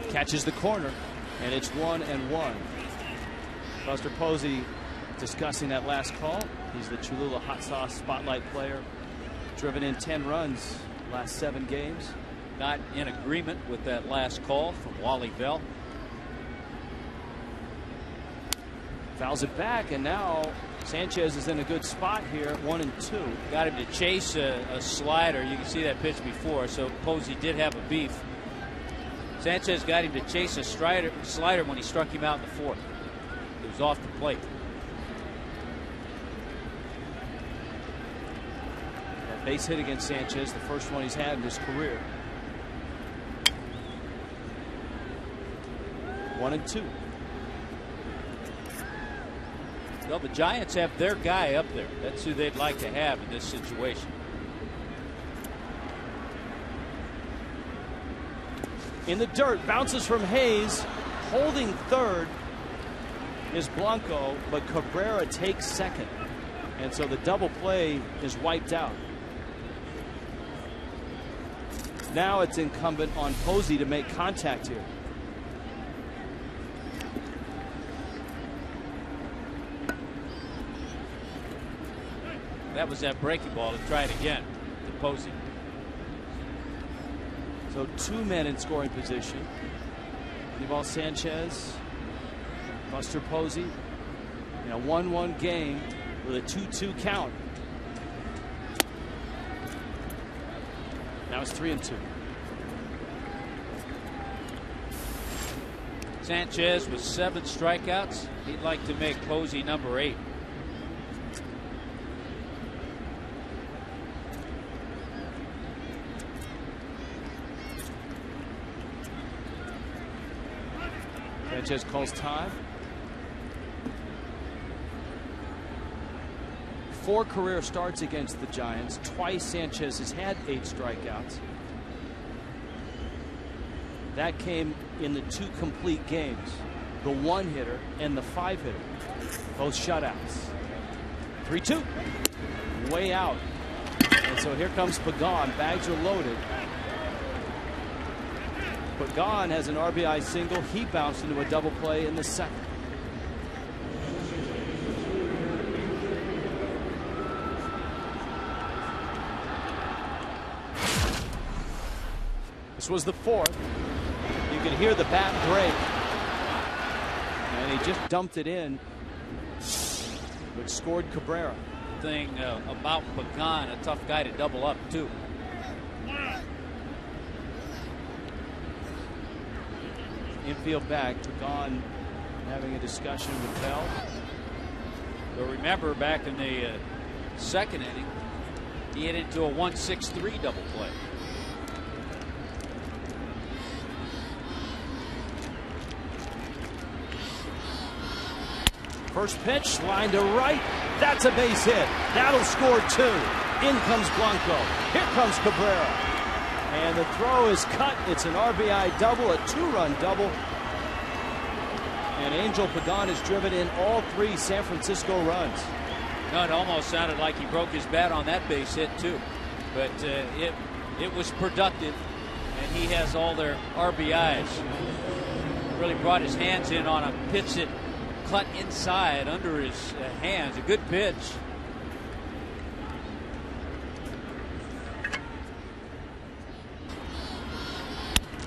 [SPEAKER 1] Catches the corner, and it's 1-1. Buster Posey discussing that last call. He's the Cholula Hot Sauce Spotlight player. Driven in 10 runs last 7 games.
[SPEAKER 2] Not in agreement with that last call from Wally Bell.
[SPEAKER 1] Fouls it back, and now Sanchez is in a good spot here at 1-2.
[SPEAKER 2] Got him to chase a slider. You can see that pitch before, so Posey did have a beef. Sanchez got him to chase a slider when he struck him out in the 4th. It was off the plate.
[SPEAKER 1] A base hit against Sanchez, the first one he's had in his career. 1-2.
[SPEAKER 2] Well, the Giants have their guy up there. That's who they'd like to have in this situation.
[SPEAKER 1] In the dirt, bounces from Hayes. Holding third is Blanco, but Cabrera takes second. And so the double play is wiped out. Now it's incumbent on Posey to make contact here.
[SPEAKER 2] That was that breaking ball. To try it again to Posey.
[SPEAKER 1] So 2 men in scoring position. Anibal Sanchez, Buster Posey in a 1-1 game with a 2-2 count. Now it's 3-2.
[SPEAKER 2] Sanchez with 7 strikeouts. He'd like to make Posey number 8.
[SPEAKER 1] Sanchez calls time. 4 career starts against the Giants. Twice Sanchez has had 8 strikeouts. That came in the 2 complete games. The 1-hitter and the 5-hitter. Both shutouts. 3-2. Way out. And so here comes Pagan. Bags are loaded. Pagan has an RBI single. He bounced into a double play in the 2nd. This was the 4th. You could hear the bat break. And he just dumped it in, but scored Cabrera.
[SPEAKER 2] Thing about Pagan, a tough guy to double up too.
[SPEAKER 1] Infield back, Pagan having a discussion with Bell.
[SPEAKER 2] But remember, back in the 2nd inning, he hit into a 1-6-3 double play.
[SPEAKER 1] First pitch, line to right. That's a base hit. That'll score 2. In comes Blanco. Here comes Cabrera. And the throw is cut. It's an RBI double, a 2-run double. And Angel Pagan has driven in all 3 San Francisco runs.
[SPEAKER 2] No, it almost sounded like he broke his bat on that base hit too. But it was productive, and he has all their RBIs. Really brought his hands in on a pitch that cut inside under his hands. A good pitch.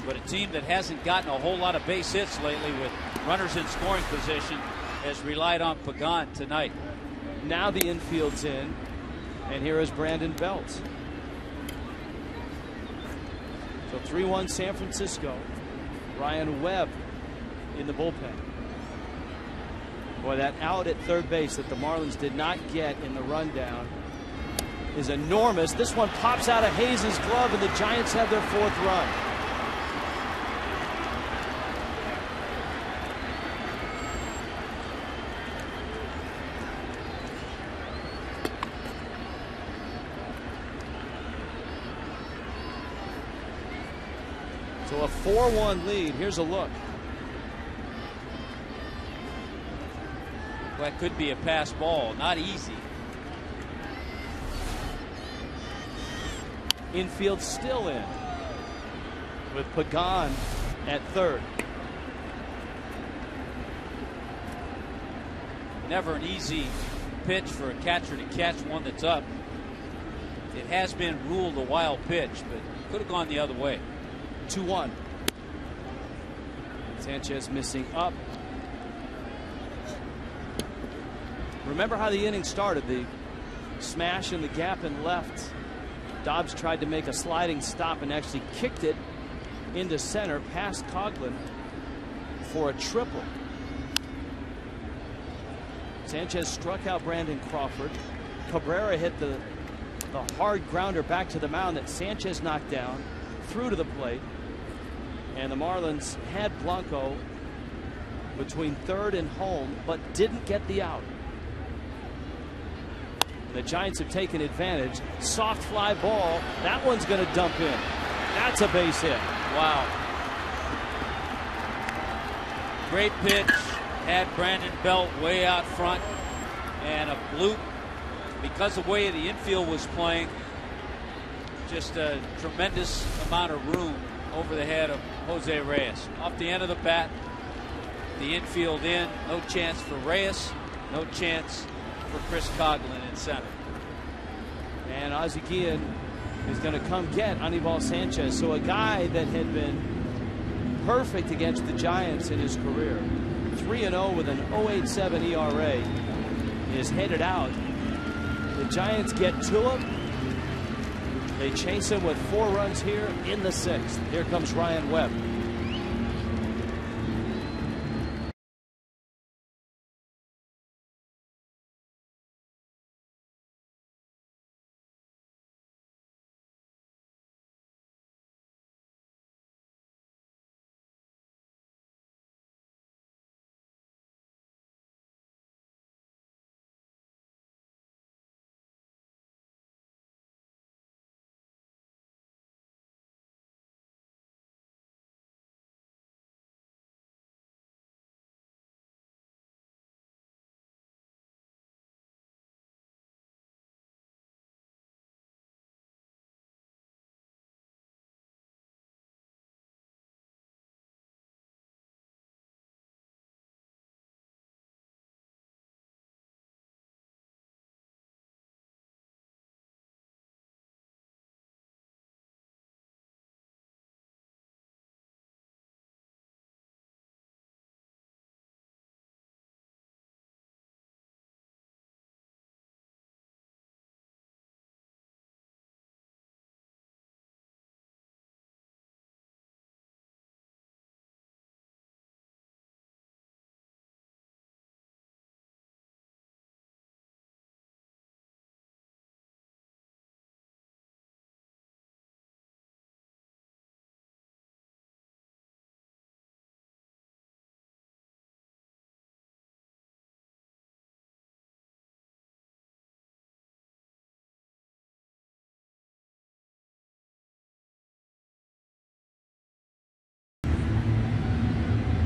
[SPEAKER 2] But a team that hasn't gotten a whole lot of base hits lately with runners in scoring position has relied on Pagan tonight.
[SPEAKER 1] Now the infield's in, and here is Brandon Belt. So 3-1 San Francisco. Ryan Webb in the bullpen. Boy, that out at third base that the Marlins did not get in the rundown is enormous. This one pops out of Hayes' glove, and the Giants have their 4th run. So a 4-1 lead. Here's a look.
[SPEAKER 2] Well, that could be a pass ball. Not easy.
[SPEAKER 1] Infield still in with Pagan at third.
[SPEAKER 2] never an easy pitch for a catcher to catch one that's up. It has been ruled a wild pitch, but could have gone the other way.
[SPEAKER 1] 2-1. Sanchez missing up. Remember how the inning started? The smash in the gap and left. Dobbs tried to make a sliding stop and actually kicked it into center past Coughlin for a triple. Sanchez struck out Brandon Crawford. Cabrera hit the hard grounder back to the mound that Sanchez knocked down, threw to the plate, and the Marlins had Blanco between third and home, but didn't get the out. The Giants have taken advantage. Soft fly ball. That one's going to dump in. That's a base hit.
[SPEAKER 2] Wow. Great pitch. Had Brandon Belt way out front. And a bloop because the way the infield was playing. Just a tremendous amount of room over the head of Jose Reyes. Off the end of the bat. The infield in. No chance for Reyes. No chance for Chris Coughlin in center.
[SPEAKER 1] And Ozzie Guillen is going to come get Anibal Sanchez. So a guy that had been perfect against the Giants in his career, 3-0 with an 0.87 ERA, is headed out. The Giants get to him. They chase him with 4 runs here in the 6th. Here comes Ryan Webb.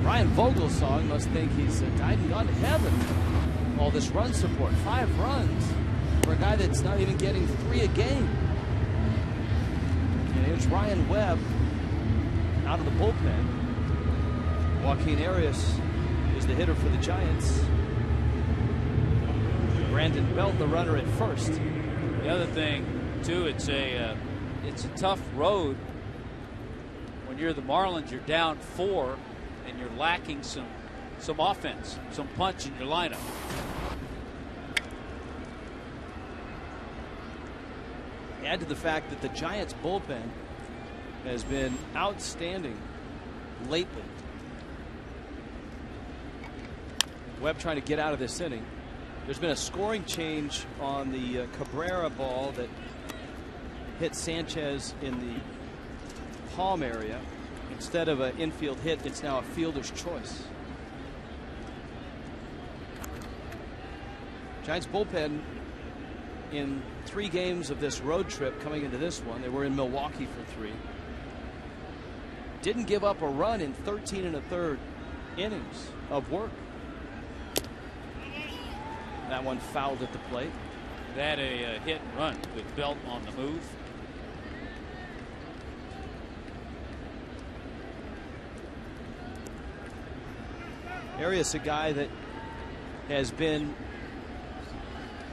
[SPEAKER 1] Ryan Vogel's song must think he's died and gone to heaven. All this run support, 5 runs for a guy that's not even getting 3 a game. And here's Ryan Webb out of the bullpen. Joaquin Arias is the hitter for the Giants. Brandon Belt, the runner at first.
[SPEAKER 2] The other thing, too, it's a tough road. When you're the Marlins, you're down 4. And you're lacking some offense, some punch in your lineup.
[SPEAKER 1] Add to the fact that the Giants bullpen has been outstanding lately. Webb trying to get out of this inning. There's been a scoring change on the Cabrera ball that hit Sanchez in the palm area. Instead of an infield hit, it's now a fielder's choice. Giants bullpen in 3 games of this road trip coming into this one. They were in Milwaukee for 3. Didn't give up a run in 13 1/3 innings of work. That one fouled at the plate.
[SPEAKER 2] That a hit and run with Belt on the move.
[SPEAKER 1] Arias, a guy that has been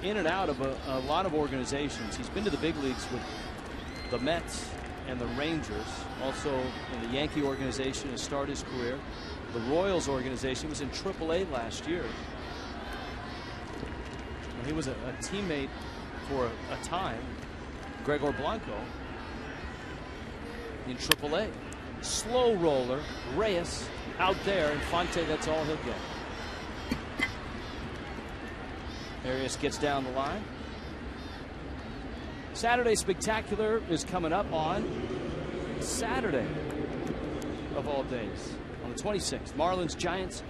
[SPEAKER 1] in and out of a lot of organizations. He's been to the big leagues with the Mets and the Rangers, also in the Yankee organization to start his career. The Royals organization was in AAA last year. And he was a teammate for a time, Gregor Blanco, in AAA. Slow roller, Reyes out there, and Fonte, that's all he'll get. Arias gets down the line. Saturday Spectacular is coming up on Saturday of all days, on the 26th. Marlins Giants.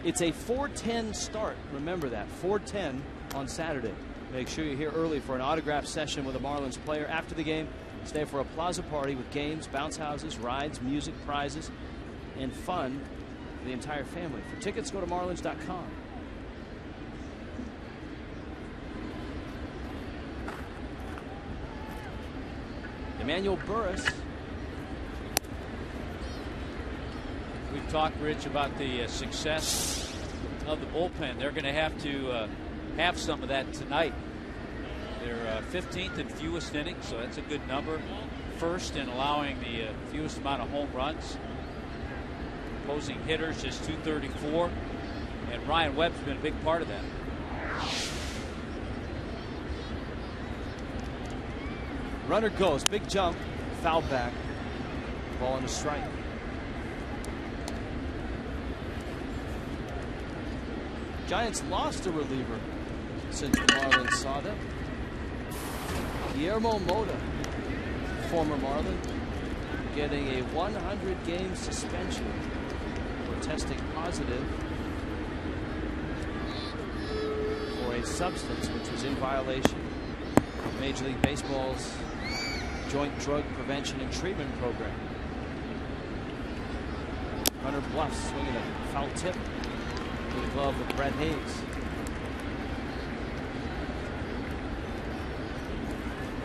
[SPEAKER 1] It's a 4:10 start. Remember that, 4:10 on Saturday. Make sure you're here early for an autograph session with a Marlins player. After the game, stay for a plaza party with games, bounce houses, rides, music, prizes, and fun for the entire family. For tickets, go to marlins.com. Emmanuel Burris.
[SPEAKER 2] We've talked, Rich, about the success of the bullpen. They're going to have some of that tonight. They're 15th in fewest innings, so that's a good number. First in allowing the fewest amount of home runs. Opposing hitters just 234, and Ryan Webb's been a big part of that.
[SPEAKER 1] Runner goes, big jump, foul back, ball and a strike. Giants lost a reliever since the Marlins saw them. Guillermo Mota, former Marlin, getting a 100-game suspension for testing positive for a substance which was in violation of Major League Baseball's Joint Drug Prevention and Treatment Program. Runner bluffs, swinging a foul tip to the glove of Brett Hayes.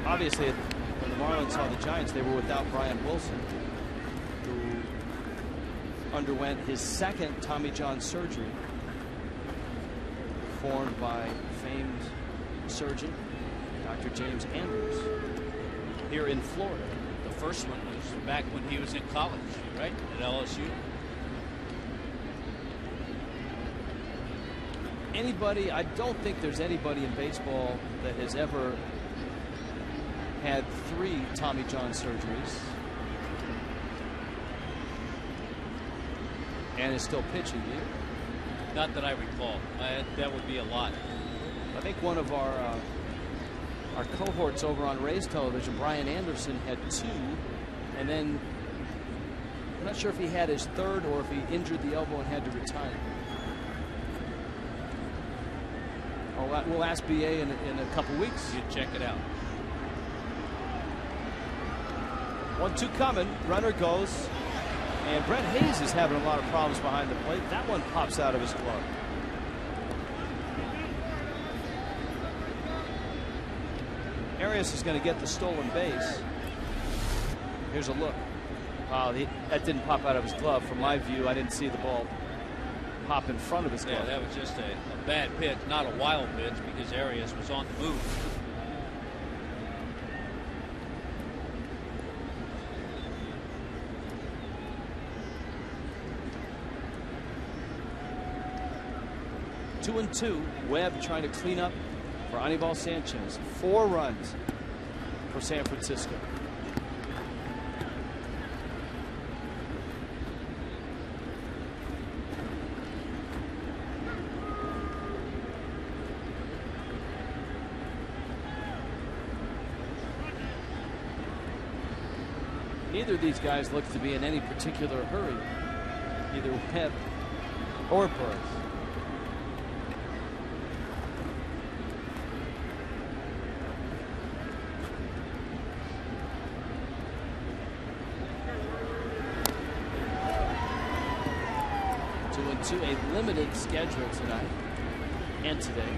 [SPEAKER 1] Obviously, when the Marlins saw the Giants, they were without Brian Wilson, who underwent his second Tommy John surgery, performed by famed surgeon Dr. James Andrews here in Florida.
[SPEAKER 2] The first one was back when he was in college, right, at LSU.
[SPEAKER 1] Anybody, I don't think there's anybody in baseball that has ever had 3 Tommy John surgeries and is still pitching here.
[SPEAKER 2] Not that I recall. That would be a lot.
[SPEAKER 1] I think one of our cohorts over on Rays Television, Brian Anderson, had 2, and then I'm not sure if he had his 3rd or if he injured the elbow and had to retire. We'll ask BA in a couple weeks.
[SPEAKER 2] You check it out.
[SPEAKER 1] 1-2 coming. Runner goes. And Brett Hayes is having a lot of problems behind the plate. That one pops out of his glove. Arias is going to get the stolen base. Here's a look. Wow, that didn't pop out of his glove. From my view, I didn't see the ball pop in front of his glove.
[SPEAKER 2] Yeah, that was just a bad pitch, not a wild pitch, because Arias was on the move. Two and 2. Webb trying to clean up for Anibal Sanchez. 4 runs for San Francisco. Neither of these guys look to be in any particular hurry, either Webb or Burris. A limited schedule tonight and today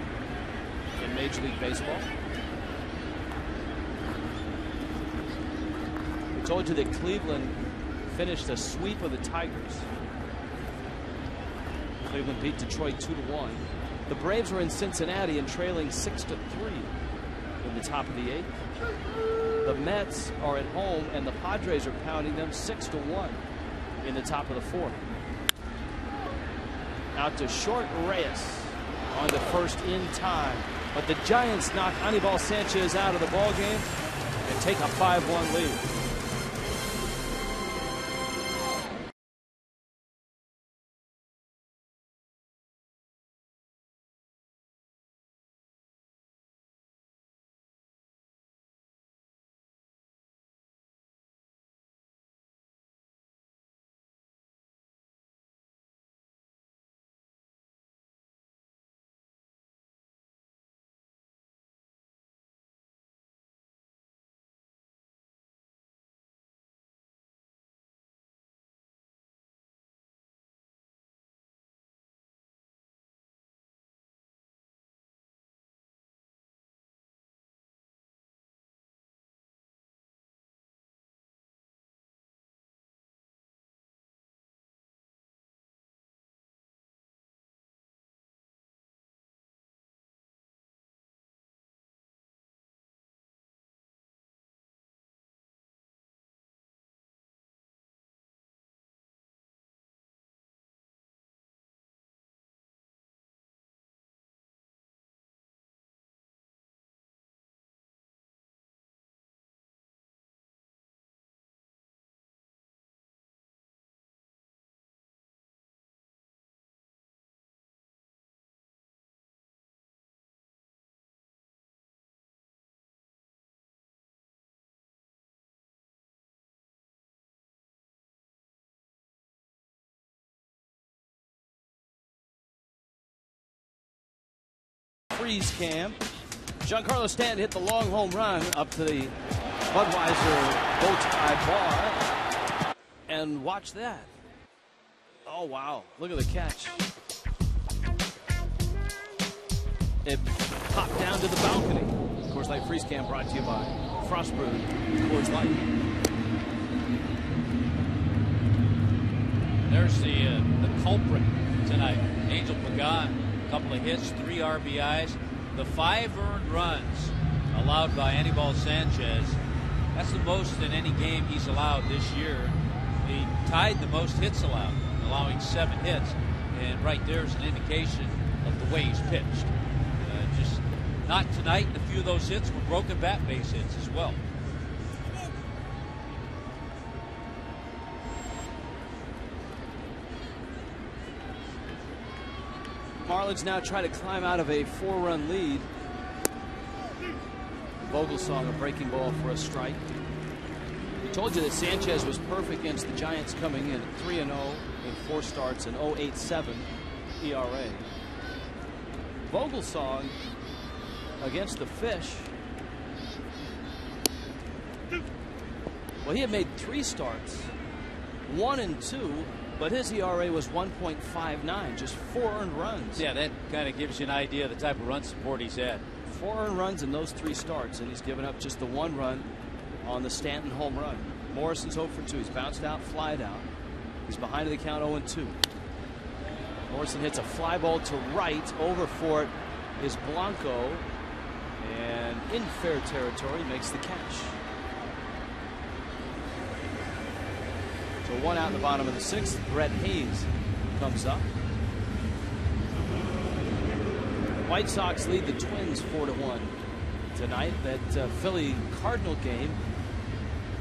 [SPEAKER 2] in Major League Baseball. We told you that Cleveland finished a sweep of the Tigers. Cleveland beat Detroit 2-1.
[SPEAKER 1] The Braves were in Cincinnati and trailing 6-3 in the top of the 8th. The Mets are at home and the Padres are pounding them 6-1 in the top of the 4th. Out to short, Reyes on the first in time. But the Giants knock Anibal Sanchez out of the ball game and take a 5-1 lead. Freeze cam. Giancarlo Stanton hit the long home run up to the Budweiser bow tie bar. And watch that. Oh, wow. Look at the catch. It popped down to the balcony. Of course, Light Freeze Cam brought to you by Frostbrew Coors Light.
[SPEAKER 2] There's the culprit tonight. Angel Pagan. Couple of hits, 3 RBIs. The 5 earned runs allowed by Anibal Sanchez. That's the most in any game he's allowed this year. He tied the most hits allowed, allowing 7 hits. And right there's an indication of the way he's pitched. Just not tonight. A few of those hits were broken bat base hits as well.
[SPEAKER 1] Marlins now try to climb out of a 4-run lead. Vogelsong, a breaking ball for a strike. I told you that Sanchez was perfect against the Giants coming in at 3-0 in 4 starts and 0.87 ERA. Vogelsong against the Fish. Well, he had made 3 starts, 1 and 2. But his ERA was 1.59, just 4 earned runs.
[SPEAKER 2] Yeah, that kind of gives you an idea of the type of run support he's had.
[SPEAKER 1] 4 earned runs in those 3 starts, and he's given up just the 1 run on the Stanton home run. Morrison's 0 for 2. He's bounced out, flied out. He's behind in the count 0-2. Morrison hits a fly ball to right. Over for it is Blanco. And in fair territory, makes the catch. So 1 out in the bottom of the 6th. Brett Hayes comes up. White Sox lead the Twins 4-1 tonight. That Philly Cardinal game,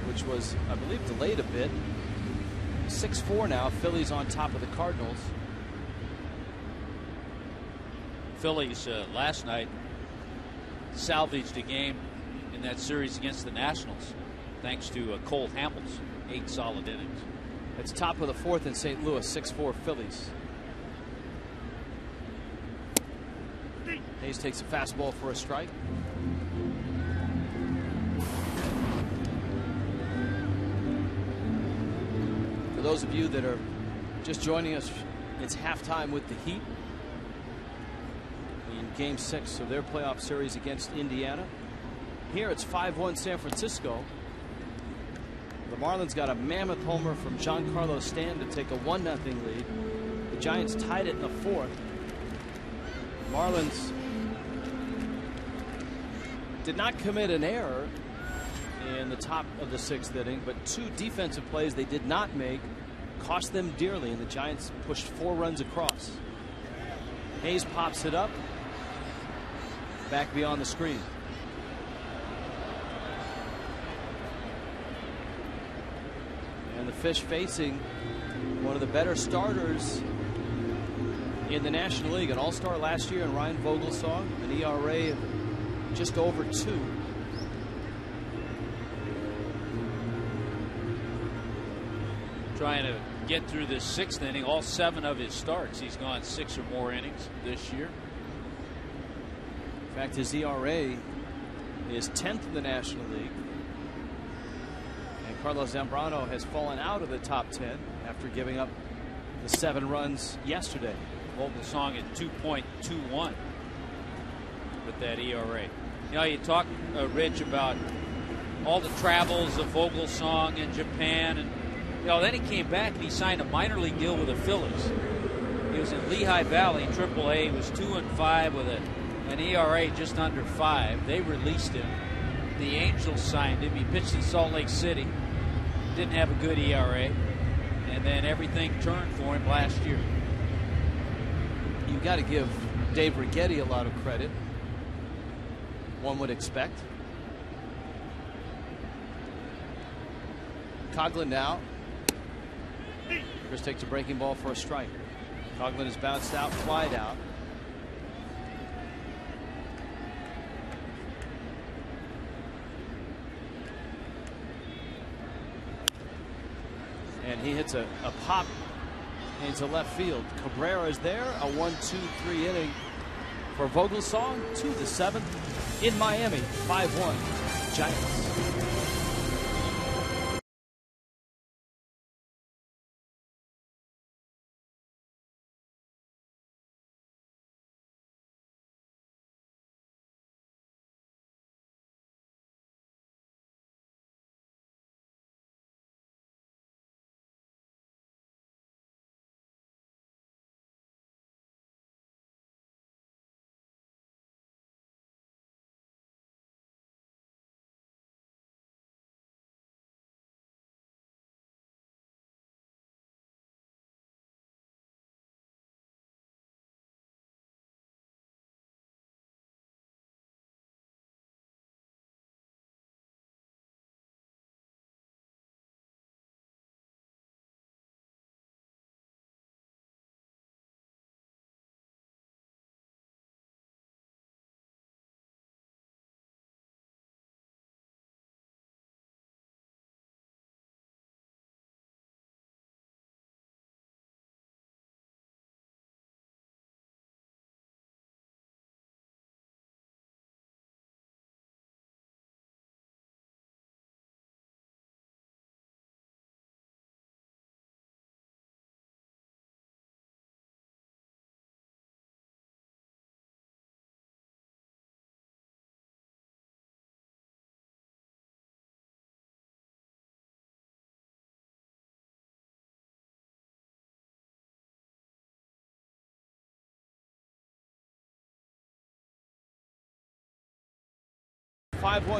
[SPEAKER 1] which was, I believe, delayed a bit. 6-4 now. Philly's on top of the Cardinals.
[SPEAKER 2] Phillies last night salvaged a game in that series against the Nationals thanks to Cole Hamels. 8 solid innings.
[SPEAKER 1] It's top of the 4th in St. Louis, 6-4 Phillies. Hayes takes a fastball for a strike. For those of you that are just joining us, it's halftime with the Heat in Game 6 of their playoff series against Indiana. Here it's 5-1 San Francisco. The Marlins got a mammoth homer from Giancarlo Stanton to take a 1-0 lead. The Giants tied it in the 4th. Marlins did not commit an error in the top of the 6th inning, but 2 defensive plays they did not make cost them dearly, and the Giants pushed 4 runs across. Hayes pops it up back beyond the screen. And the Fish facing one of the better starters in the National League, an all-star last year in Ryan Vogelsong, an ERA of just over 2.
[SPEAKER 2] Trying to get through this 6th inning. All 7 of his starts, he's gone 6 or more innings this year.
[SPEAKER 1] In fact, his ERA is 10th in the National League. And Carlos Zambrano has fallen out of the top 10 after giving up the 7 runs yesterday.
[SPEAKER 2] Vogelsong at 2.21 with that ERA. You know, you talk, Rich, about all the travels of Vogelsong in Japan, and you know, then he came back and he signed a minor league deal with the Phillies. He was in Lehigh Valley, AAA. He was 2-5 with an ERA just under 5. They released him. The Angels signed him. He pitched in Salt Lake City. Didn't have a good ERA, and then everything turned for him last year.
[SPEAKER 1] You've got to give Dave Righetti a lot of credit, one would expect. Coughlin now. Chris takes a breaking ball for a strike. Coughlin is bounced out, flied out. And he hits a pop into left field. Cabrera is there. A 1-2-3 inning for Vogelsong. 2 to 7 in Miami. 5-1 Giants.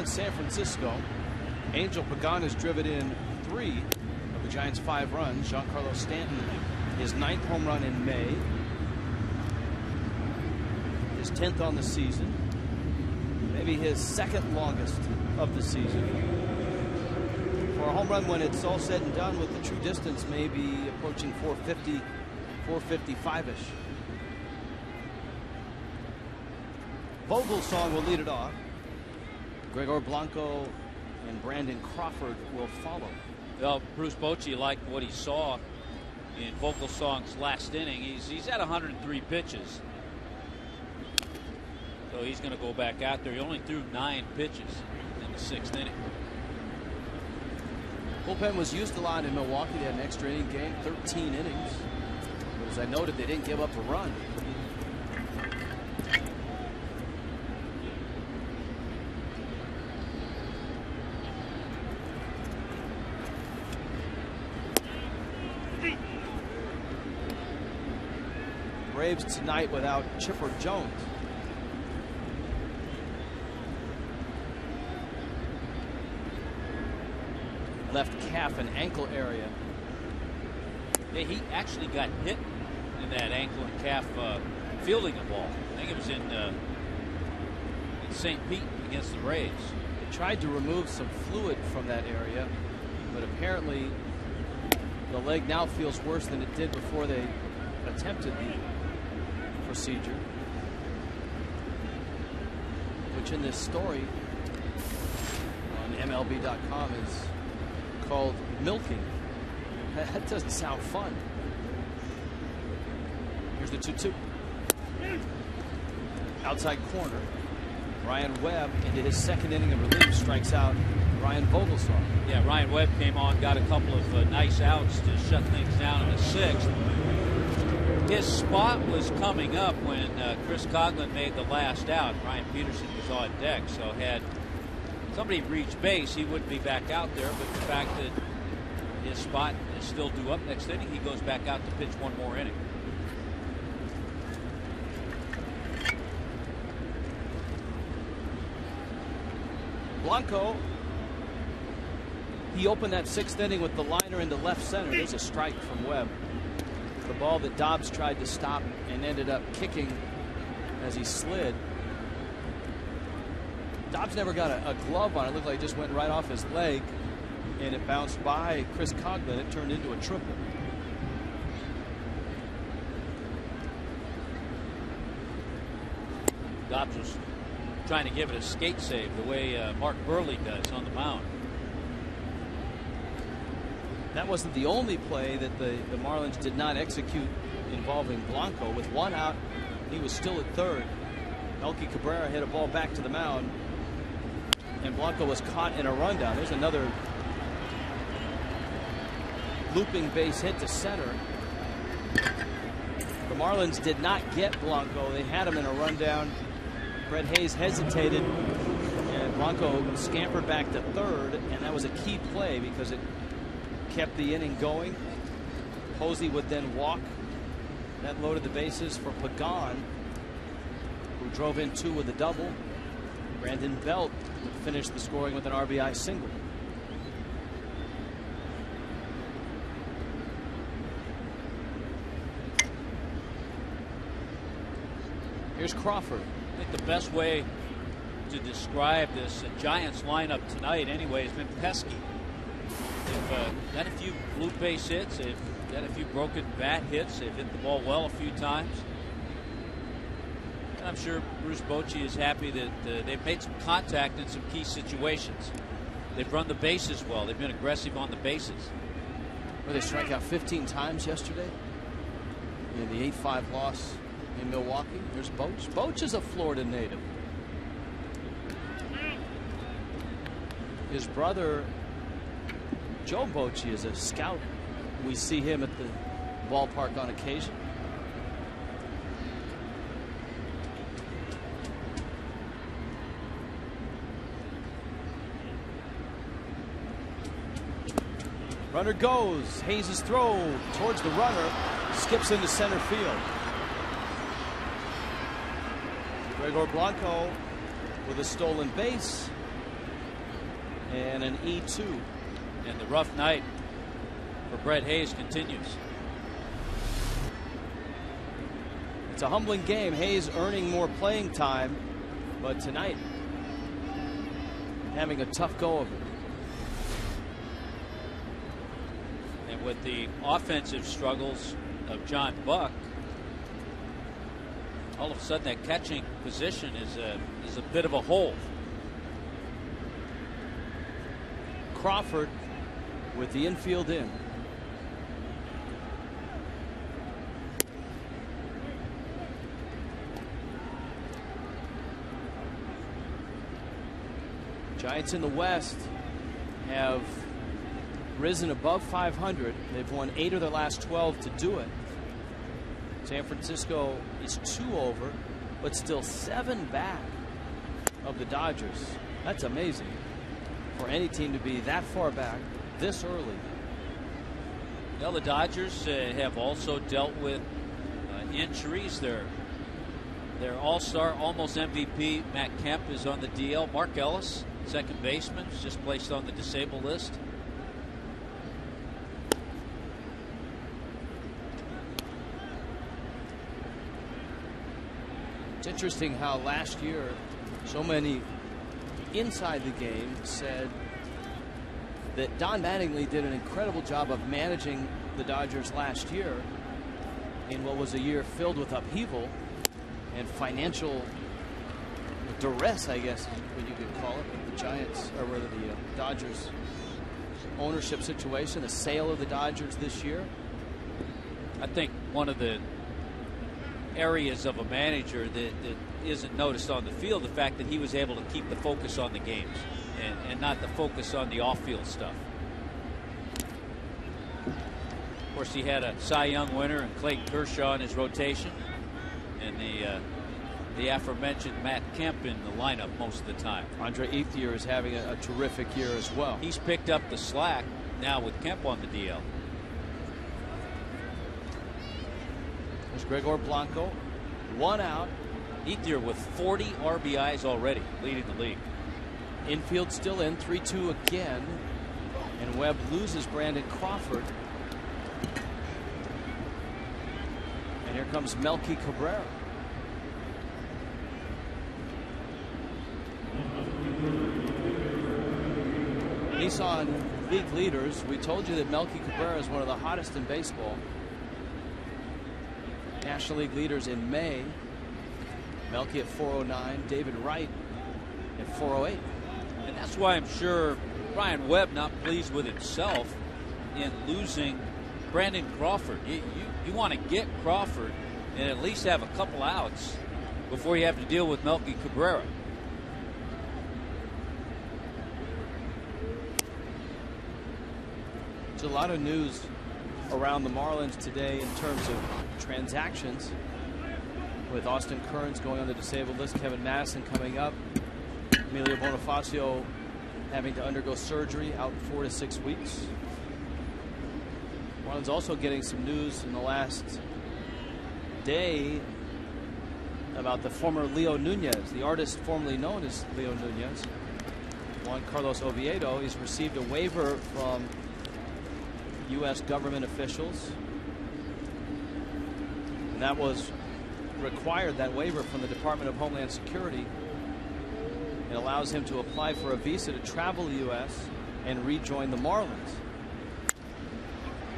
[SPEAKER 1] San Francisco. Angel Pagan has driven in 3 of the Giants' 5 runs. Giancarlo Stanton, his 9th home run in May. His 10th on the season. Maybe his 2nd longest of the season. For a home run, when it's all said and done, with the true distance maybe approaching 450, 455-ish. Vogelsong will lead it off. Gregor Blanco and Brandon Crawford will follow.
[SPEAKER 2] Well, Bruce Bochy liked what he saw in Vogelsong's last inning. He's at 103 pitches. So he's going to go back out there. He only threw 9 pitches in the 6th inning.
[SPEAKER 1] Bullpen was used a lot in Milwaukee. They had an extra inning game, 13 innings. But as I noted, they didn't give up a run. Braves tonight without Chipper Jones. Left calf and ankle area.
[SPEAKER 2] Yeah, he actually got hit in that ankle and calf fielding the ball. I think it was in St. Pete against the Rays.
[SPEAKER 1] They tried to remove some fluid from that area, but apparently the leg now feels worse than it did before they attempted the procedure, which in this story on MLB.com is called milking. That doesn't sound fun. Here's the 2-2. Outside corner. Ryan Webb into his second inning of relief strikes out Ryan Vogelsong.
[SPEAKER 2] Yeah, Ryan Webb came on, got a couple of nice outs to shut things down in the sixth. His spot was coming up when Chris Coghlan made the last out. Ryan Peterson was on deck, so had somebody reached base, he wouldn't be back out there. But the fact that his spot is still due up next inning, he goes back out to pitch one more inning.
[SPEAKER 1] Blanco, he opened that sixth inning with the liner into left center. There's a strike from Webb. The ball that Dobbs tried to stop and ended up kicking as he slid. Dobbs never got a glove on it. It looked like it just went right off his leg, and it bounced by Chris Coghlan. It turned into a triple.
[SPEAKER 2] Dobbs was trying to give it a skate save the way Mark Burley does on the mound.
[SPEAKER 1] That wasn't the only play that the Marlins did not execute involving Blanco. With one out, he was still at third. Melky Cabrera hit a ball back to the mound, and Blanco was caught in a rundown. There's another looping base hit to center. The Marlins did not get Blanco. They had him in a rundown. Brett Hayes hesitated, and Blanco scampered back to third, and that was a key play because it kept the inning going. Posey would then walk. That loaded the bases for Pagan, who drove in two with a double. Brandon Belt would finish the scoring with an RBI single. Here's Crawford.
[SPEAKER 2] I think the best way to describe this Giants lineup tonight anyway has been pesky. They've got a few blue base hits. They've got a few broken bat hits. They've hit the ball well a few times. And I'm sure Bruce Bochy is happy that they've made some contact in some key situations. They've run the bases well. They've been aggressive on the bases.
[SPEAKER 1] Well, they struck out 15 times yesterday in the 8-5 loss in Milwaukee. There's Boch. Boch is a Florida native. His brother Joe Bochy is a scout. We see him at the ballpark on occasion. Runner goes. Hayes' throw towards the runner skips into center field. Gregor Blanco with a stolen base and an E2.
[SPEAKER 2] And the rough night for Brett Hayes continues.
[SPEAKER 1] It's a humbling game. Hayes earning more playing time, but tonight having a tough go of it.
[SPEAKER 2] And with the offensive struggles of John Buck, all of a sudden that catching position is a bit of a hole.
[SPEAKER 1] Crawford with the infield in. Giants in the West have risen above 500. They've won 8 of their last 12 to do it. San Francisco is 2 over, but still 7 back of the Dodgers. That's amazing for any team to be that far back this early.
[SPEAKER 2] Well, the Dodgers have also dealt with injuries. Their all-star, almost MVP, Matt Kemp, is on the DL. Mark Ellis, second baseman, is just placed on the disabled list.
[SPEAKER 1] It's interesting how last year so many inside the game said that Don Mattingly did an incredible job of managing the Dodgers last year in what was a year filled with upheaval and financial duress, I guess is what you could call it, with the Giants, or rather the Dodgers ownership situation, the sale of the Dodgers this year.
[SPEAKER 2] I think one of the areas of a manager that isn't noticed on the field, the fact that he was able to keep the focus on the games and not the focus on the off-field stuff. Of course, he had a Cy Young winner and Clayton Kershaw in his rotation, and the aforementioned Matt Kemp in the lineup most of the time.
[SPEAKER 1] Andre Ethier is having a terrific year as well.
[SPEAKER 2] He's picked up the slack now with Kemp on the DL.
[SPEAKER 1] There's Gregor Blanco, 1 out.
[SPEAKER 2] Ethier with 40 RBIs already, leading the league.
[SPEAKER 1] Infield still in, 3-2 again. And Webb loses Brandon Crawford. And here comes Melky Cabrera. Nissan League leaders, we told you that Melky Cabrera is one of the hottest in baseball. National League leaders in May. Melky at 409, David Wright at 408.
[SPEAKER 2] And that's why I'm sure Brian Webb not pleased with himself in losing Brandon Crawford. You want to get Crawford and at least have a couple outs before you have to deal with Melky Cabrera.
[SPEAKER 1] There's a lot of news around the Marlins today in terms of transactions, with Austin Kearns going on the disabled list, Kevin Madison coming up, Emilio Bonifacio having to undergo surgery, out 4 to 6 weeks. Marlins also getting some news in the last day about the former Leo Nunez, the artist formerly known as Leo Nunez. Giancarlo Oviedo, he's received a waiver from U.S. government officials, and that was required, that waiver from the Department of Homeland Security. It allows him to apply for a visa to travel the U.S. and rejoin the Marlins.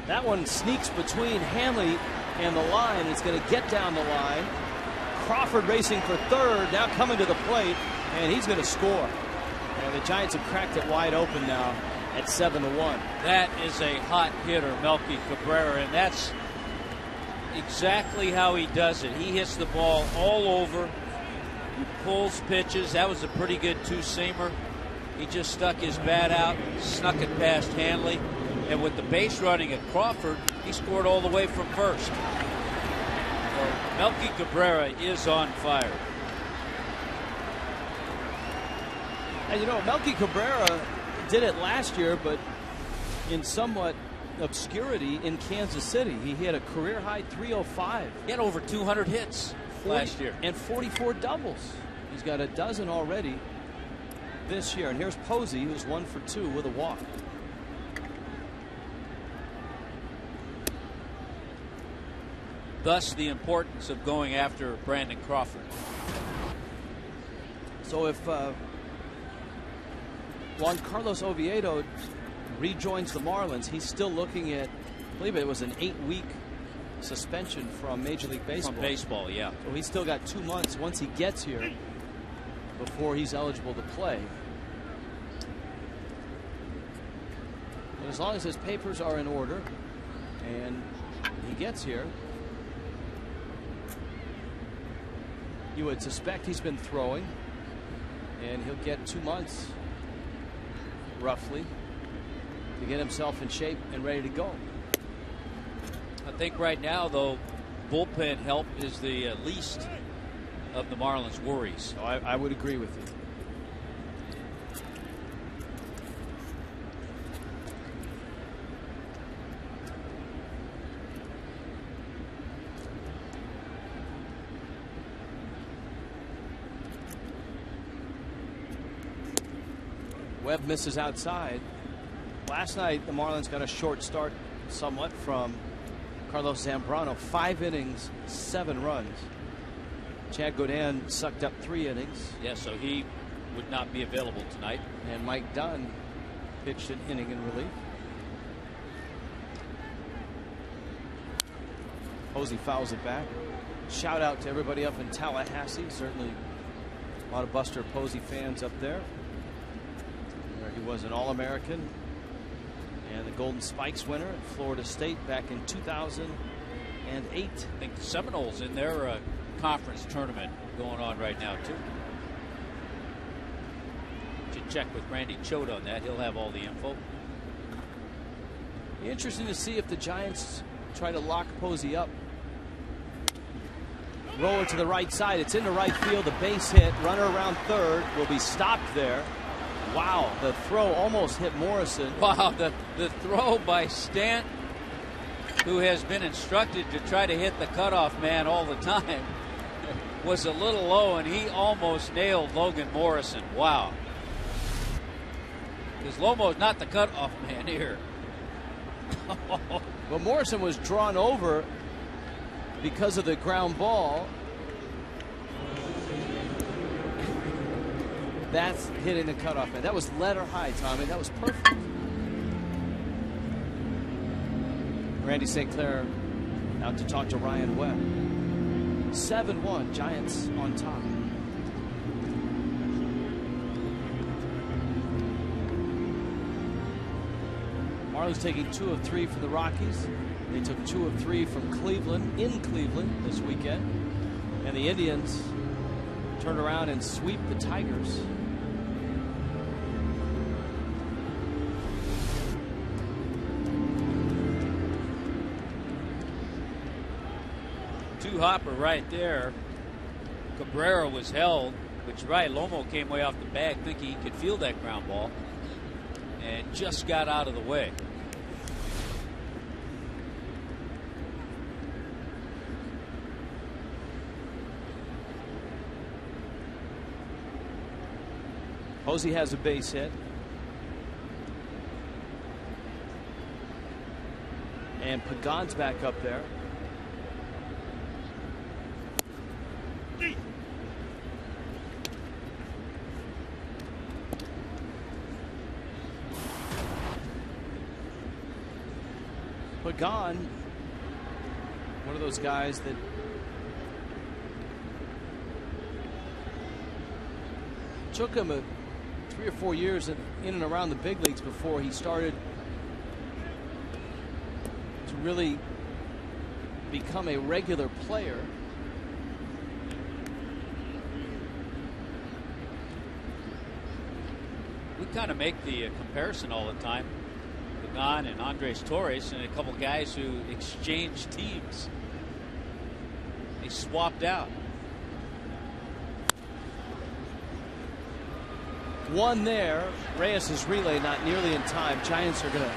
[SPEAKER 1] That one sneaks between Hanley and the line. It's going to get down the line. Crawford racing for third, now coming to the plate, and he's going to score. And the Giants have cracked it wide open now at 7-1.
[SPEAKER 2] That is a hot hitter, Melky Cabrera, and that's exactly how he does it. He hits the ball all over. He pulls pitches. That was a pretty good two-seamer. He just stuck his bat out, snuck it past Hanley, and with the base running at Crawford, he scored all the way from first. So Melky Cabrera is on fire.
[SPEAKER 1] And you know, Melky Cabrera did it last year, but in somewhat obscurity in Kansas City. He had a career high 305.
[SPEAKER 2] He had over 200 hits last year.
[SPEAKER 1] And 44 doubles. He's got a dozen already this year. And here's Posey, who's 1 for 2 with a walk.
[SPEAKER 2] Thus the importance of going after Brandon Crawford.
[SPEAKER 1] So if Giancarlo Oviedo rejoins the Marlins, he's still looking at, I believe it was an 8-week suspension from Major League Baseball.
[SPEAKER 2] From baseball, yeah.
[SPEAKER 1] So he's still got 2 months once he gets here before he's eligible to play. But as long as his papers are in order and he gets here, you would suspect he's been throwing, and he'll get 2 months roughly to get himself in shape and ready to go.
[SPEAKER 2] I think right now, though, bullpen help is the least of the Marlins' worries.
[SPEAKER 1] So I would agree with you. Webb misses outside. Last night, the Marlins got a short start somewhat from Carlos Zambrano. 5 innings, 7 runs. Chad Godin sucked up 3 innings.
[SPEAKER 2] Yeah, so he would not be available tonight.
[SPEAKER 1] And Mike Dunn pitched an inning in relief. Posey fouls it back. Shout out to everybody up in Tallahassee. Certainly a lot of Buster Posey fans up there. Where he was an All-American and the Golden Spikes winner at Florida State back in 2008.
[SPEAKER 2] I think the Seminoles in their conference tournament going on right now too. Should check with Randy Choate on that. He'll have all the info.
[SPEAKER 1] Be interesting to see if the Giants try to lock Posey up. Roller to the right side. It's into right field. The base hit. Runner around third will be stopped there. Wow, the throw almost hit Morrison.
[SPEAKER 2] Wow, the throw by Stanton, who has been instructed to try to hit the cutoff man all the time, was a little low, and he almost nailed Logan Morrison. Wow. Because Lomo's not the cutoff man here.
[SPEAKER 1] Well, Morrison was drawn over because of the ground ball. That's hitting the cutoff man. That was letter high, Tommy. That was perfect. Randy St. Clair out to talk to Ryan Webb. 7-1, Giants on top. Marlins taking 2 of 3 from the Rockies. They took 2 of 3 from Cleveland in Cleveland this weekend. And the Indians turn around and sweep the Tigers.
[SPEAKER 2] Hopper right there. Cabrera was held, which right. Lomo came way off the bag thinking he could field that ground ball and just got out of the way.
[SPEAKER 1] Posey has a base hit. And Pagan's back up there. Pagan, one of those guys that took him 3 or 4 years in and around the big leagues before he started to really become a regular player.
[SPEAKER 2] We kind of make the comparison all the time. Pagan and Andres Torres and a couple guys who exchanged teams. They swapped out.
[SPEAKER 1] One there. Reyes' relay not nearly in time. Giants are going to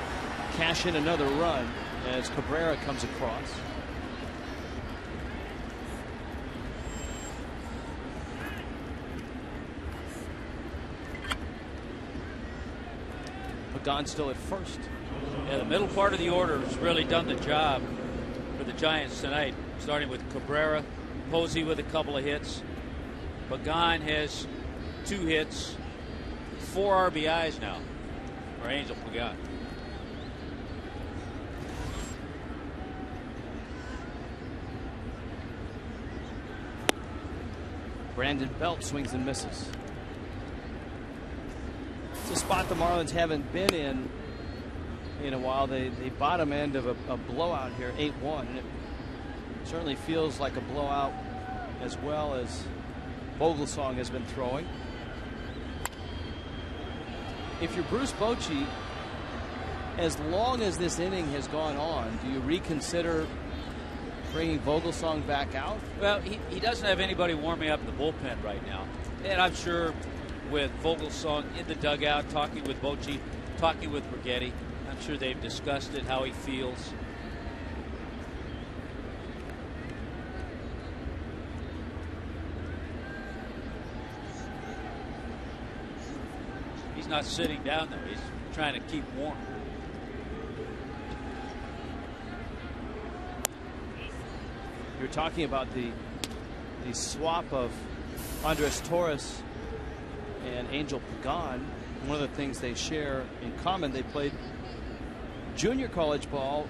[SPEAKER 1] cash in another run as Cabrera comes across. Pagan still at first.
[SPEAKER 2] Yeah, the middle part of the order has really done the job for the Giants tonight, starting with Cabrera, Posey with a couple of hits. Pagan has 2 hits, 4 RBIs now for Angel Pagan.
[SPEAKER 1] Brandon Belt swings and misses. It's a spot the Marlins haven't been in a while. The bottom end of a blowout here, 8-1, and it certainly feels like a blowout as well as Vogelsong has been throwing. If you're Bruce Bochy, as long as this inning has gone on, do you reconsider bringing Vogelsong back out?
[SPEAKER 2] Well, he doesn't have anybody warming up in the bullpen right now, and I'm sure with Vogelsong in the dugout, talking with Bochy, talking with Brigetti, I'm sure they've discussed it, how he feels. He's He's not sitting down there. He's trying to keep warm.
[SPEAKER 1] You're talking about the swap of Andres Torres and Angel Pagan. One of the things they share in common, they played junior college ball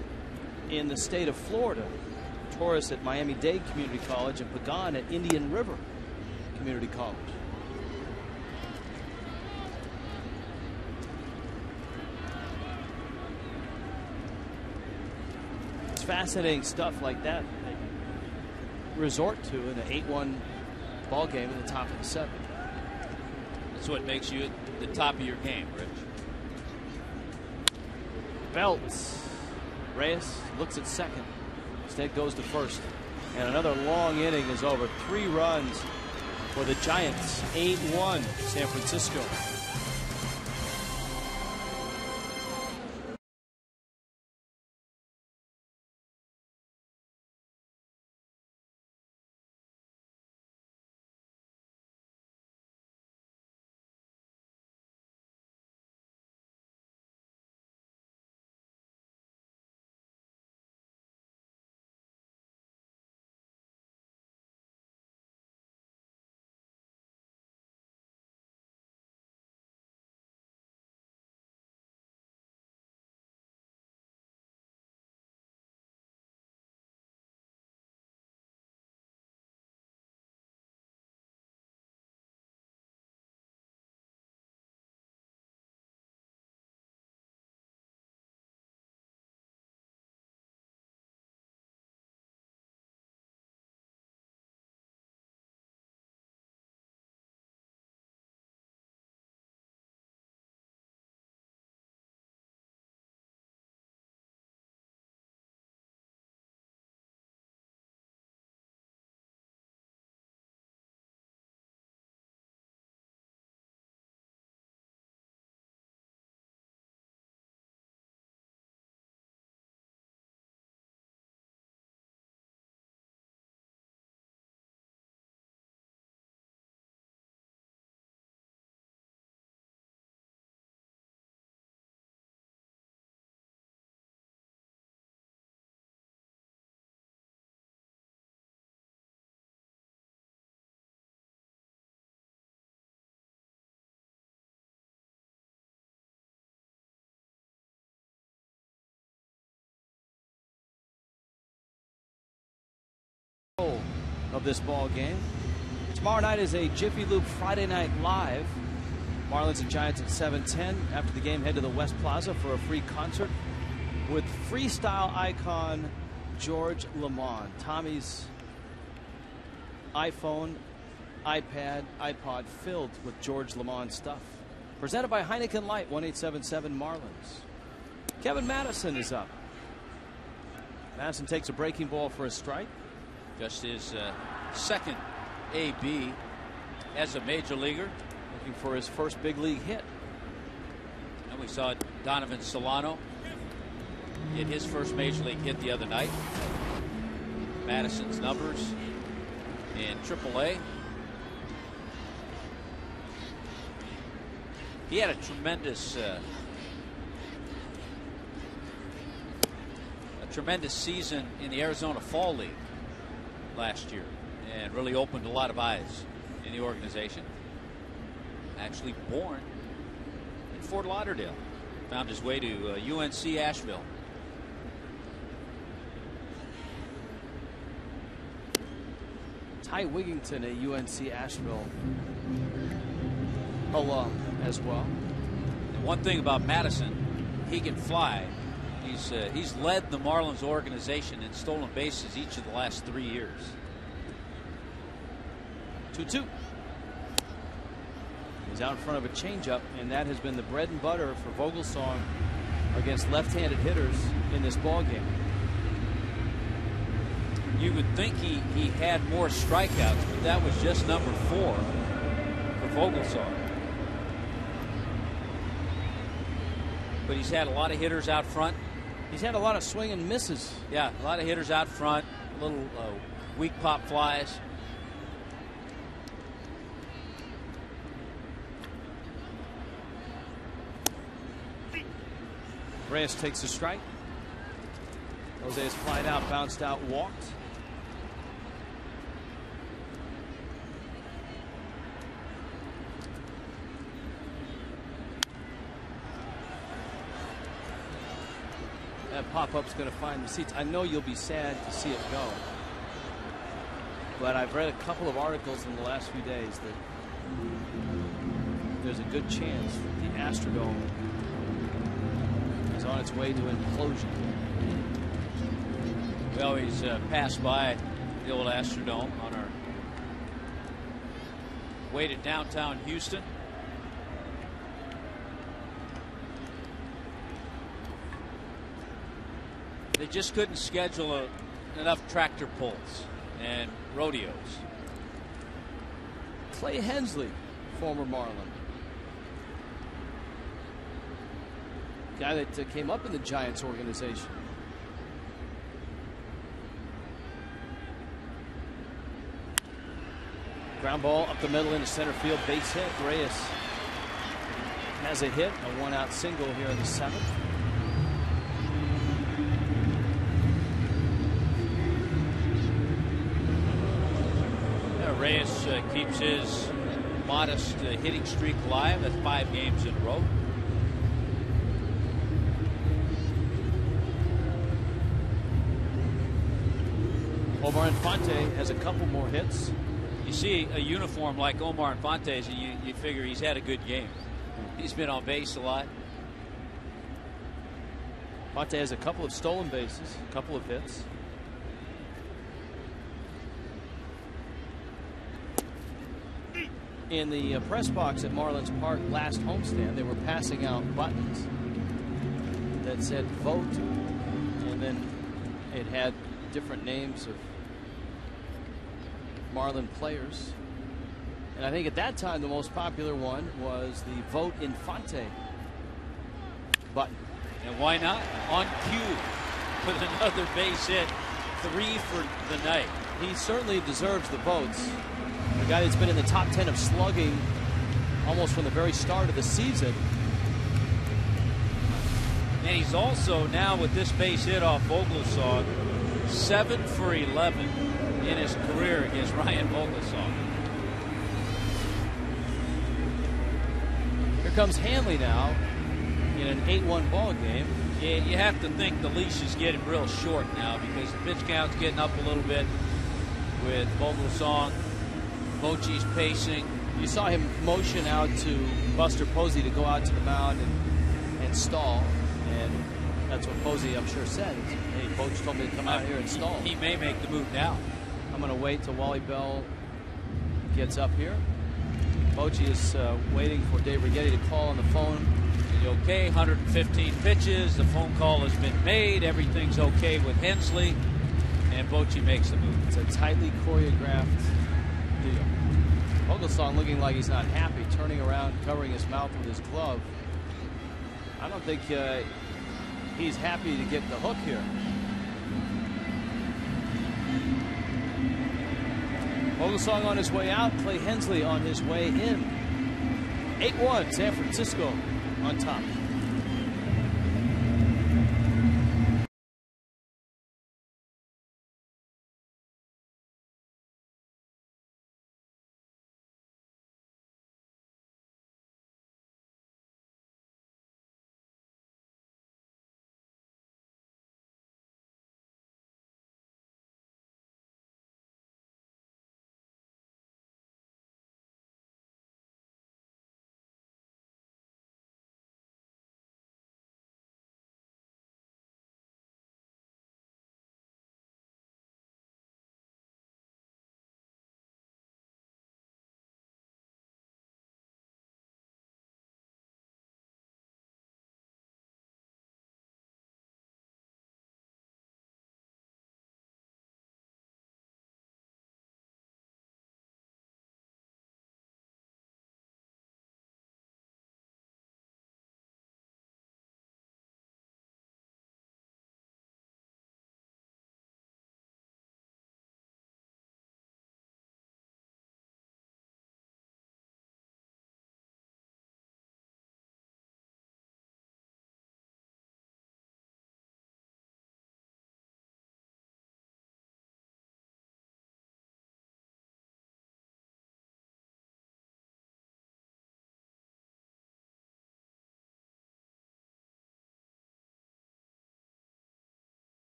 [SPEAKER 1] in the state of Florida. Torres at Miami-Dade Community College and Pagan at Indian River Community College. It's fascinating stuff like that they resort to in an 8-1 ball game in the top of the 7th.
[SPEAKER 2] That's what makes you at the top of your game, Rich.
[SPEAKER 1] Belts. Reyes looks at second. Instead goes to first. And another long inning is over. 3 runs for the Giants. 8-1 San Francisco. Of this ball game. Tomorrow night is a Jiffy Lube Friday Night Live. Marlins and Giants at 7:10. After the game, head to the West Plaza for a free concert with freestyle icon George Lamond. Tommy's iPhone, iPad, iPod filled with George Lamond stuff. Presented by Heineken Light, 1-877 Marlins. Kevin Madison is up. Madison takes a breaking ball for a strike.
[SPEAKER 2] Just his second AB as a major leaguer.
[SPEAKER 1] Looking for his first big league hit.
[SPEAKER 2] And we saw Donovan Solano get his first major league hit the other night. Madison's numbers in AAA. He had a tremendous season in the Arizona Fall League last year and really opened a lot of eyes in the organization. Actually born in Fort Lauderdale. Found his way to UNC Asheville.
[SPEAKER 1] Ty Wigington, a UNC Asheville alum as well.
[SPEAKER 2] And one thing about Madison, he can fly. He's led the Marlins organization in stolen bases each of the last 3 years.
[SPEAKER 1] 2-2. He's out in front of a changeup, and that has been the bread and butter for Vogelsong against left-handed hitters in this ball game.
[SPEAKER 2] You would think he had more strikeouts, but that was just number 4 for Vogelsong. But he's had a lot of hitters out front.
[SPEAKER 1] He's had a lot of swing and misses.
[SPEAKER 2] Yeah, a lot of hitters out front, little weak pop flies.
[SPEAKER 1] Reyes takes a strike. Jose is flied out, bounced out, walked. That pop-up's going to find the seats. I know you'll be sad to see it go, but I've read a couple of articles in the last few days that there's a good chance that the Astrodome is on its way to implosion.
[SPEAKER 2] We always pass by the old Astrodome on our way to downtown Houston. They just couldn't schedule enough tractor pulls and rodeos.
[SPEAKER 1] Clay Hensley, former Marlin. Guy that came up in the Giants organization. Ground ball up the middle into center field, base hit. Reyes has a hit, a one-out single here in the seventh.
[SPEAKER 2] Reyes keeps his modest hitting streak alive. That's 5 games in a row.
[SPEAKER 1] Omar Infante has a couple more hits.
[SPEAKER 2] You see a uniform like Omar Infante's, and you figure he's had a good game. He's been on base a lot.
[SPEAKER 1] Infante has a couple of stolen bases, a couple of hits. In the press box at Marlins Park last homestand, they were passing out buttons that said vote, and then it had different names of Marlin players. And I think at that time the most popular one was the Vote Infante button.
[SPEAKER 2] And why not? On cue with another base hit, 3 for the night.
[SPEAKER 1] He certainly deserves the votes. A guy that's been in the top 10 of slugging almost from the very start of the season.
[SPEAKER 2] And he's also now, with this base hit off Vogelsong, 7 for 11 in his career against Ryan Vogelsong.
[SPEAKER 1] Here comes Hanley now in an 8-1 ball game.
[SPEAKER 2] Yeah, you have to think the leash is getting real short now because the pitch count's getting up a little bit with Vogelsong. Bochy's pacing.
[SPEAKER 1] You saw him motion out to Buster Posey to go out to the mound and stall. And that's what Posey, I'm sure, said. Hey, Boch told me to come out here and stall.
[SPEAKER 2] He may make the move now.
[SPEAKER 1] I'm going to wait till Wally Bell gets up here. Bochy is waiting for Dave Righetti to call on the phone.
[SPEAKER 2] Okay, 115 pitches. The phone call has been made. Everything's okay with Hensley. And Bochy makes the move.
[SPEAKER 1] It's a tightly choreographed deal. Vogelsong looking like he's not happy, turning around, covering his mouth with his glove. I don't think he's happy to get the hook here. Vogelsong on his way out, Clay Hensley on his way in. 8-1, San Francisco on top.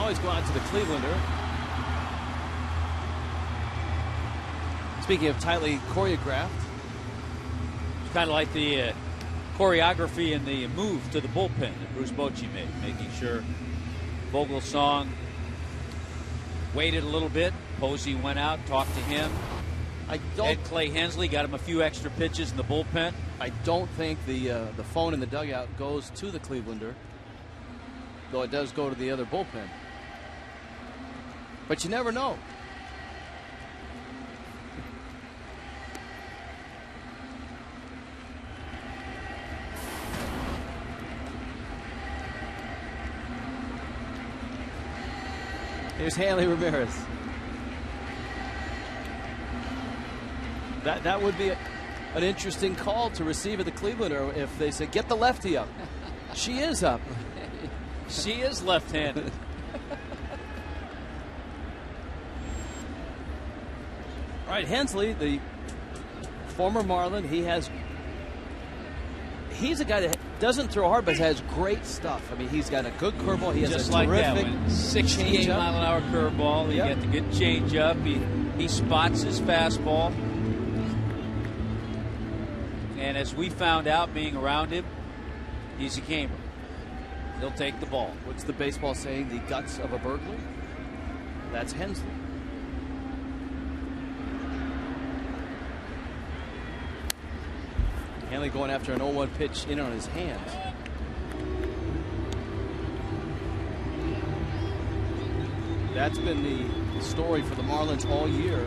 [SPEAKER 1] always go out to the Clevelander. Speaking of tightly choreographed.
[SPEAKER 2] It's kind of like the choreography and the move to the bullpen that Bruce Bochy made, making sure Vogelsong waited a little bit. Posey went out, talked to him. Ed Clay Hensley got him a few extra pitches in the bullpen.
[SPEAKER 1] I don't think the phone in the dugout goes to the Clevelander, though it does go to the other bullpen. But you never know. Here's Hanley Ramirez. That would be an interesting call to receive at the Clevelander if they said, get the lefty up. She is up.
[SPEAKER 2] She is left-handed.
[SPEAKER 1] All right, Hensley, the former Marlin, he's a guy that doesn't throw hard, but has great stuff. I mean, he's got a good curveball. He has
[SPEAKER 2] just
[SPEAKER 1] a
[SPEAKER 2] like
[SPEAKER 1] terrific
[SPEAKER 2] that one. 68 mile an hour curveball. He got the good changeup. He spots his fastball. And as we found out being around him, he's a gamer. He'll take the ball.
[SPEAKER 1] What's the baseball saying? The guts of a burglar? That's Hensley. Hanley going after an 0-1 pitch in on his hands. That's been the story for the Marlins all year.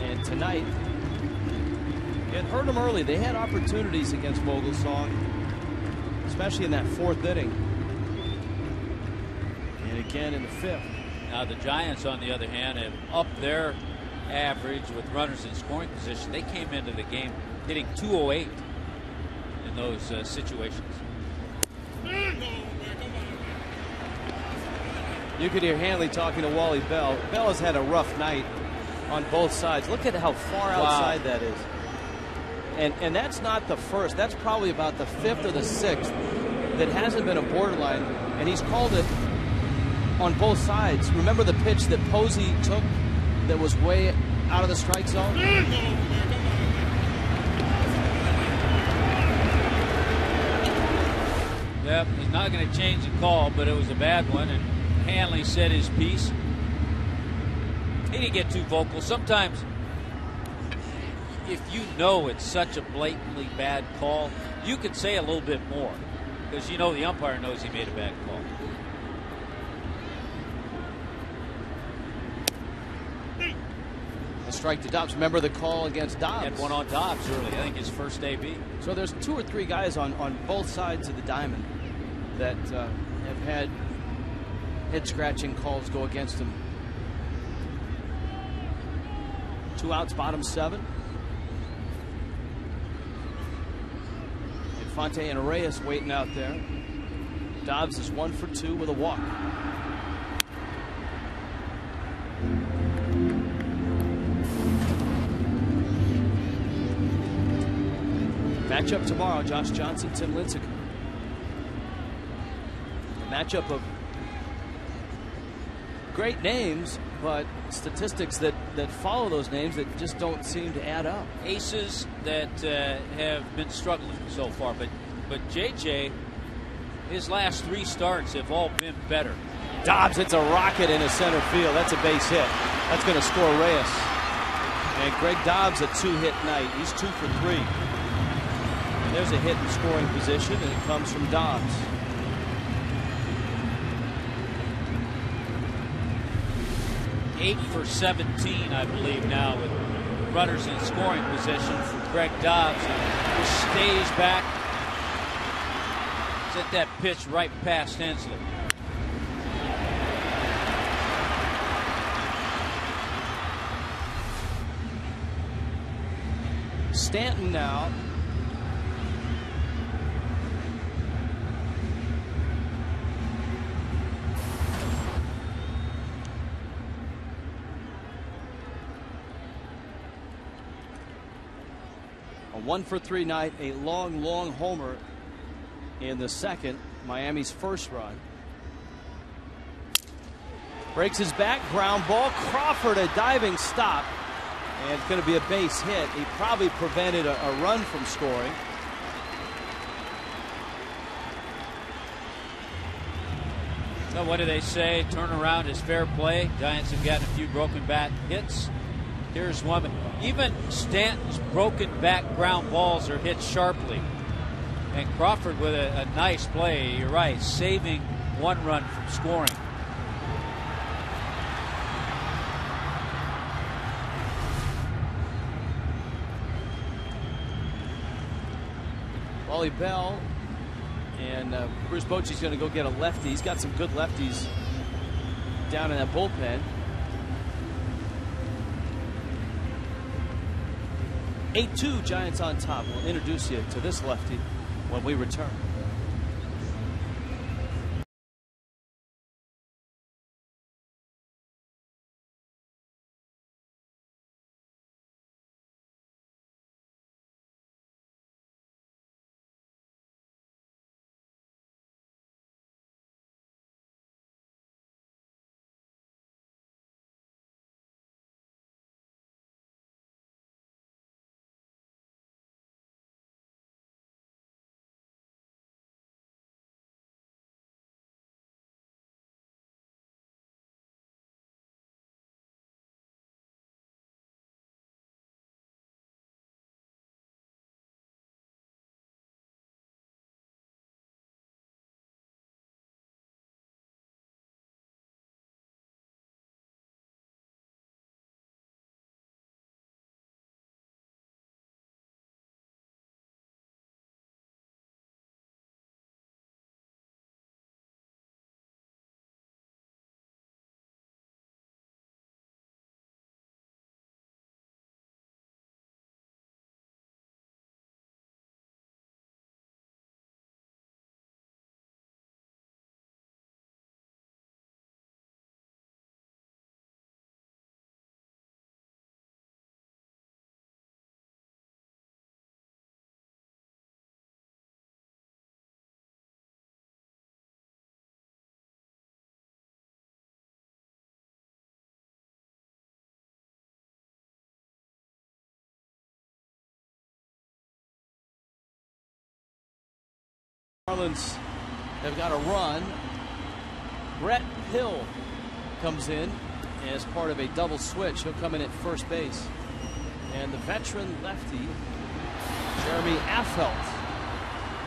[SPEAKER 1] And tonight, it hurt them early. They had opportunities against Vogelsong, especially in that fourth inning. And again in the fifth.
[SPEAKER 2] Now the Giants, on the other hand, have upped their average with runners in scoring position. They came into the game hitting .208 in those situations.
[SPEAKER 1] You could hear Hanley talking to Wally Bell. Bell has had a rough night on both sides. Look at how far outside that is. And that's not the first. That's probably about the fifth or the sixth that hasn't been a borderline. And he's called it on both sides. Remember the pitch that Posey took that was way out of the strike zone?
[SPEAKER 2] Yep, he's not going to change the call, but it was a bad one. And Hanley said his piece. He didn't get too vocal. Sometimes, if you know it's such a blatantly bad call, you can say a little bit more because you know the umpire knows he made a bad call.
[SPEAKER 1] A strike to Dobbs. Remember the call against Dobbs?
[SPEAKER 2] He had one on Dobbs early. I think his first AB.
[SPEAKER 1] So there's 2 or 3 guys on both sides of the diamond that have had head-scratching calls go against him. 2 outs, bottom 7. Infante and Reyes waiting out there. Dobbs is 1 for 2 with a walk. Matchup tomorrow, Josh Johnson, Tim Lincecum. Matchup of great names, but statistics that follow those names that just don't seem to add up.
[SPEAKER 2] Aces that have been struggling so far, but JJ, his last 3 starts have all been better.
[SPEAKER 1] Dobbs hits a rocket into center field. That's a base hit. That's going to score Reyes. And Greg Dobbs, a 2-hit night. He's 2 for 3. And there's a hit in scoring position, and it comes from Dobbs.
[SPEAKER 2] Eight for 17, I believe, now with runners in scoring position for Greg Dobbs. He stays back. Set that pitch right past Hensley.
[SPEAKER 1] Stanton now. A 1 for 3 night, a long homer in the second, Miami's first run. Breaks his back, ground ball. Crawford, a diving stop. And it's going to be a base hit. He probably prevented a run from scoring.
[SPEAKER 2] So what do they say? Turnaround is fair play. Giants have gotten a few broken bat hits. Here's one. Even Stanton's broken back ground balls are hit sharply. And Crawford with a nice play. You're right, saving one run from scoring.
[SPEAKER 1] Wally Bell and Bruce Bochy's going to go get a lefty. He's got some good lefties down in that bullpen. 8-2, Giants on top. We'll introduce you to this lefty when we return. Marlins have got a run. Brett Hill comes in as part of a double switch. He'll come in at first base. And the veteran lefty, Jeremy Affeldt,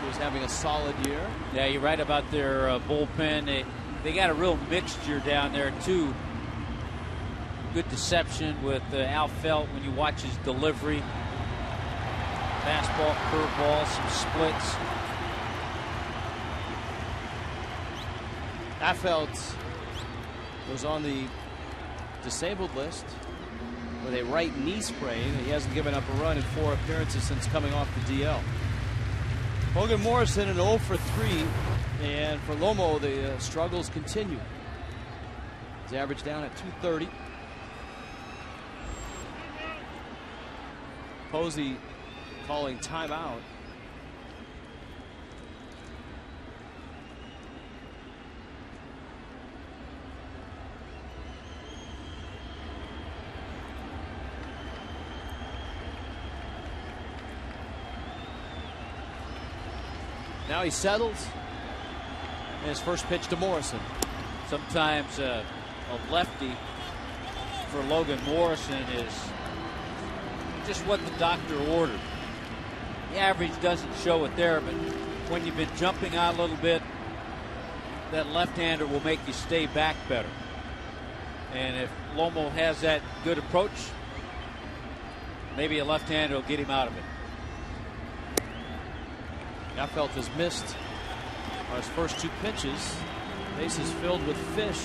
[SPEAKER 1] who's having a solid year.
[SPEAKER 2] Yeah, you're right about their bullpen. They got a real mixture down there, too. Good deception with Affeldt when you watch his delivery. Fastball, curveball, some splits.
[SPEAKER 1] Affeldt was on the disabled list with a right knee sprain. He hasn't given up a run in 4 appearances since coming off the DL. Hogan Morrison an 0 for 3, and for Lomo the struggles continue. His average down at 230. Posey calling timeout. Now he settles. And his first pitch to Morrison.
[SPEAKER 2] Sometimes a lefty for Logan Morrison is just what the doctor ordered. The average doesn't show it there, but when you've been jumping out a little bit, that left-hander will make you stay back better. And if Lomo has that good approach, maybe a left-hander will get him out of it.
[SPEAKER 1] Affeldt has missed on his first 2 pitches. Bases filled with Fish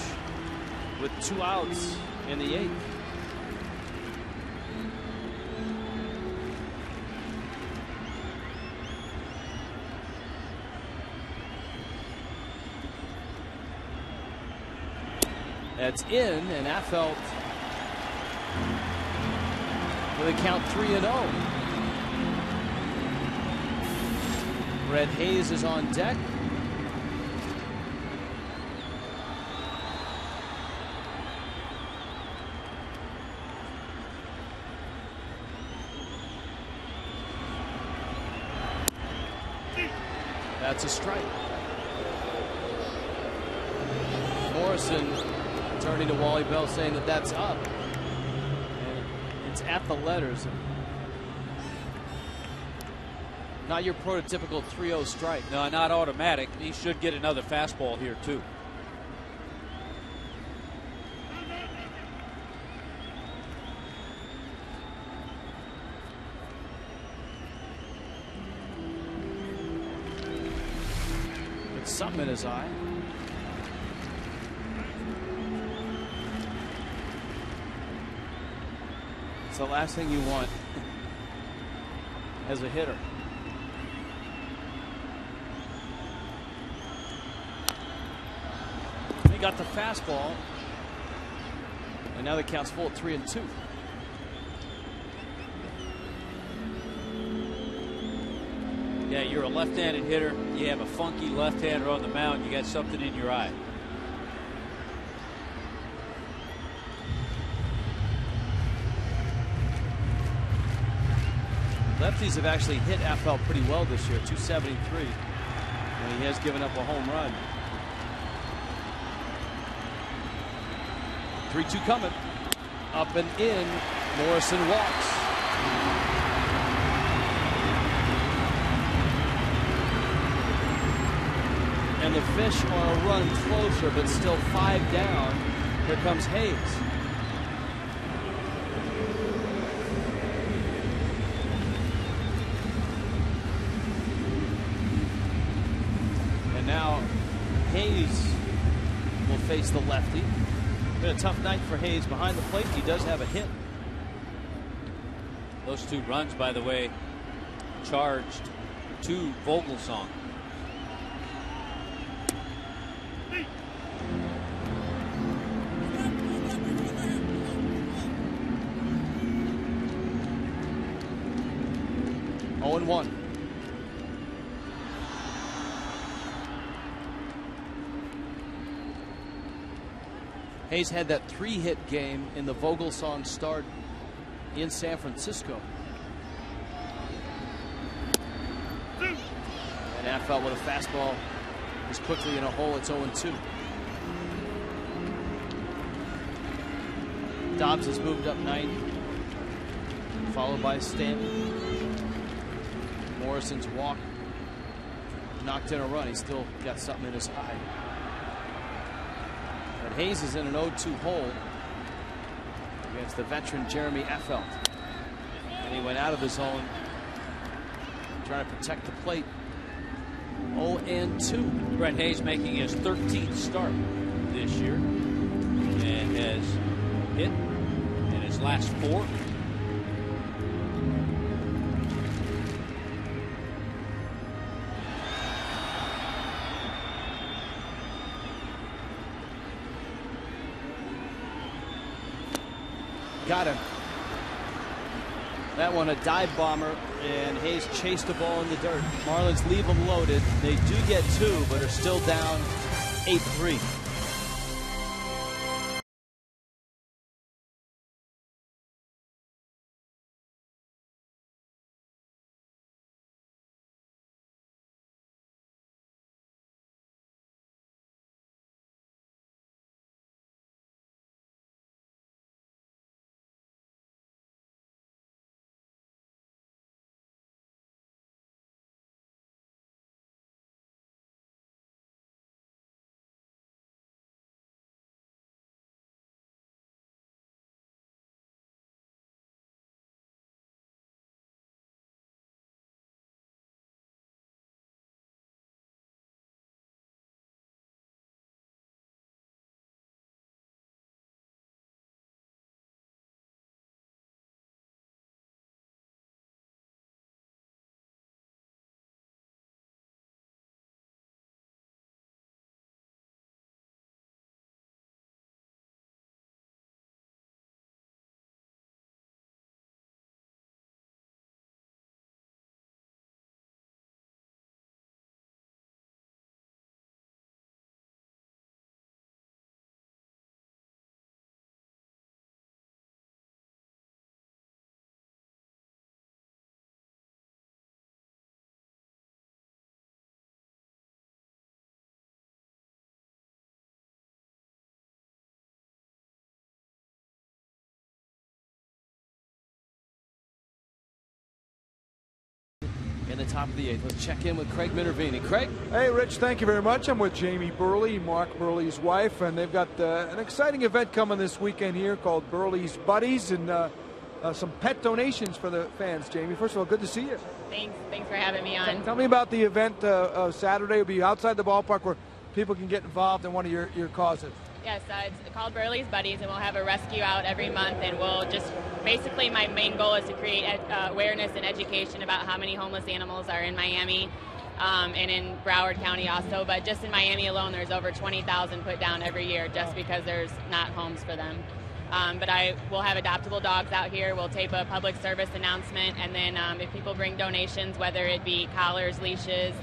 [SPEAKER 1] with 2 outs in the 8th. That's in, and Affeldt with a count 3-0. Red Hayes is on deck. That's a strike. Morrison turning to Wally Bell saying that that's up. And it's at the letters. Not your prototypical 3-0 strike.
[SPEAKER 2] No, not automatic. He should get another fastball here, too.
[SPEAKER 1] It's something in his eye. It's the last thing you want as a hitter. He got the fastball, and now the count's full at 3-2.
[SPEAKER 2] Yeah, you're a left-handed hitter. You have a funky left-hander on the mound. You got something in your eye.
[SPEAKER 1] Lefties have actually hit FL pretty well this year, 273, and he has given up a home run. 3-2 coming. Up and in. Morrison walks. And the Fish are a run closer, but still 5 down. Here comes Hayes. And now Hayes will face the lefty. Been a tough night for Hayes behind the plate. He does have a hit.
[SPEAKER 2] Those 2 runs, by the way, charged to Vogelsong.
[SPEAKER 1] Oh and 1. Hayes had that 3-hit game in the Vogelsong start in San Francisco. And Affelt with a fastball is quickly in a hole. It's 0-2. Dobbs has moved up 9, followed by Stanton. Morrison's walk knocked in a run. He's still got something in his eye. But Hayes is in an 0-2 hole against the veteran Jeremy Affelt. And he went out of the zone trying to protect the plate. 0-2.
[SPEAKER 2] Brett Hayes making his 13th start this year and has hit in his last 4.
[SPEAKER 1] Got him. That one a dive bomber, and Hayes chased the ball in the dirt. Marlins leave them loaded. They do get 2, but are still down 8-3. in the top of the 8th. Let's check in with Craig Minervini. Craig?
[SPEAKER 3] Hey, Rich, thank you very much. I'm with Jamie Burley, Mark Burley's wife, and they've got an exciting event coming this weekend here called Burley's Buddies, and some pet donations for the fans. Jamie, first of all, good to see you.
[SPEAKER 12] Thanks for having me on.
[SPEAKER 3] Tell me about the event Saturday. It'll be outside the ballpark where people can get involved in one of your causes.
[SPEAKER 12] Yes, it's called Burley's Buddies, and we'll have a rescue out every month, and we'll just, basically my main goal is to create awareness and education about how many homeless animals are in Miami and in Broward County also, but just in Miami alone there's over 20,000 put down every year just because there's not homes for them. But we'll have adoptable dogs out here. We'll tape a public service announcement, and then if people bring donations, whether it be collars, leashes,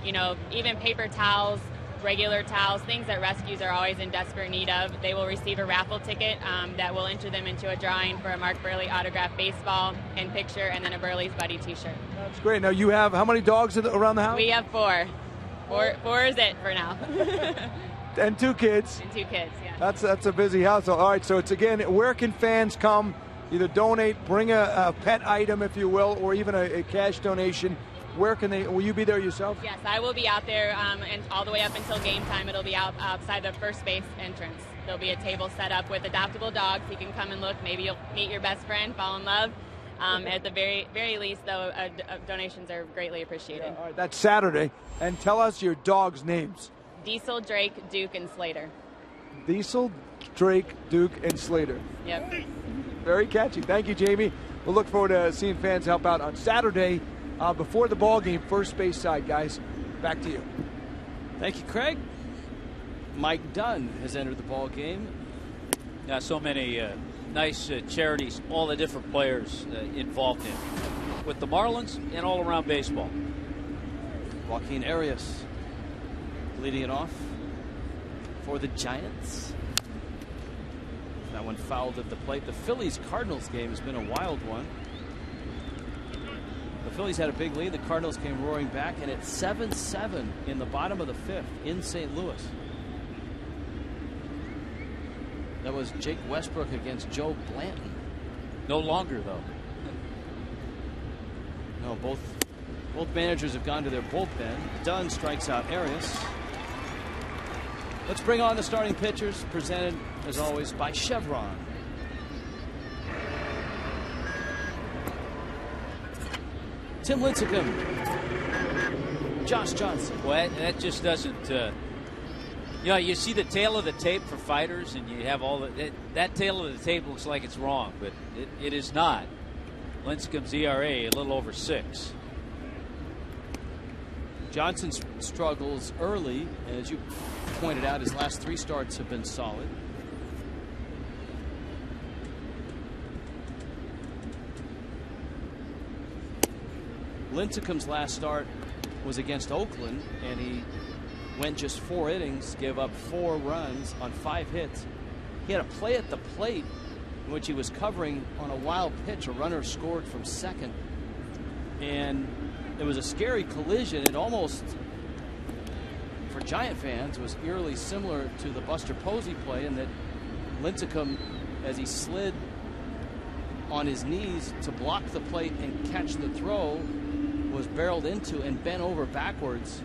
[SPEAKER 12] even paper towels, regular towels, things that rescues are always in desperate need of, they will receive a raffle ticket that will enter them into a drawing for a Mark Burley autographed baseball and picture, and then a Burley's Buddy t-shirt.
[SPEAKER 3] That's great. Now you have how many dogs around the house?
[SPEAKER 12] We have 4. Four is it for now.
[SPEAKER 3] And 2 kids.
[SPEAKER 12] And 2 kids, yeah.
[SPEAKER 3] That's a busy house. All right, so it's again, where can fans come, either donate, bring a pet item, if you will, or even a cash donation? Where can they? Will you be there yourself?
[SPEAKER 12] Yes, I will be out there, and all the way up until game time. It'll be outside the first base entrance. There'll be a table set up with adoptable dogs. You can come and look. Maybe you'll meet your best friend, fall in love. At the very least, though, donations are greatly appreciated.
[SPEAKER 3] Yeah, all right, that's Saturday. And tell us your dogs' names.
[SPEAKER 12] Diesel, Drake, Duke, and Slater.
[SPEAKER 3] Diesel, Drake, Duke, and Slater.
[SPEAKER 12] Yep.
[SPEAKER 3] Very catchy. Thank you, Jamie. We'll look forward to seeing fans help out on Saturday. Before the ball game, first base side, guys. Back to you.
[SPEAKER 1] Thank you, Craig. Mike Dunn has entered the ball game.
[SPEAKER 2] Yeah, so many nice charities, all the different players involved in with the Marlins and all around baseball.
[SPEAKER 1] Joaquin Arias leading it off for the Giants. That one fouled at the plate. The Phillies-Cardinals game has been a wild one. The Phillies had a big lead. The Cardinals came roaring back, and it's 7-7 in the bottom of the 5th in St. Louis. That was Jake Westbrook against Joe Blanton.
[SPEAKER 2] No longer, though.
[SPEAKER 1] No, both managers have gone to their bullpen. Dunn strikes out Arias. Let's bring on the starting pitchers, presented, as always, by Chevron. Tim Lincecum, Josh Johnson.
[SPEAKER 2] Well, that just doesn't. You see the tail of the tape for fighters, and you have all that tail of the tape looks like it's wrong, but it is not. Lincecum's ERA a little over 6.
[SPEAKER 1] Johnson struggles early, and as you pointed out, his last 3 starts have been solid. Lincecum's last start was against Oakland, and he went just 4 innings, gave up 4 runs on 5 hits. He had a play at the plate in which he was covering on a wild pitch. A runner scored from second, and it was a scary collision. It almost, for Giant fans, was eerily similar to the Buster Posey play, in that Lincecum, as he slid on his knees to block the plate and catch the throw, was barreled into and bent over backwards.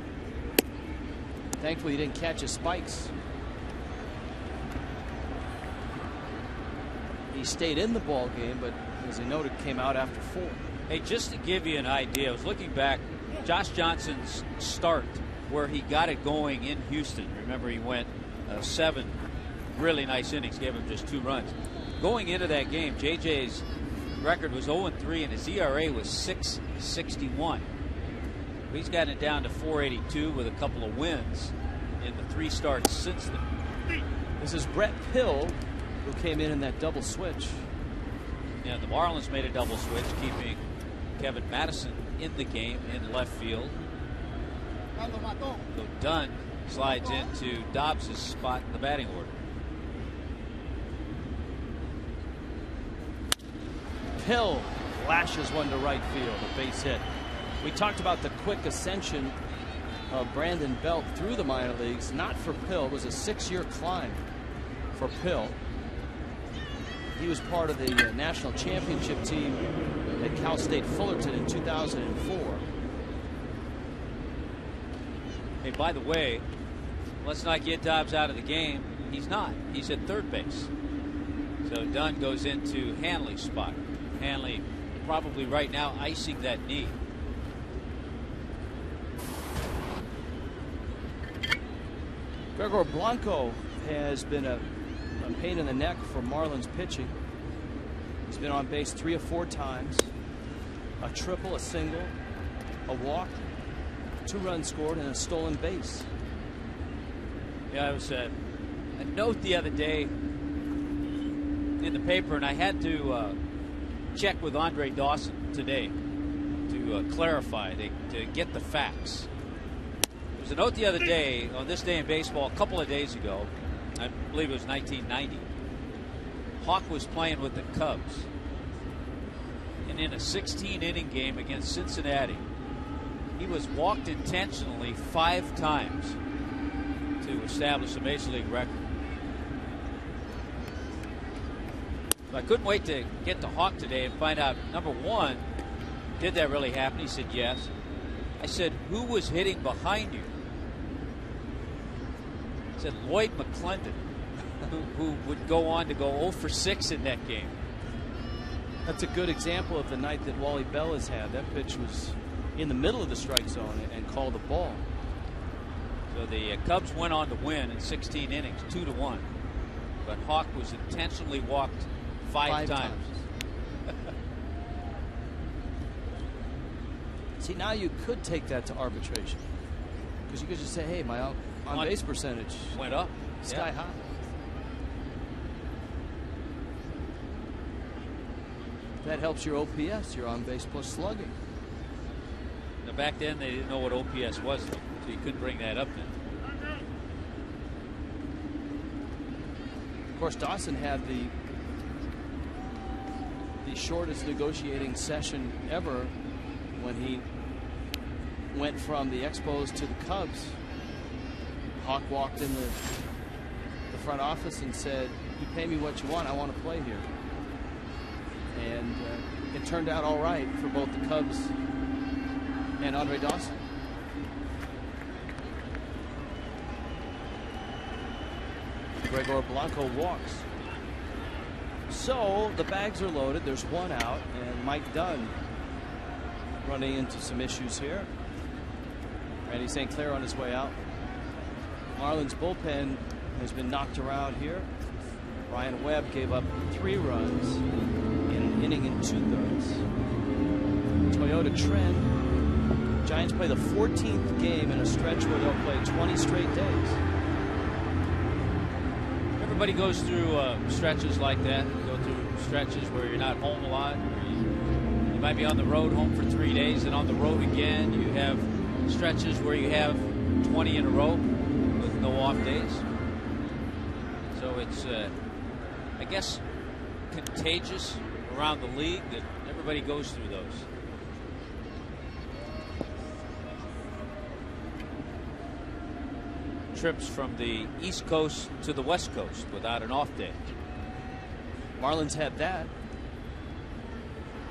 [SPEAKER 1] Thankfully, he didn't catch his spikes. He stayed in the ball game, but as he noted, came out after 4.
[SPEAKER 2] Hey, just to give you an idea, I was looking back, Josh Johnson's start where he got it going in Houston. Remember, he went 7 really nice innings, gave him just 2 runs. Going into that game, JJ's record was 0-3, and his ERA was 6.61. He's gotten it down to 4.82 with a couple of wins in the 3 starts since then.
[SPEAKER 1] This is Brett Pill, who came in that double switch.
[SPEAKER 2] Yeah, the Marlins made a double switch, keeping Kevin Madison in the game in left field. So Dunn slides into Dobbs' spot in the batting order.
[SPEAKER 1] Hill lashes one to right field, a base hit. We talked about the quick ascension of Brandon Belt through the minor leagues. Not for Pill. It was a 6-year climb for Pill. He was part of the national championship team at Cal State Fullerton in 2004.
[SPEAKER 2] Hey, by the way, let's not get Dobbs out of the game. He's not. He's at third base. So Dunn goes into Hanley's spot. Hanley probably right now icing that knee.
[SPEAKER 1] Gregor Blanco has been a pain in the neck for Marlins pitching. He's been on base 3 or 4 times. A triple, a single, a walk, 2 runs scored, and a stolen base.
[SPEAKER 2] Yeah, it was a note the other day in the paper, and I had to check with Andre Dawson today to clarify, to get the facts. There was a note the other day on This Day in Baseball a couple of days ago. I believe it was 1990. Hawk was playing with the Cubs, and in a 16-inning game against Cincinnati, he was walked intentionally 5 times to establish a Major League record. I couldn't wait to get to Hawk today and find out, number one, did that really happen? He said yes. I said, who was hitting behind you? He said Lloyd McClendon, who would go on to go 0 for 6 in that game.
[SPEAKER 1] That's a good example of the night that Wally Bell has had. That pitch was in the middle of the strike zone and called a ball.
[SPEAKER 2] So the Cubs went on to win in 16 innings, 2-1. But Hawk was intentionally walked 5 times.
[SPEAKER 1] See, now you could take that to arbitration, because you could just say, hey, my on base percentage
[SPEAKER 2] went up
[SPEAKER 1] sky high. That helps your OPS, your on base plus slugging.
[SPEAKER 2] Now, back then they didn't know what OPS was, so you couldn't bring that up then.
[SPEAKER 1] Of course, Dawson had the shortest negotiating session ever when he went from the Expos to the Cubs. Hawk walked in the front office and said, you pay me what you want, I want to play here. And it turned out all right for both the Cubs and Andre Dawson. Gregor Blanco walks. So the bags are loaded. There's 1 out, and Mike Dunn running into some issues here. Randy St. Clair on his way out. Marlins bullpen has been knocked around here. Ryan Webb gave up 3 runs in an inning and 2/3. Toyota trend. Giants play the 14th game in a stretch where they'll play 20 straight days.
[SPEAKER 2] Everybody goes through stretches like that. You go through stretches where you're not home a lot. You might be on the road home for 3 days, and on the road again. You have stretches where you have 20 in a row with no off days. So it's, I guess, contagious around the league that everybody goes through those. Trips from the East Coast to the West Coast without an off day.
[SPEAKER 1] Marlins had that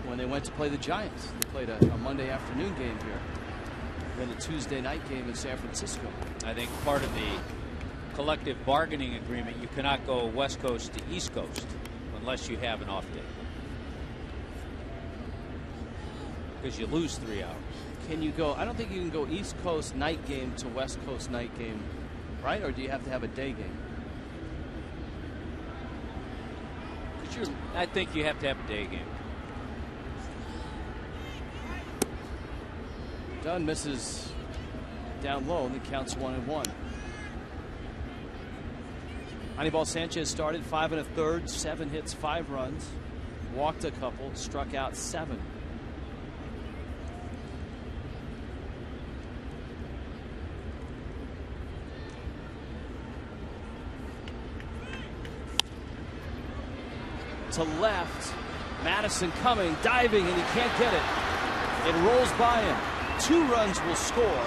[SPEAKER 1] when they went to play the Giants. They played a Monday afternoon game here, then a Tuesday night game in San Francisco.
[SPEAKER 2] I think part of the collective bargaining agreement, you cannot go West Coast to East Coast unless you have an off day, because you lose 3 hours.
[SPEAKER 1] Can you go? I don't think you can go East Coast night game to West Coast night game, right? Or do you have to have a day game?
[SPEAKER 2] I think you have to have a day game.
[SPEAKER 1] Dunn misses down low, and it counts 1-1. Anibal Sanchez started 5 1/3, 7 hits, 5 runs, walked a couple, struck out 7. To left, Madison coming, diving, and he can't get it. It rolls by him. 2 runs will score,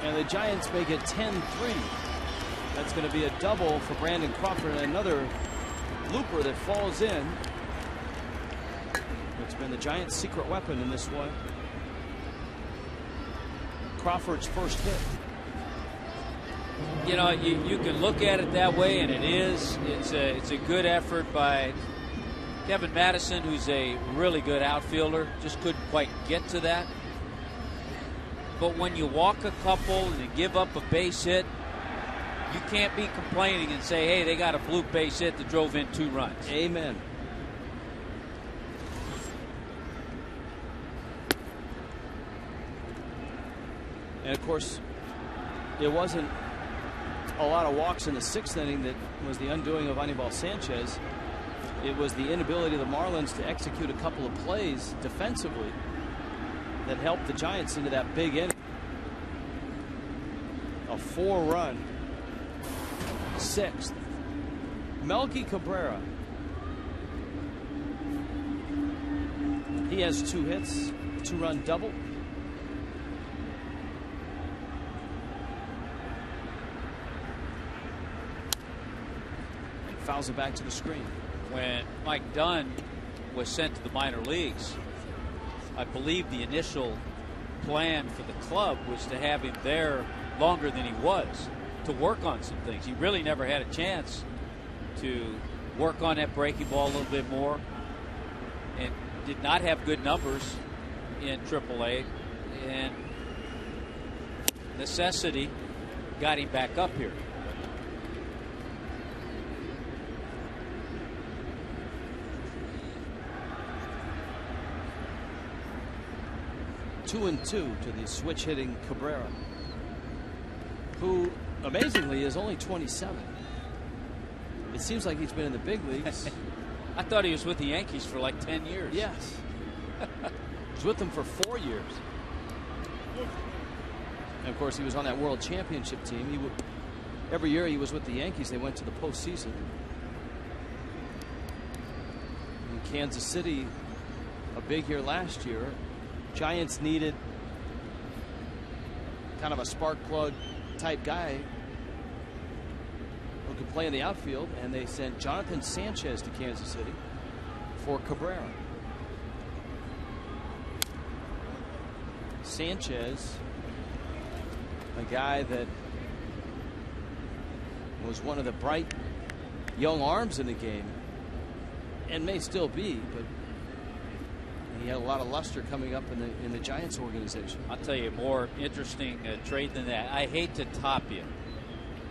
[SPEAKER 1] and the Giants make it 10-3. That's going to be a double for Brandon Crawford, and another looper that falls in. It's been the Giants' secret weapon in this one. Crawford's first hit.
[SPEAKER 2] You know, you can look at it that way, and it is. It's a good effort by Kevin Madison, who's a really good outfielder. Just couldn't quite get to that. But when you walk a couple and you give up a base hit, you can't be complaining and say, hey, they got a fluke base hit that drove in 2 runs.
[SPEAKER 1] Amen. And of course, it wasn't a lot of walks in the 6th inning that was the undoing of Anibal Sanchez. It was the inability of the Marlins to execute a couple of plays defensively that helped the Giants into that big inning. A 4-run 6th. Melky Cabrera. He has 2 hits, 2-run double. And fouls it back to the screen.
[SPEAKER 2] When Mike Dunn was sent to the minor leagues, I believe the initial plan for the club was to have him there longer than he was, to work on some things. He really never had a chance to work on that breaking ball a little bit more, and did not have good numbers in AAA, and necessity got him back up here.
[SPEAKER 1] Two and 2 to the switch hitting Cabrera, who amazingly is only 27. It seems like he's been in the big leagues.
[SPEAKER 2] I thought he was with the Yankees for like 10 years.
[SPEAKER 1] Yes. He's with them for 4 years. And of course, he was on that World Championship team. Every year he was with the Yankees, they went to the postseason. In Kansas City, a big year last year. Giants needed kind of a spark plug type guy who could play in the outfield, and they sent Jonathan Sanchez to Kansas City for Cabrera. Sanchez, a guy that was one of the bright young arms in the game, and may still be, but he had a lot of luster coming up in the Giants organization.
[SPEAKER 2] I'll tell you a more interesting trade than that. I hate to top you,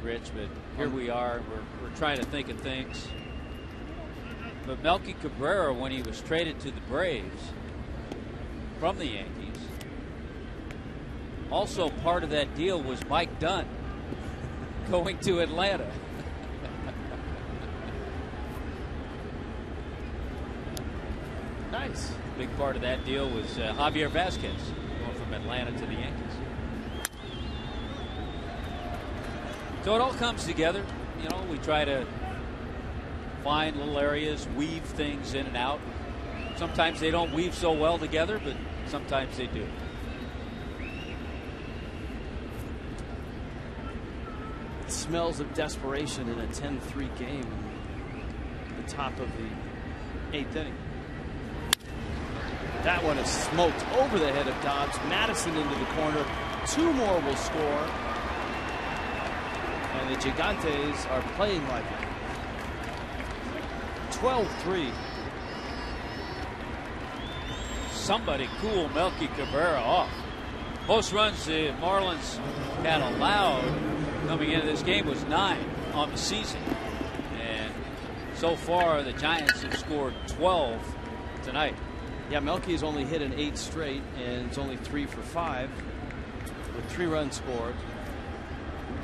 [SPEAKER 2] Rich, but here we are. We're trying to think of things. But Melky Cabrera, when he was traded to the Braves from the Yankees, also part of that deal was Mike Dunn going to Atlanta.
[SPEAKER 1] Nice.
[SPEAKER 2] Big part of that deal was Javier Vasquez going from Atlanta to the Yankees. So it all comes together. You know, we try to find little areas, weave things in and out. Sometimes they don't weave so well together, but sometimes they do.
[SPEAKER 1] It smells of desperation in a 10-3 game at the top of the 8th inning. That one is smoked over the head of Dobbs. Madison into the corner. 2 more will score. And the Gigantes are playing like it. 12-3.
[SPEAKER 2] Somebody cool Melky Cabrera off. Most runs the Marlins had allowed coming into this game was 9 on the season. And so far, the Giants have scored 12 tonight.
[SPEAKER 1] Yeah, Melky's only hit an 8 straight, and it's only 3 for 5 with 3 runs scored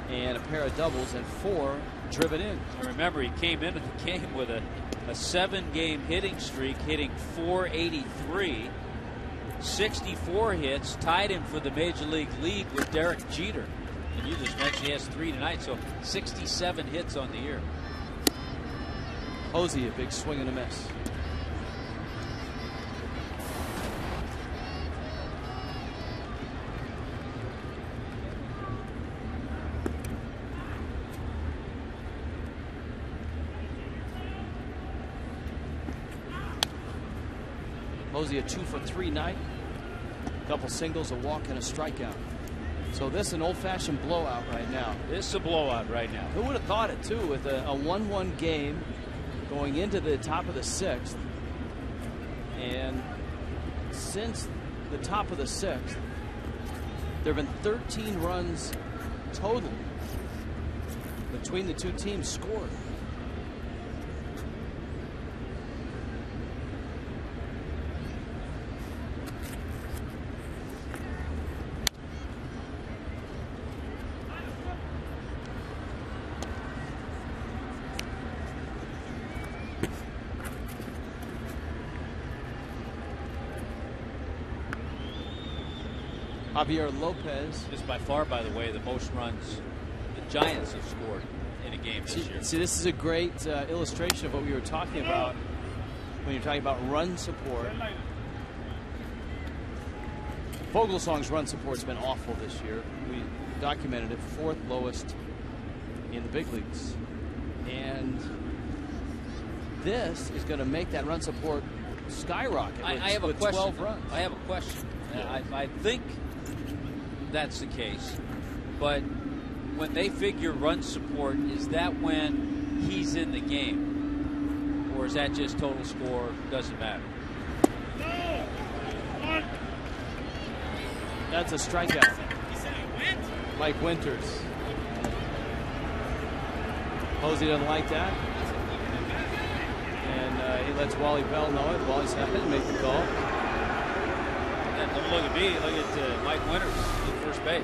[SPEAKER 1] and a pair of doubles and 4 driven in.
[SPEAKER 2] And remember, he came into the game with a 7-game hitting streak, hitting .483, 64 hits, tied him for the Major League lead with Derek Jeter. And you just mentioned he has 3 tonight, so 67 hits on the year.
[SPEAKER 1] Posey, a big swing and a miss. Posey a 2 for 3 night. Couple singles, a walk, and a strikeout. So this is an old-fashioned blowout right now.
[SPEAKER 2] This is a blowout right now.
[SPEAKER 1] Who would have thought it, too, with a 1-1 game going into the top of the 6th. And since the top of the 6th, there have been 13 runs total between the two teams scored. Javier Lopez.
[SPEAKER 2] This is by far, by the way, the most runs the Giants have scored in a game this year.
[SPEAKER 1] See, this is a great illustration of what we were talking about when you're talking about run support. Vogelsong's run support's been awful this year. We documented it, 4th lowest in the big leagues. And this is going to make that run support skyrocket.
[SPEAKER 2] I have a
[SPEAKER 1] with
[SPEAKER 2] question.
[SPEAKER 1] 12 runs.
[SPEAKER 2] I have a question. I think that's the case, but when they figure run support, is that when he's in the game, or is that just total score? Doesn't matter.
[SPEAKER 1] That's a strikeout. Mike Winters. Posey doesn't like that, and he lets Wally Bell know it. Wally's happy to make the call.
[SPEAKER 2] Don't look at me. Look at Mike Winters at first base.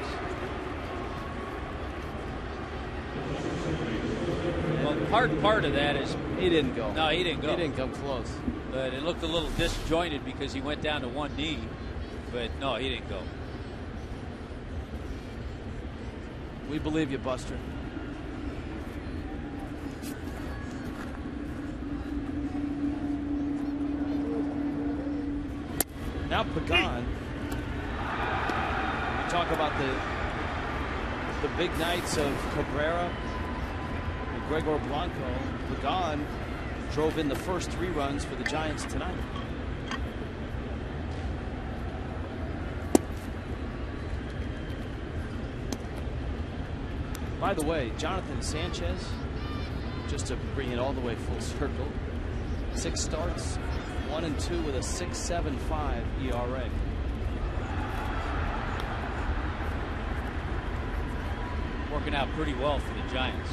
[SPEAKER 2] Well, part of that is
[SPEAKER 1] he didn't go.
[SPEAKER 2] No, he didn't go.
[SPEAKER 1] He didn't come close.
[SPEAKER 2] But it looked a little disjointed because he went down to one knee. But no, he didn't go.
[SPEAKER 1] We believe you, Buster. Now Pagan. We talk about the big nights of Cabrera and Gregor Blanco. Pagan drove in the first 3 runs for the Giants tonight. By the way, Jonathan Sanchez, just to bring it all the way full circle, 6 starts, 1-2 with a 6.75 ERA.
[SPEAKER 2] Working out pretty well for the Giants.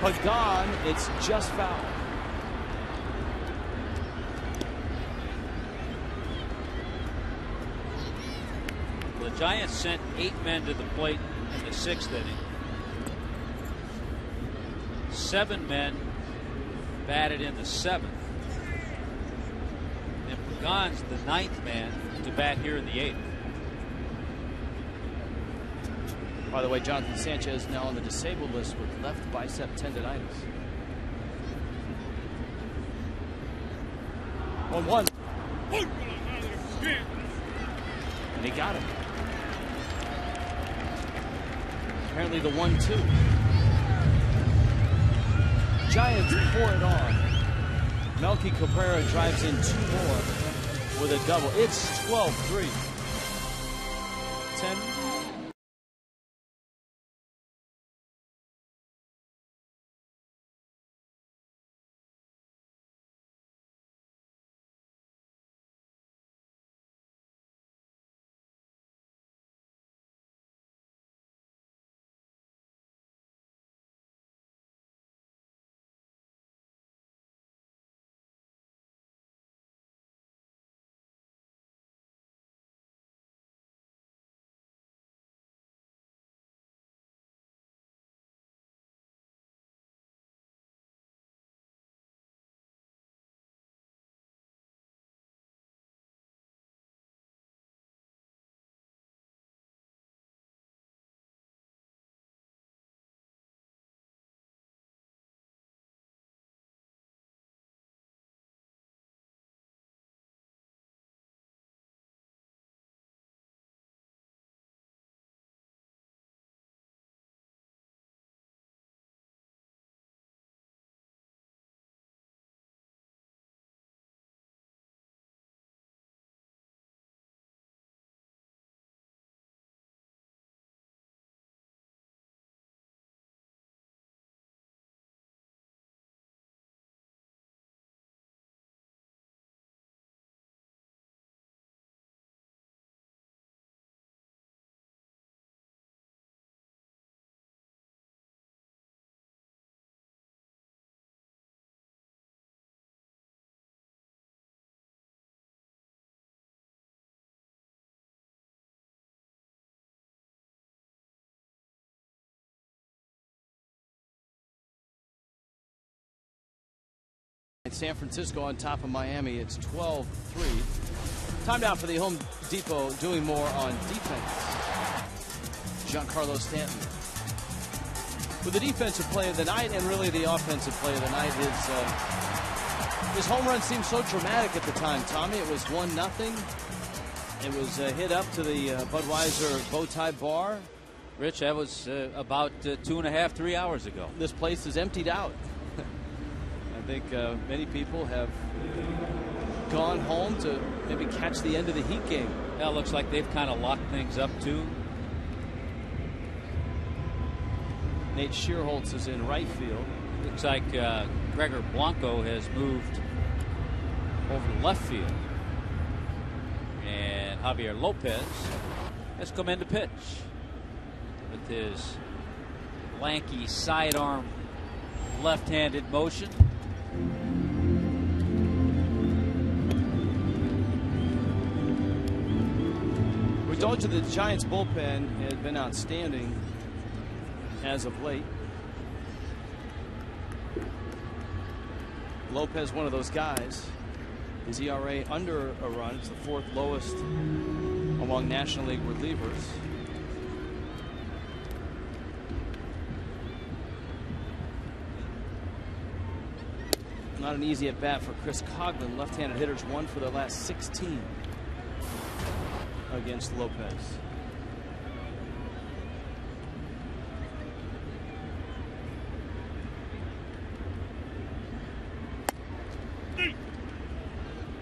[SPEAKER 1] Pagan, it's just foul.
[SPEAKER 2] The Giants sent 8 men to the plate in the 6th inning. 7 men batted in the 7th. And Pagan's the 9th man to bat here in the 8th.
[SPEAKER 1] By the way, Jonathan Sanchez now on the disabled list with left bicep tendonitis. 1-1. And he got him. Apparently the 1-2. Giants pour it on. Melky Cabrera drives in 2 more with a double. It's 12-3. 10 San Francisco on top of Miami. It's 12-3. Time now for the Home Depot doing more on defense. Giancarlo Stanton with the defensive play of the night, and really the offensive play of the night. His home run seemed so dramatic at the time, Tommy. It was 1-0. It was hit up to the Budweiser bow tie bar.
[SPEAKER 2] Rich, that was about 2.5, 3 hours ago.
[SPEAKER 1] This place is emptied out. I think many people have gone home to maybe catch the end of the Heat game.
[SPEAKER 2] Yeah, it looks like they've kind of locked things up too.
[SPEAKER 1] Nate Shearholtz is in right field.
[SPEAKER 2] Looks like Gregor Blanco has moved over to left field. And Javier Lopez has come in to pitch with his lanky sidearm left-handed motion.
[SPEAKER 1] We told you the Giants bullpen had been outstanding as of late. Lopez, one of those guys. His ERA under a run. It's the 4th lowest among National League relievers. Not an easy at bat for Chris Coghlan. Left-handed hitters won for their last 16 against Lopez.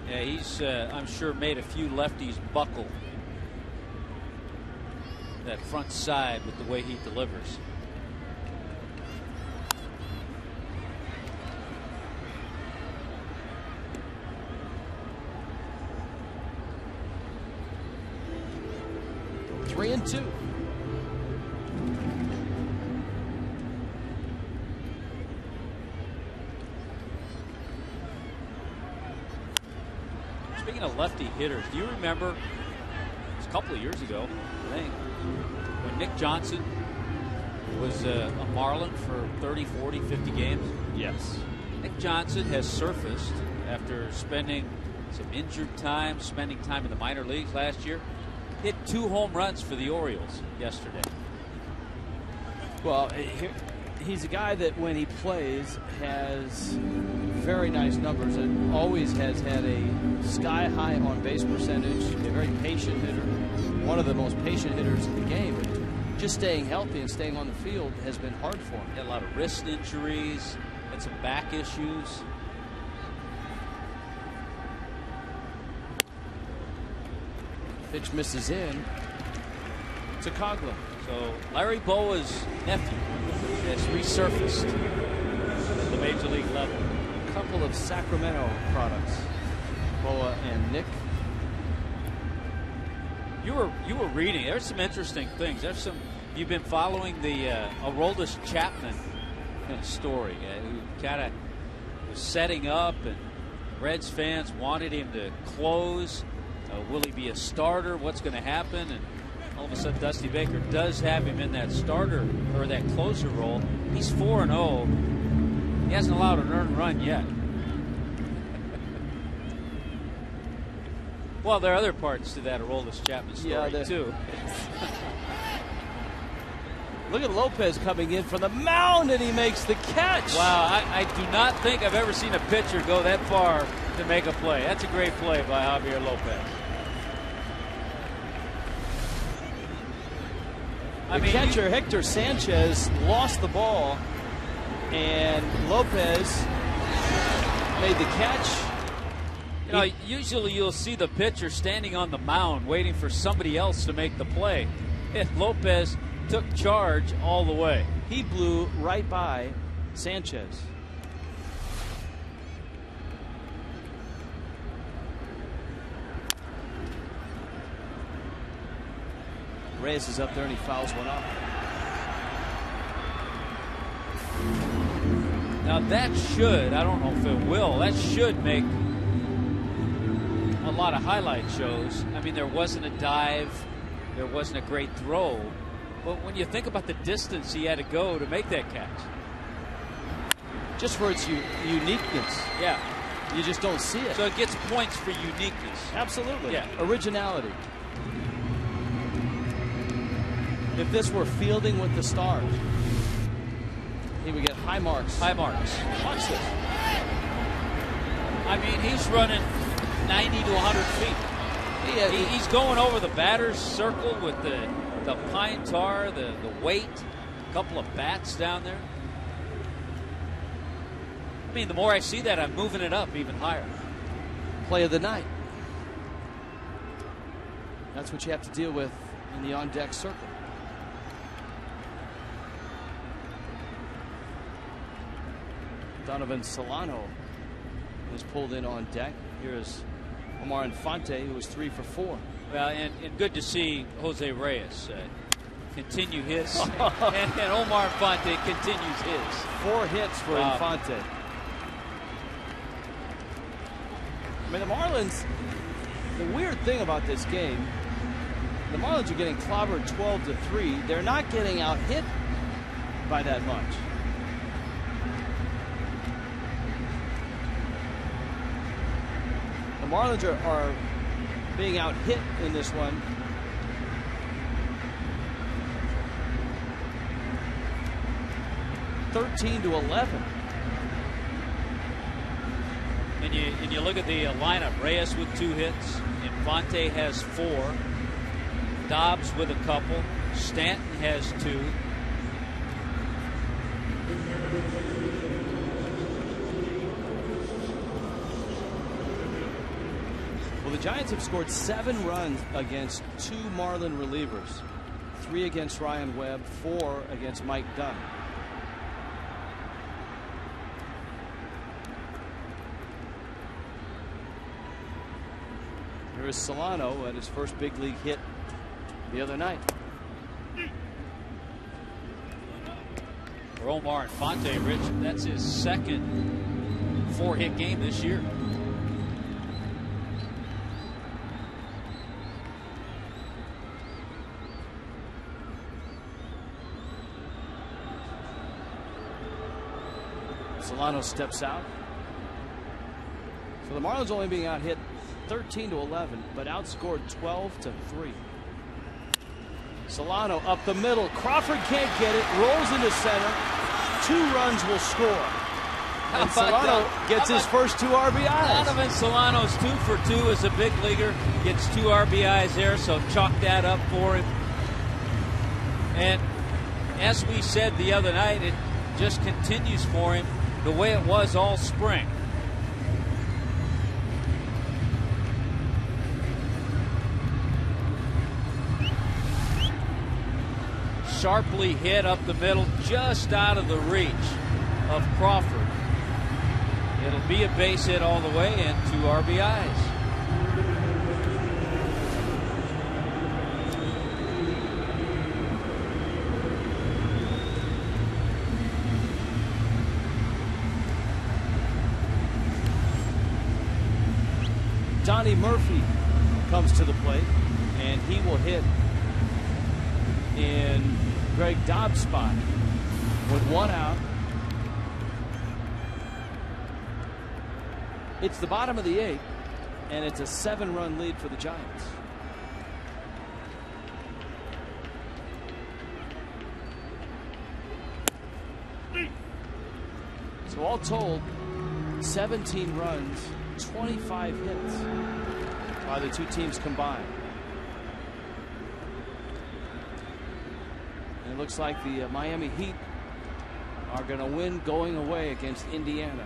[SPEAKER 2] Yeah, he's, I'm sure, made a few lefties buckle. That front side with the way he delivers.
[SPEAKER 1] Three and two.
[SPEAKER 2] Speaking of lefty hitters, do you remember it was a couple of years ago, I think, when Nick Johnson was a Marlin for 30, 40, 50 games?
[SPEAKER 1] Yes.
[SPEAKER 2] Nick Johnson has surfaced after spending some injured time, spending time in the minor leagues last year. Hit 2 home runs for the Orioles yesterday.
[SPEAKER 1] Well, he's a guy that when he plays has very nice numbers and always has had a sky high on base percentage. A very patient hitter, one of the most patient hitters in the game. And just staying healthy and staying on the field has been hard for him.
[SPEAKER 2] Had a lot of wrist injuries, had some back issues.
[SPEAKER 1] Pitch misses in to Coghlan.
[SPEAKER 2] So Larry Bowa's nephew has resurfaced at the major league level.
[SPEAKER 1] A couple of Sacramento products, Bowa and Nick.
[SPEAKER 2] You were reading. There's some interesting things. There's some. You've been following the Aroldis Chapman story, who kind of was setting up, and Reds fans wanted him to close. Will he be a starter? What's going to happen? And all of a sudden, Dusty Baker does have him in that starter or that closer role. He's 4-0. He hasn't allowed an earned run yet. Well, there are other parts to that Aroldis Chapman story, too.
[SPEAKER 1] Look at Lopez coming in from the mound, and he makes the catch.
[SPEAKER 2] Wow, I do not think I've ever seen a pitcher go that far to make a play. That's a great play by Javier Lopez.
[SPEAKER 1] The catcher, Hector Sanchez, lost the ball, and Lopez made the catch.
[SPEAKER 2] You know, usually you'll see the pitcher standing on the mound waiting for somebody else to make the play. And Lopez took charge all the way.
[SPEAKER 1] He blew right by Sanchez. Reyes is up there and he fouls one up.
[SPEAKER 2] Now that should, I don't know if it will, that should make a lot of highlight shows. I mean, there wasn't a dive, there wasn't a great throw, but when you think about the distance he had to go to make that catch.
[SPEAKER 1] Just for its uniqueness.
[SPEAKER 2] Yeah.
[SPEAKER 1] You just don't see it.
[SPEAKER 2] So it gets points for uniqueness.
[SPEAKER 1] Absolutely.
[SPEAKER 2] Yeah.
[SPEAKER 1] Originality. If this were fielding with the Stars, he would get high marks.
[SPEAKER 2] High marks.
[SPEAKER 1] Watch this.
[SPEAKER 2] I mean, he's running 90 to 100 feet. He's going over the batter's circle with the pine tar, the weight, a couple of bats down there. I mean, the more I see that, I'm moving it up even higher.
[SPEAKER 1] Play of the night. That's what you have to deal with in the on-deck circle. Donovan Solano is pulled in on deck. Here is Omar Infante, who was 3 for 4.
[SPEAKER 2] Well, and good to see Jose Reyes continue his, and Omar Infante continues his.
[SPEAKER 1] 4 hits for Infante. I mean, the Marlins, the weird thing about this game, the Marlins are getting clobbered 12-3. They're not getting out hit by that much. The Marlins are being out hit in this one. (13-11).
[SPEAKER 2] And you look at the lineup. Reyes with 2 hits. Infante has 4. Dobbs with a couple. Stanton has 2.
[SPEAKER 1] Well, the Giants have scored 7 runs against 2 Marlin relievers. 3 against Ryan Webb, 4 against Mike Dunn. Here is Solano at his first big league hit the other night.
[SPEAKER 2] For Omar Infante, Rich, that's his second 4-hit game this year.
[SPEAKER 1] Solano steps out. So the Marlins only being out hit 13-11, but outscored 12-3. Solano up the middle. Crawford can't get it. Rolls into center. 2 runs will score. And Solano gets his first 2 RBIs.
[SPEAKER 2] Donovan Solano's 2 for 2 as a big leaguer. Gets 2 RBIs there, so chalk that up for him. And as we said the other night, it just continues for him the way it was all spring. Sharply hit up the middle, just out of the reach of Crawford. It'll be a base hit all the way and 2 RBIs.
[SPEAKER 1] Johnny Murphy comes to the plate, and he will hit in Greg Dobbs' spot with 1 out. It's the bottom of the 8th, and it's a 7-run lead for the Giants. So all told, 17 runs, 25 hits by the 2 teams combined. And it looks like the Miami Heat are going to win going away against Indiana.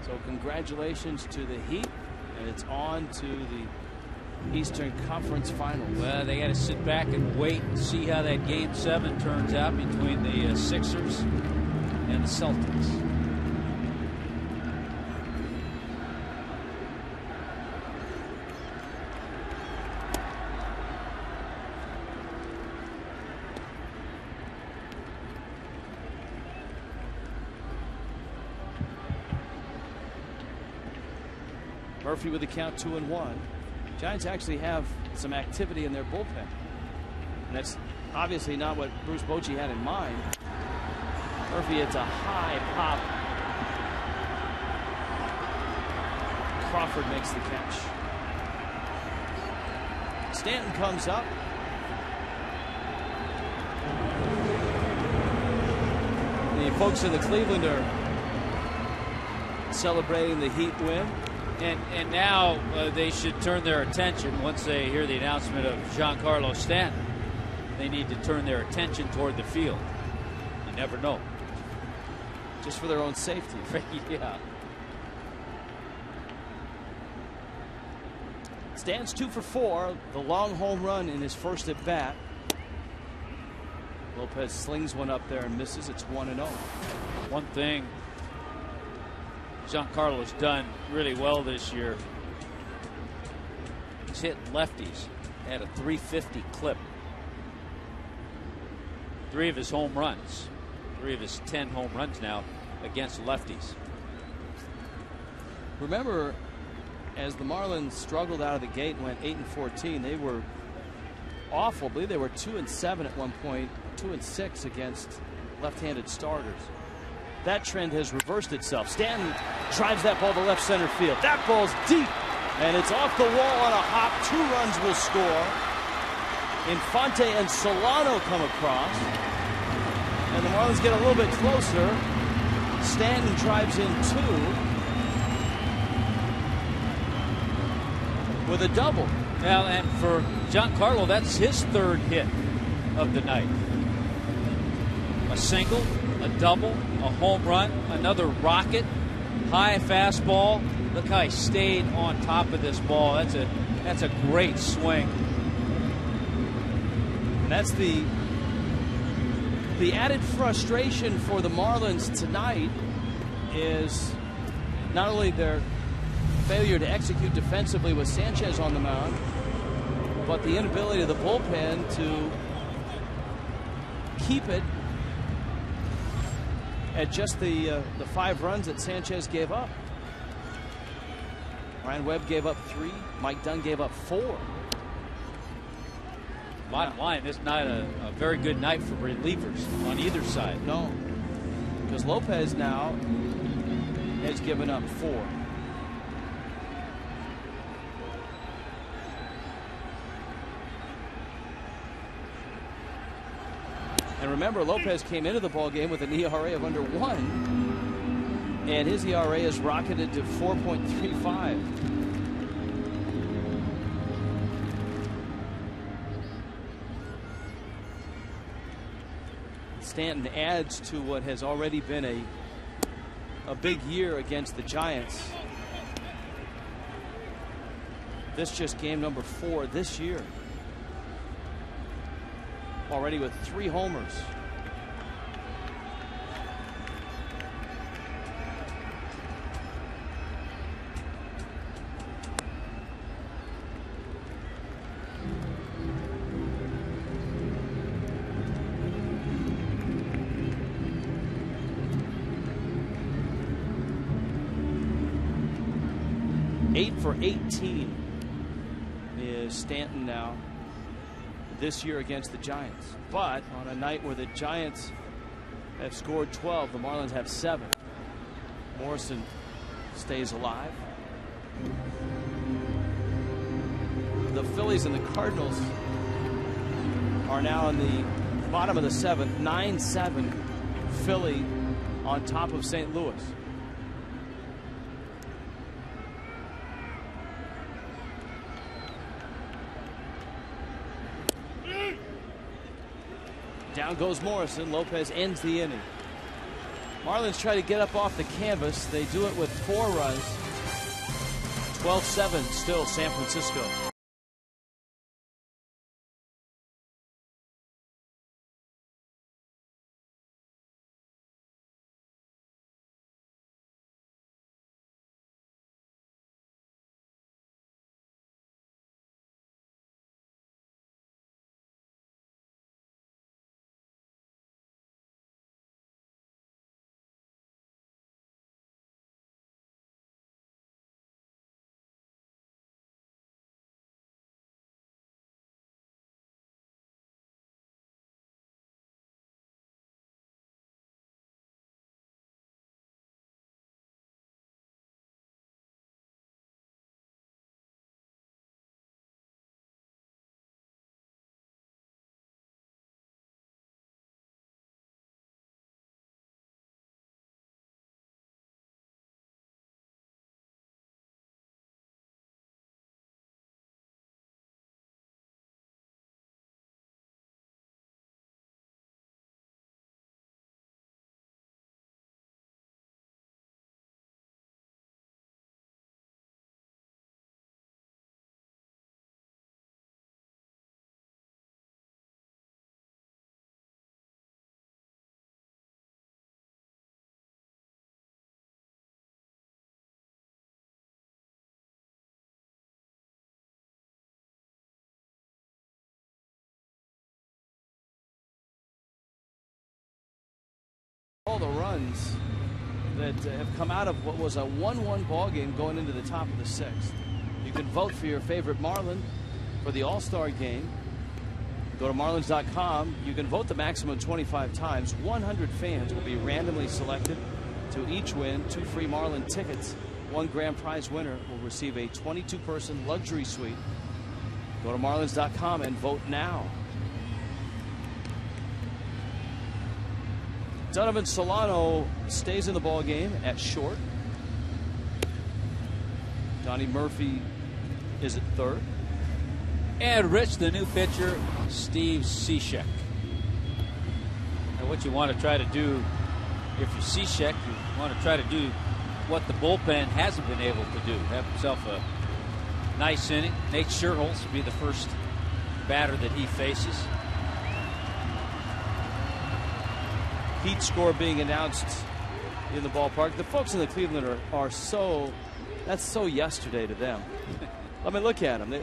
[SPEAKER 1] So congratulations to the Heat, and it's on to the Eastern Conference Finals.
[SPEAKER 2] Well, they got to sit back and wait and see how that Game 7 turns out between the Sixers and the Celtics.
[SPEAKER 1] Murphy with the count 2-1. Giants actually have some activity in their bullpen. And that's obviously not what Bruce Bochy had in mind. Murphy hits a high pop Crawford makes the catch. Stanton comes up. The folks in the Cleveland are celebrating the Heat win.
[SPEAKER 2] And now they should turn their attention, once they hear the announcement of Giancarlo Stanton, they need to turn their attention toward the field. You never know.
[SPEAKER 1] Just for their own safety.
[SPEAKER 2] Yeah.
[SPEAKER 1] Stanton's 2 for 4. The long home run in his first at bat. Lopez slings one up there and misses. It's 1-0.
[SPEAKER 2] One thing Giancarlo has done really well this year, he's hit lefties at a 350 clip. 3 of his home runs, 3 of his 10 home runs now against lefties.
[SPEAKER 1] Remember, as the Marlins struggled out of the gate and went 8-14, they were awful. I believe they were 2-7 at one point, 2-6 against left-handed starters. That trend has reversed itself. Stanton drives that ball to left center field. That ball's deep, and it's off the wall on a hop. 2 runs will score. Infante and Solano come across, and the Marlins get a little bit closer. Stanton drives in 2 with a double.
[SPEAKER 2] Now, and for Giancarlo, that's his 3rd hit of the night. A single, a double, a home run, another rocket, high fastball. Look how he stayed on top of this ball. That's a great swing.
[SPEAKER 1] And that's the added frustration for the Marlins tonight is not only their failure to execute defensively with Sanchez on the mound, but the inability of the bullpen to keep it at just the 5 runs that Sanchez gave up. Ryan Webb gave up 3. Mike Dunn gave up 4.
[SPEAKER 2] Bottom line, it's not a very good night for relievers on either side.
[SPEAKER 1] No, because Lopez now has given up 4. And remember, Lopez came into the ball game with an ERA of under 1, and his ERA is rocketed to 4.35. Stanton adds to what has already been a big year against the Giants. This just game number 4 this year. Already with 3 homers. Eight for 18 is Stanton now this year against the Giants. But on a night where the Giants have scored 12, the Marlins have 7. Morrison stays alive. The Phillies and the Cardinals are now in the bottom of the 7th. 9-7 Philly on top of St. Louis. Down goes Morrison. Lopez ends the inning. Marlins try to get up off the canvas. They do it with 4 runs. 12-7 still San Francisco. all the runs that have come out of what was a 1-1 ball game going into the top of the 6th. You can vote for your favorite Marlin for the All-Star game. Go to Marlins.com. You can vote the maximum 25 times. 100 fans will be randomly selected to each win 2 free Marlin tickets. 1 grand prize winner will receive a 22-person luxury suite. Go to Marlins.com and vote now. Donovan Solano stays in the ball game at short. Donnie Murphy is at third.
[SPEAKER 2] And Rich, the new pitcher, Steve Cishek. Now what you want to try to do, if you're Cishek, you want to try to do what the bullpen hasn't been able to do. Have himself a nice inning. Nate Scherholz will be the first batter that he faces.
[SPEAKER 1] Heat score being announced in the ballpark. The folks in the Cleveland are so, that's so yesterday to them. I mean, look at them.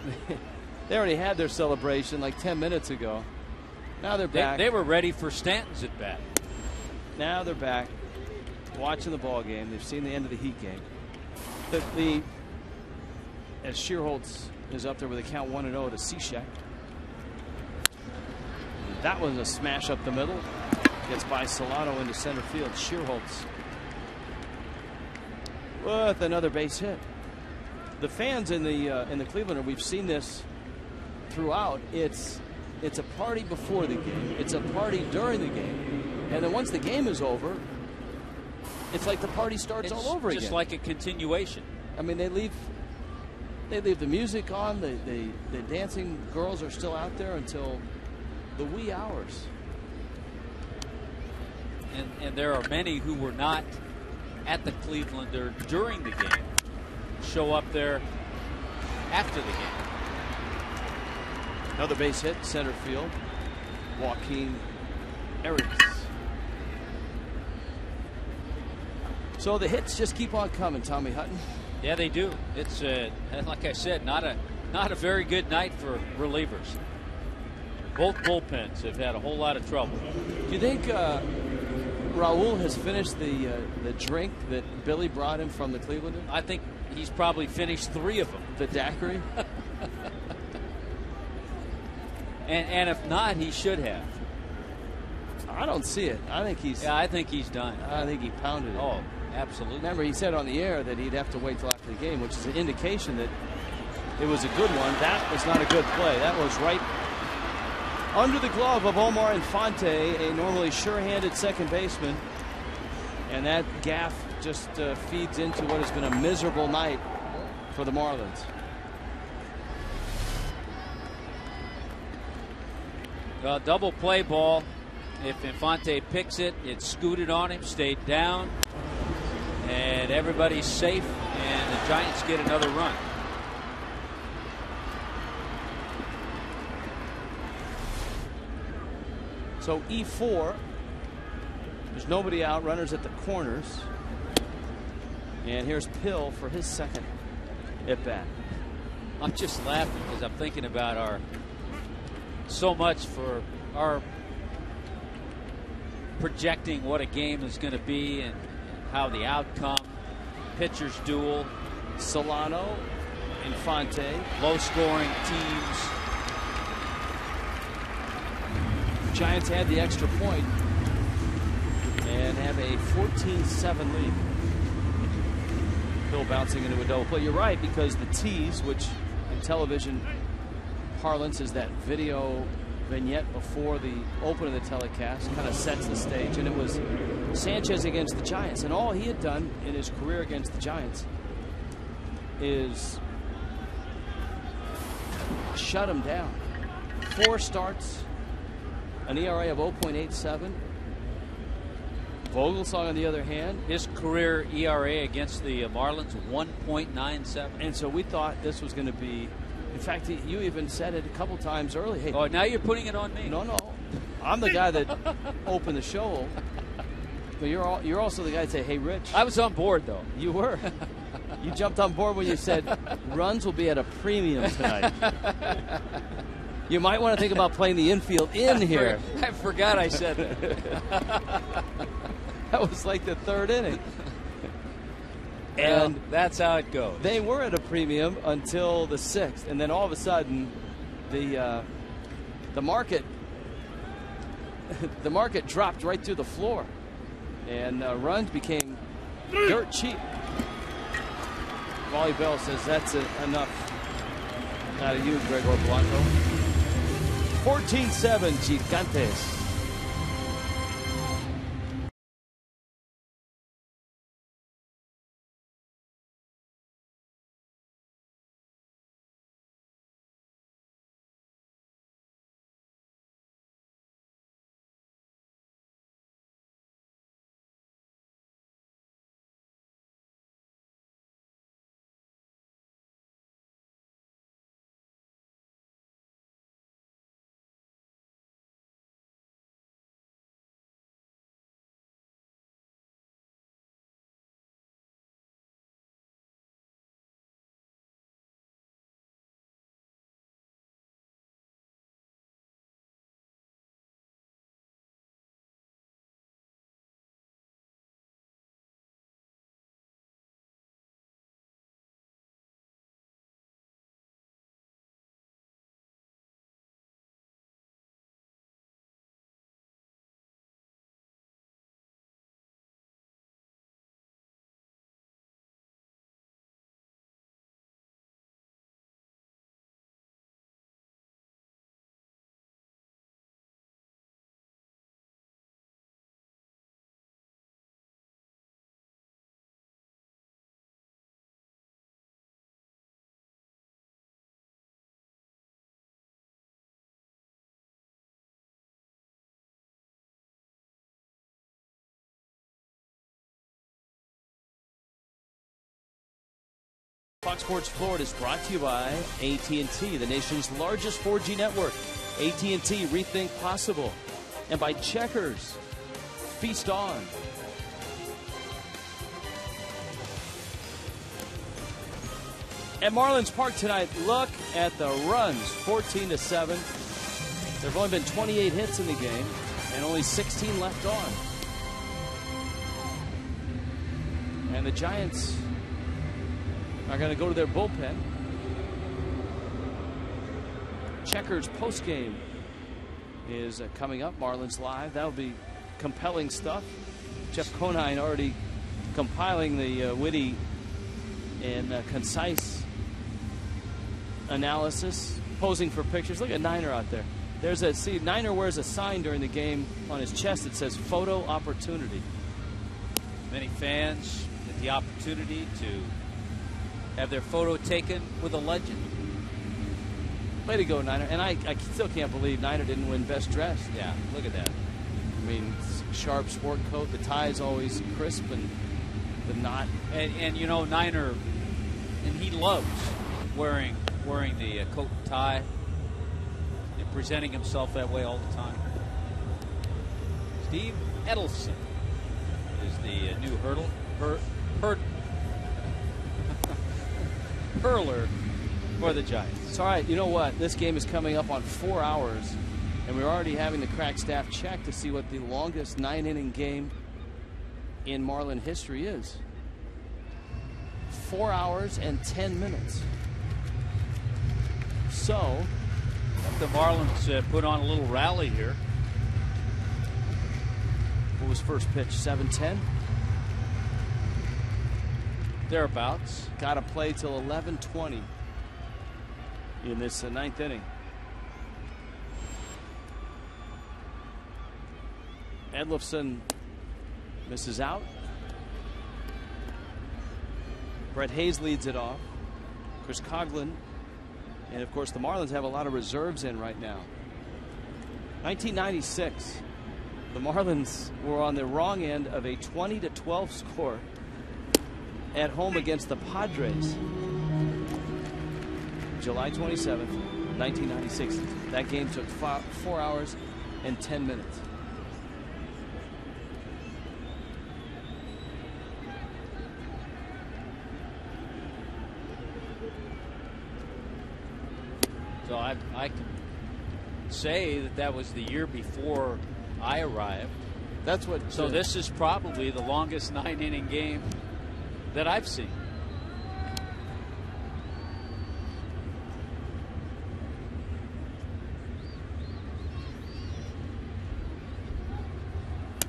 [SPEAKER 1] They already had their celebration like 10 minutes ago. Now they're back.
[SPEAKER 2] They were ready for Stanton's at bat.
[SPEAKER 1] Now they're back watching the ball game. They've seen the end of the Heat game. As Scherholz is up there with a count 1-0 to Cishek. That was a smash up the middle. Gets by Solano into center field. Scherholz with another base hit. The fans in the Clevelander, we've seen this throughout. It's a party before the game. It's a party during the game. And then once the game is over, it's like the party starts all over again.
[SPEAKER 2] Just like a continuation.
[SPEAKER 1] I mean, they leave the music on. The dancing girls are still out there until the wee hours.
[SPEAKER 2] And there are many who were not at the Clevelander during the game show up there after the game.
[SPEAKER 1] Another base hit, center field. Joaquin Arias. So the hits just keep on coming, Tommy Hutton.
[SPEAKER 2] Yeah, they do. It's like I said, not a very good night for relievers. Both bullpens have had a whole lot of trouble.
[SPEAKER 1] Do you think Raul has finished the drink that Billy brought him from the Clevelander?
[SPEAKER 2] I think he's probably finished 3 of them.
[SPEAKER 1] The daiquiri?
[SPEAKER 2] and if not, he should have.
[SPEAKER 1] I don't see it. I think he's.
[SPEAKER 2] Yeah, I think he's done.
[SPEAKER 1] I think he pounded it.
[SPEAKER 2] Oh, absolutely.
[SPEAKER 1] Remember, he said on the air that he'd have to wait till after the game, which is an indication that it was a good one. That was not a good play. That was right under the glove of Omar Infante, a normally sure-handed second baseman. And that gaffe just feeds into what has been a miserable night for the Marlins.
[SPEAKER 2] Double play ball. If Infante picks it, it scooted on him, stayed down, and everybody's safe, and the Giants get another run.
[SPEAKER 1] So E4, there's nobody out, runners at the corners. And here's Pill for his second at bat.
[SPEAKER 2] I'm just laughing because I'm thinking about so much for our projecting what a game is going to be and how the outcome, pitchers duel,
[SPEAKER 1] Solano, Infante,
[SPEAKER 2] low scoring teams.
[SPEAKER 1] Giants had the extra point and have a 14-7 lead. Bill bouncing into a double play. You're right, because the tease, which in television parlance is that video vignette before the open of the telecast, kind of sets the stage, and it was Sanchez against the Giants, and all he had done in his career against the Giants is shut him down. 4 starts, an ERA of 0.87. Vogelsong, on the other hand,
[SPEAKER 2] his career ERA against the Marlins 1.97.
[SPEAKER 1] And so we thought this was going to be. In fact, you even said it a couple times early. Hey,
[SPEAKER 2] oh, now you're putting it on me.
[SPEAKER 1] No, I'm the guy that opened the show. But you're also the guy that say, "Hey, Rich."
[SPEAKER 2] I was on board, though.
[SPEAKER 1] You were. You jumped on board when you said runs will be at a premium tonight. You might want to think about playing the infield in here.
[SPEAKER 2] I forgot I said that.
[SPEAKER 1] That was like the third inning.
[SPEAKER 2] And
[SPEAKER 1] And
[SPEAKER 2] that's how it goes.
[SPEAKER 1] they were at a premium until the sixth, and then all of a sudden, the market dropped right through the floor, and runs became dirt cheap. Wally Bell says that's enough out of you, Gregor Blanco. 14-7 Gigantes. Fox Sports Florida is brought to you by AT&T, the nation's largest 4G network. AT&T, rethink possible. And by Checkers, feast on. At Marlins Park tonight, look at the runs, 14-7. There have only been 28 hits in the game and only 16 left on. And the Giants are going to go to their bullpen. Checkers postgame is coming up. Marlins Live. That'll be compelling stuff. Jeff Conine already compiling the witty and concise analysis, posing for pictures. Look at Niner out there. See, Niner wears a sign during the game on his chest that says photo opportunity.
[SPEAKER 2] Many fans get the opportunity to have their photo taken with a legend.
[SPEAKER 1] Way to go, Niner. And I still can't believe Niner didn't win Best Dressed.
[SPEAKER 2] Yeah, look at that.
[SPEAKER 1] I mean, sharp sport coat. The tie is always crisp, and the knot.
[SPEAKER 2] And you know, Niner, and he loves wearing the coat and tie and presenting himself that way all the time. Steve Edelson is the new hurler for the Giants.
[SPEAKER 1] It's all right. You know what? This game is coming up on 4 hours, and we're already having the crack staff check to see what the longest 9-inning game in Marlin history is. 4 hours and 10 minutes. So
[SPEAKER 2] the Marlins put on a little rally here.
[SPEAKER 1] What was first pitch? 7:10.
[SPEAKER 2] Thereabouts.
[SPEAKER 1] Got to play till 11:20 in this ninth inning. Edlofson misses out. Brett Hayes leads it off. Chris Coughlin, and of course the Marlins have a lot of reserves in right now. 1996, the Marlins were on the wrong end of a 20-12 score at home against the Padres. July 27th, 1996. That game took 4 hours and 10 minutes.
[SPEAKER 2] So I can say that was the year before I arrived.
[SPEAKER 1] That's what.
[SPEAKER 2] So this is probably the longest 9-inning game that I've seen.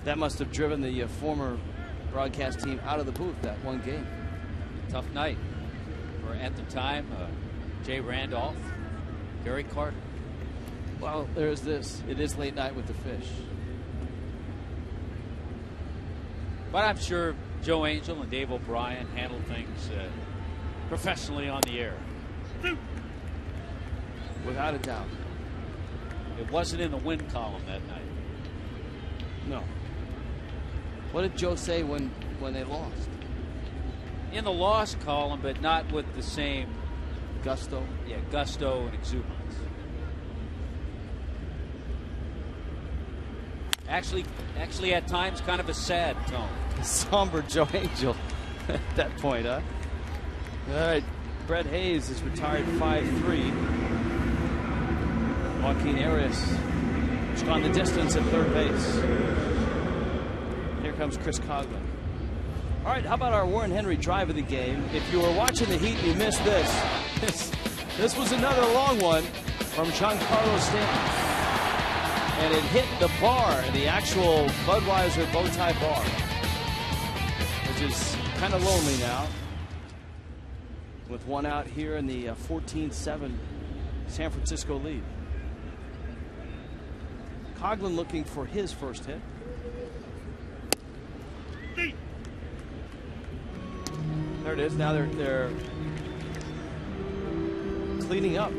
[SPEAKER 1] That must have driven the former broadcast team out of the booth that one game.
[SPEAKER 2] Tough night for, at the time, Jay Randolph, Gary Carter.
[SPEAKER 1] Well, there's this. It is late night with the Fish.
[SPEAKER 2] But I'm sure Joe Angel and Dave O'Brien handle things professionally on the air.
[SPEAKER 1] Without a doubt.
[SPEAKER 2] It wasn't in the win column that night.
[SPEAKER 1] No. What did Joe say when they lost?
[SPEAKER 2] In the loss column, but not with the same
[SPEAKER 1] gusto.
[SPEAKER 2] Yeah, gusto and exuberance. Actually, at times, kind of a sad tone.
[SPEAKER 1] Somber Joe Angel at that point, huh? All right, Brett Hayes is retired 5-3. Joaquin Arias has gone the distance at third base. Here comes Chris Coghlan. All right, how about our Warren Henry drive of the game? If you were watching the Heat and you missed this was another long one from Giancarlo Stanton. And it hit the bar, the actual Budweiser bow tie bar, which is kind of lonely now. With one out here in the 14-7 San Francisco lead. Coghlan looking for his first hit. There it is. Now they're cleaning up,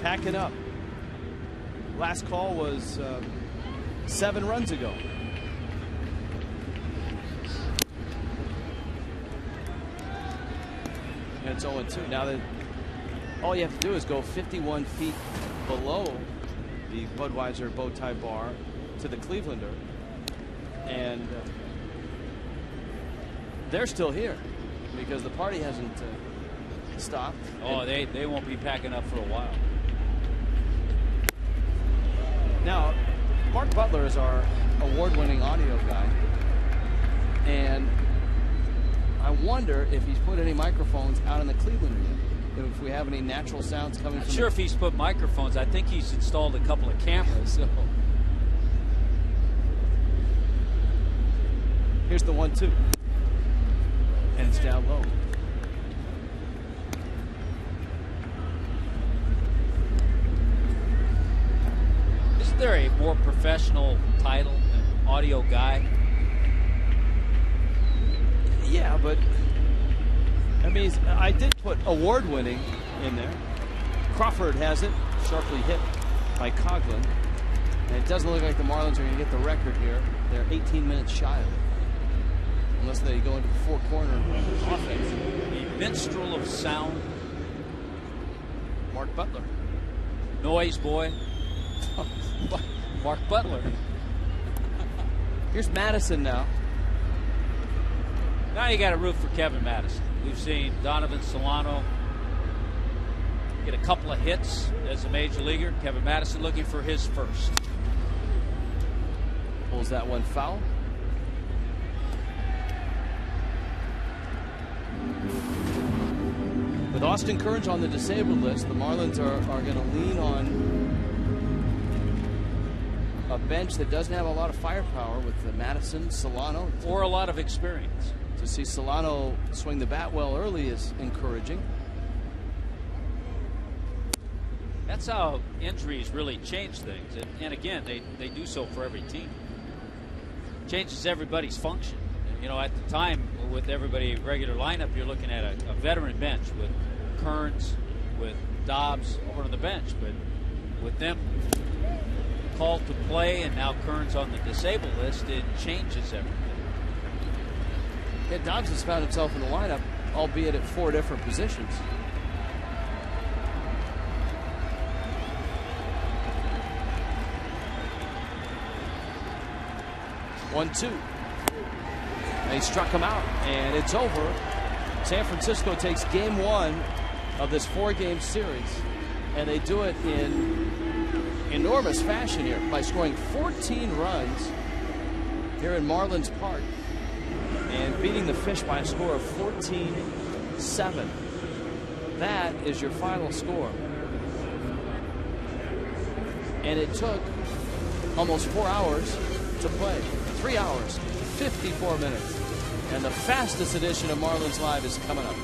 [SPEAKER 1] packing up. Last call was 7 runs ago. And it's 0-2. Now that all you have to do is go 51 feet below the Budweiser bow tie bar to the Clevelander, and they're still here because the party hasn't stopped.
[SPEAKER 2] Oh, they won't be packing up for a while.
[SPEAKER 1] Now, Mark Butler is our award-winning audio guy, and I wonder if he's put any microphones out in the Cleveland area. If we have any natural sounds coming from.
[SPEAKER 2] Not sure if he's put microphones. I think he's installed a couple of cameras. So.
[SPEAKER 1] Here's the 1-2, and it's down low.
[SPEAKER 2] Isn't there a more professional title than audio guy?
[SPEAKER 1] Yeah, but I mean, I did put award-winning in there. Crawford has it, sharply hit by Coghlan. And it doesn't look like the Marlins are going to get the record here. They're 18 minutes shy of it. Unless they go into the four-corner offense.
[SPEAKER 2] The minstrel of sound.
[SPEAKER 1] Mark Butler.
[SPEAKER 2] Noise boy. Mark Butler.
[SPEAKER 1] Here's Madison now.
[SPEAKER 2] Now you got to root for Kevin Madison. We've seen Donovan Solano get a couple of hits as a major leaguer. Kevin Madison looking for his first.
[SPEAKER 1] Pulls that one foul. With Austin Kearns on the disabled list, the Marlins are going to lean on a bench that doesn't have a lot of firepower with Madison, Solano.
[SPEAKER 2] Or a lot of experience.
[SPEAKER 1] To see Solano swing the bat well early is encouraging.
[SPEAKER 2] That's how injuries really change things. And again, they do so for every team. Changes everybody's function. You know, at the time, with everybody regular lineup, you're looking at a veteran bench with Kearns, with Dobbs over on the bench. But with them called to play and now Kearns on the disabled list, it changes everything.
[SPEAKER 1] Yeah, Dobbs has found himself in the lineup, albeit at 4 different positions. One-two. They struck him out, and it's over. San Francisco takes game 1 of this 4-game series, and they do it in enormous fashion here by scoring 14 runs here in Marlins Park and beating the Fish by a score of 14-7. That is your final score. And it took almost 4 hours to play. 3 hours, 54 minutes. And the fastest edition of Marlins Live is coming up.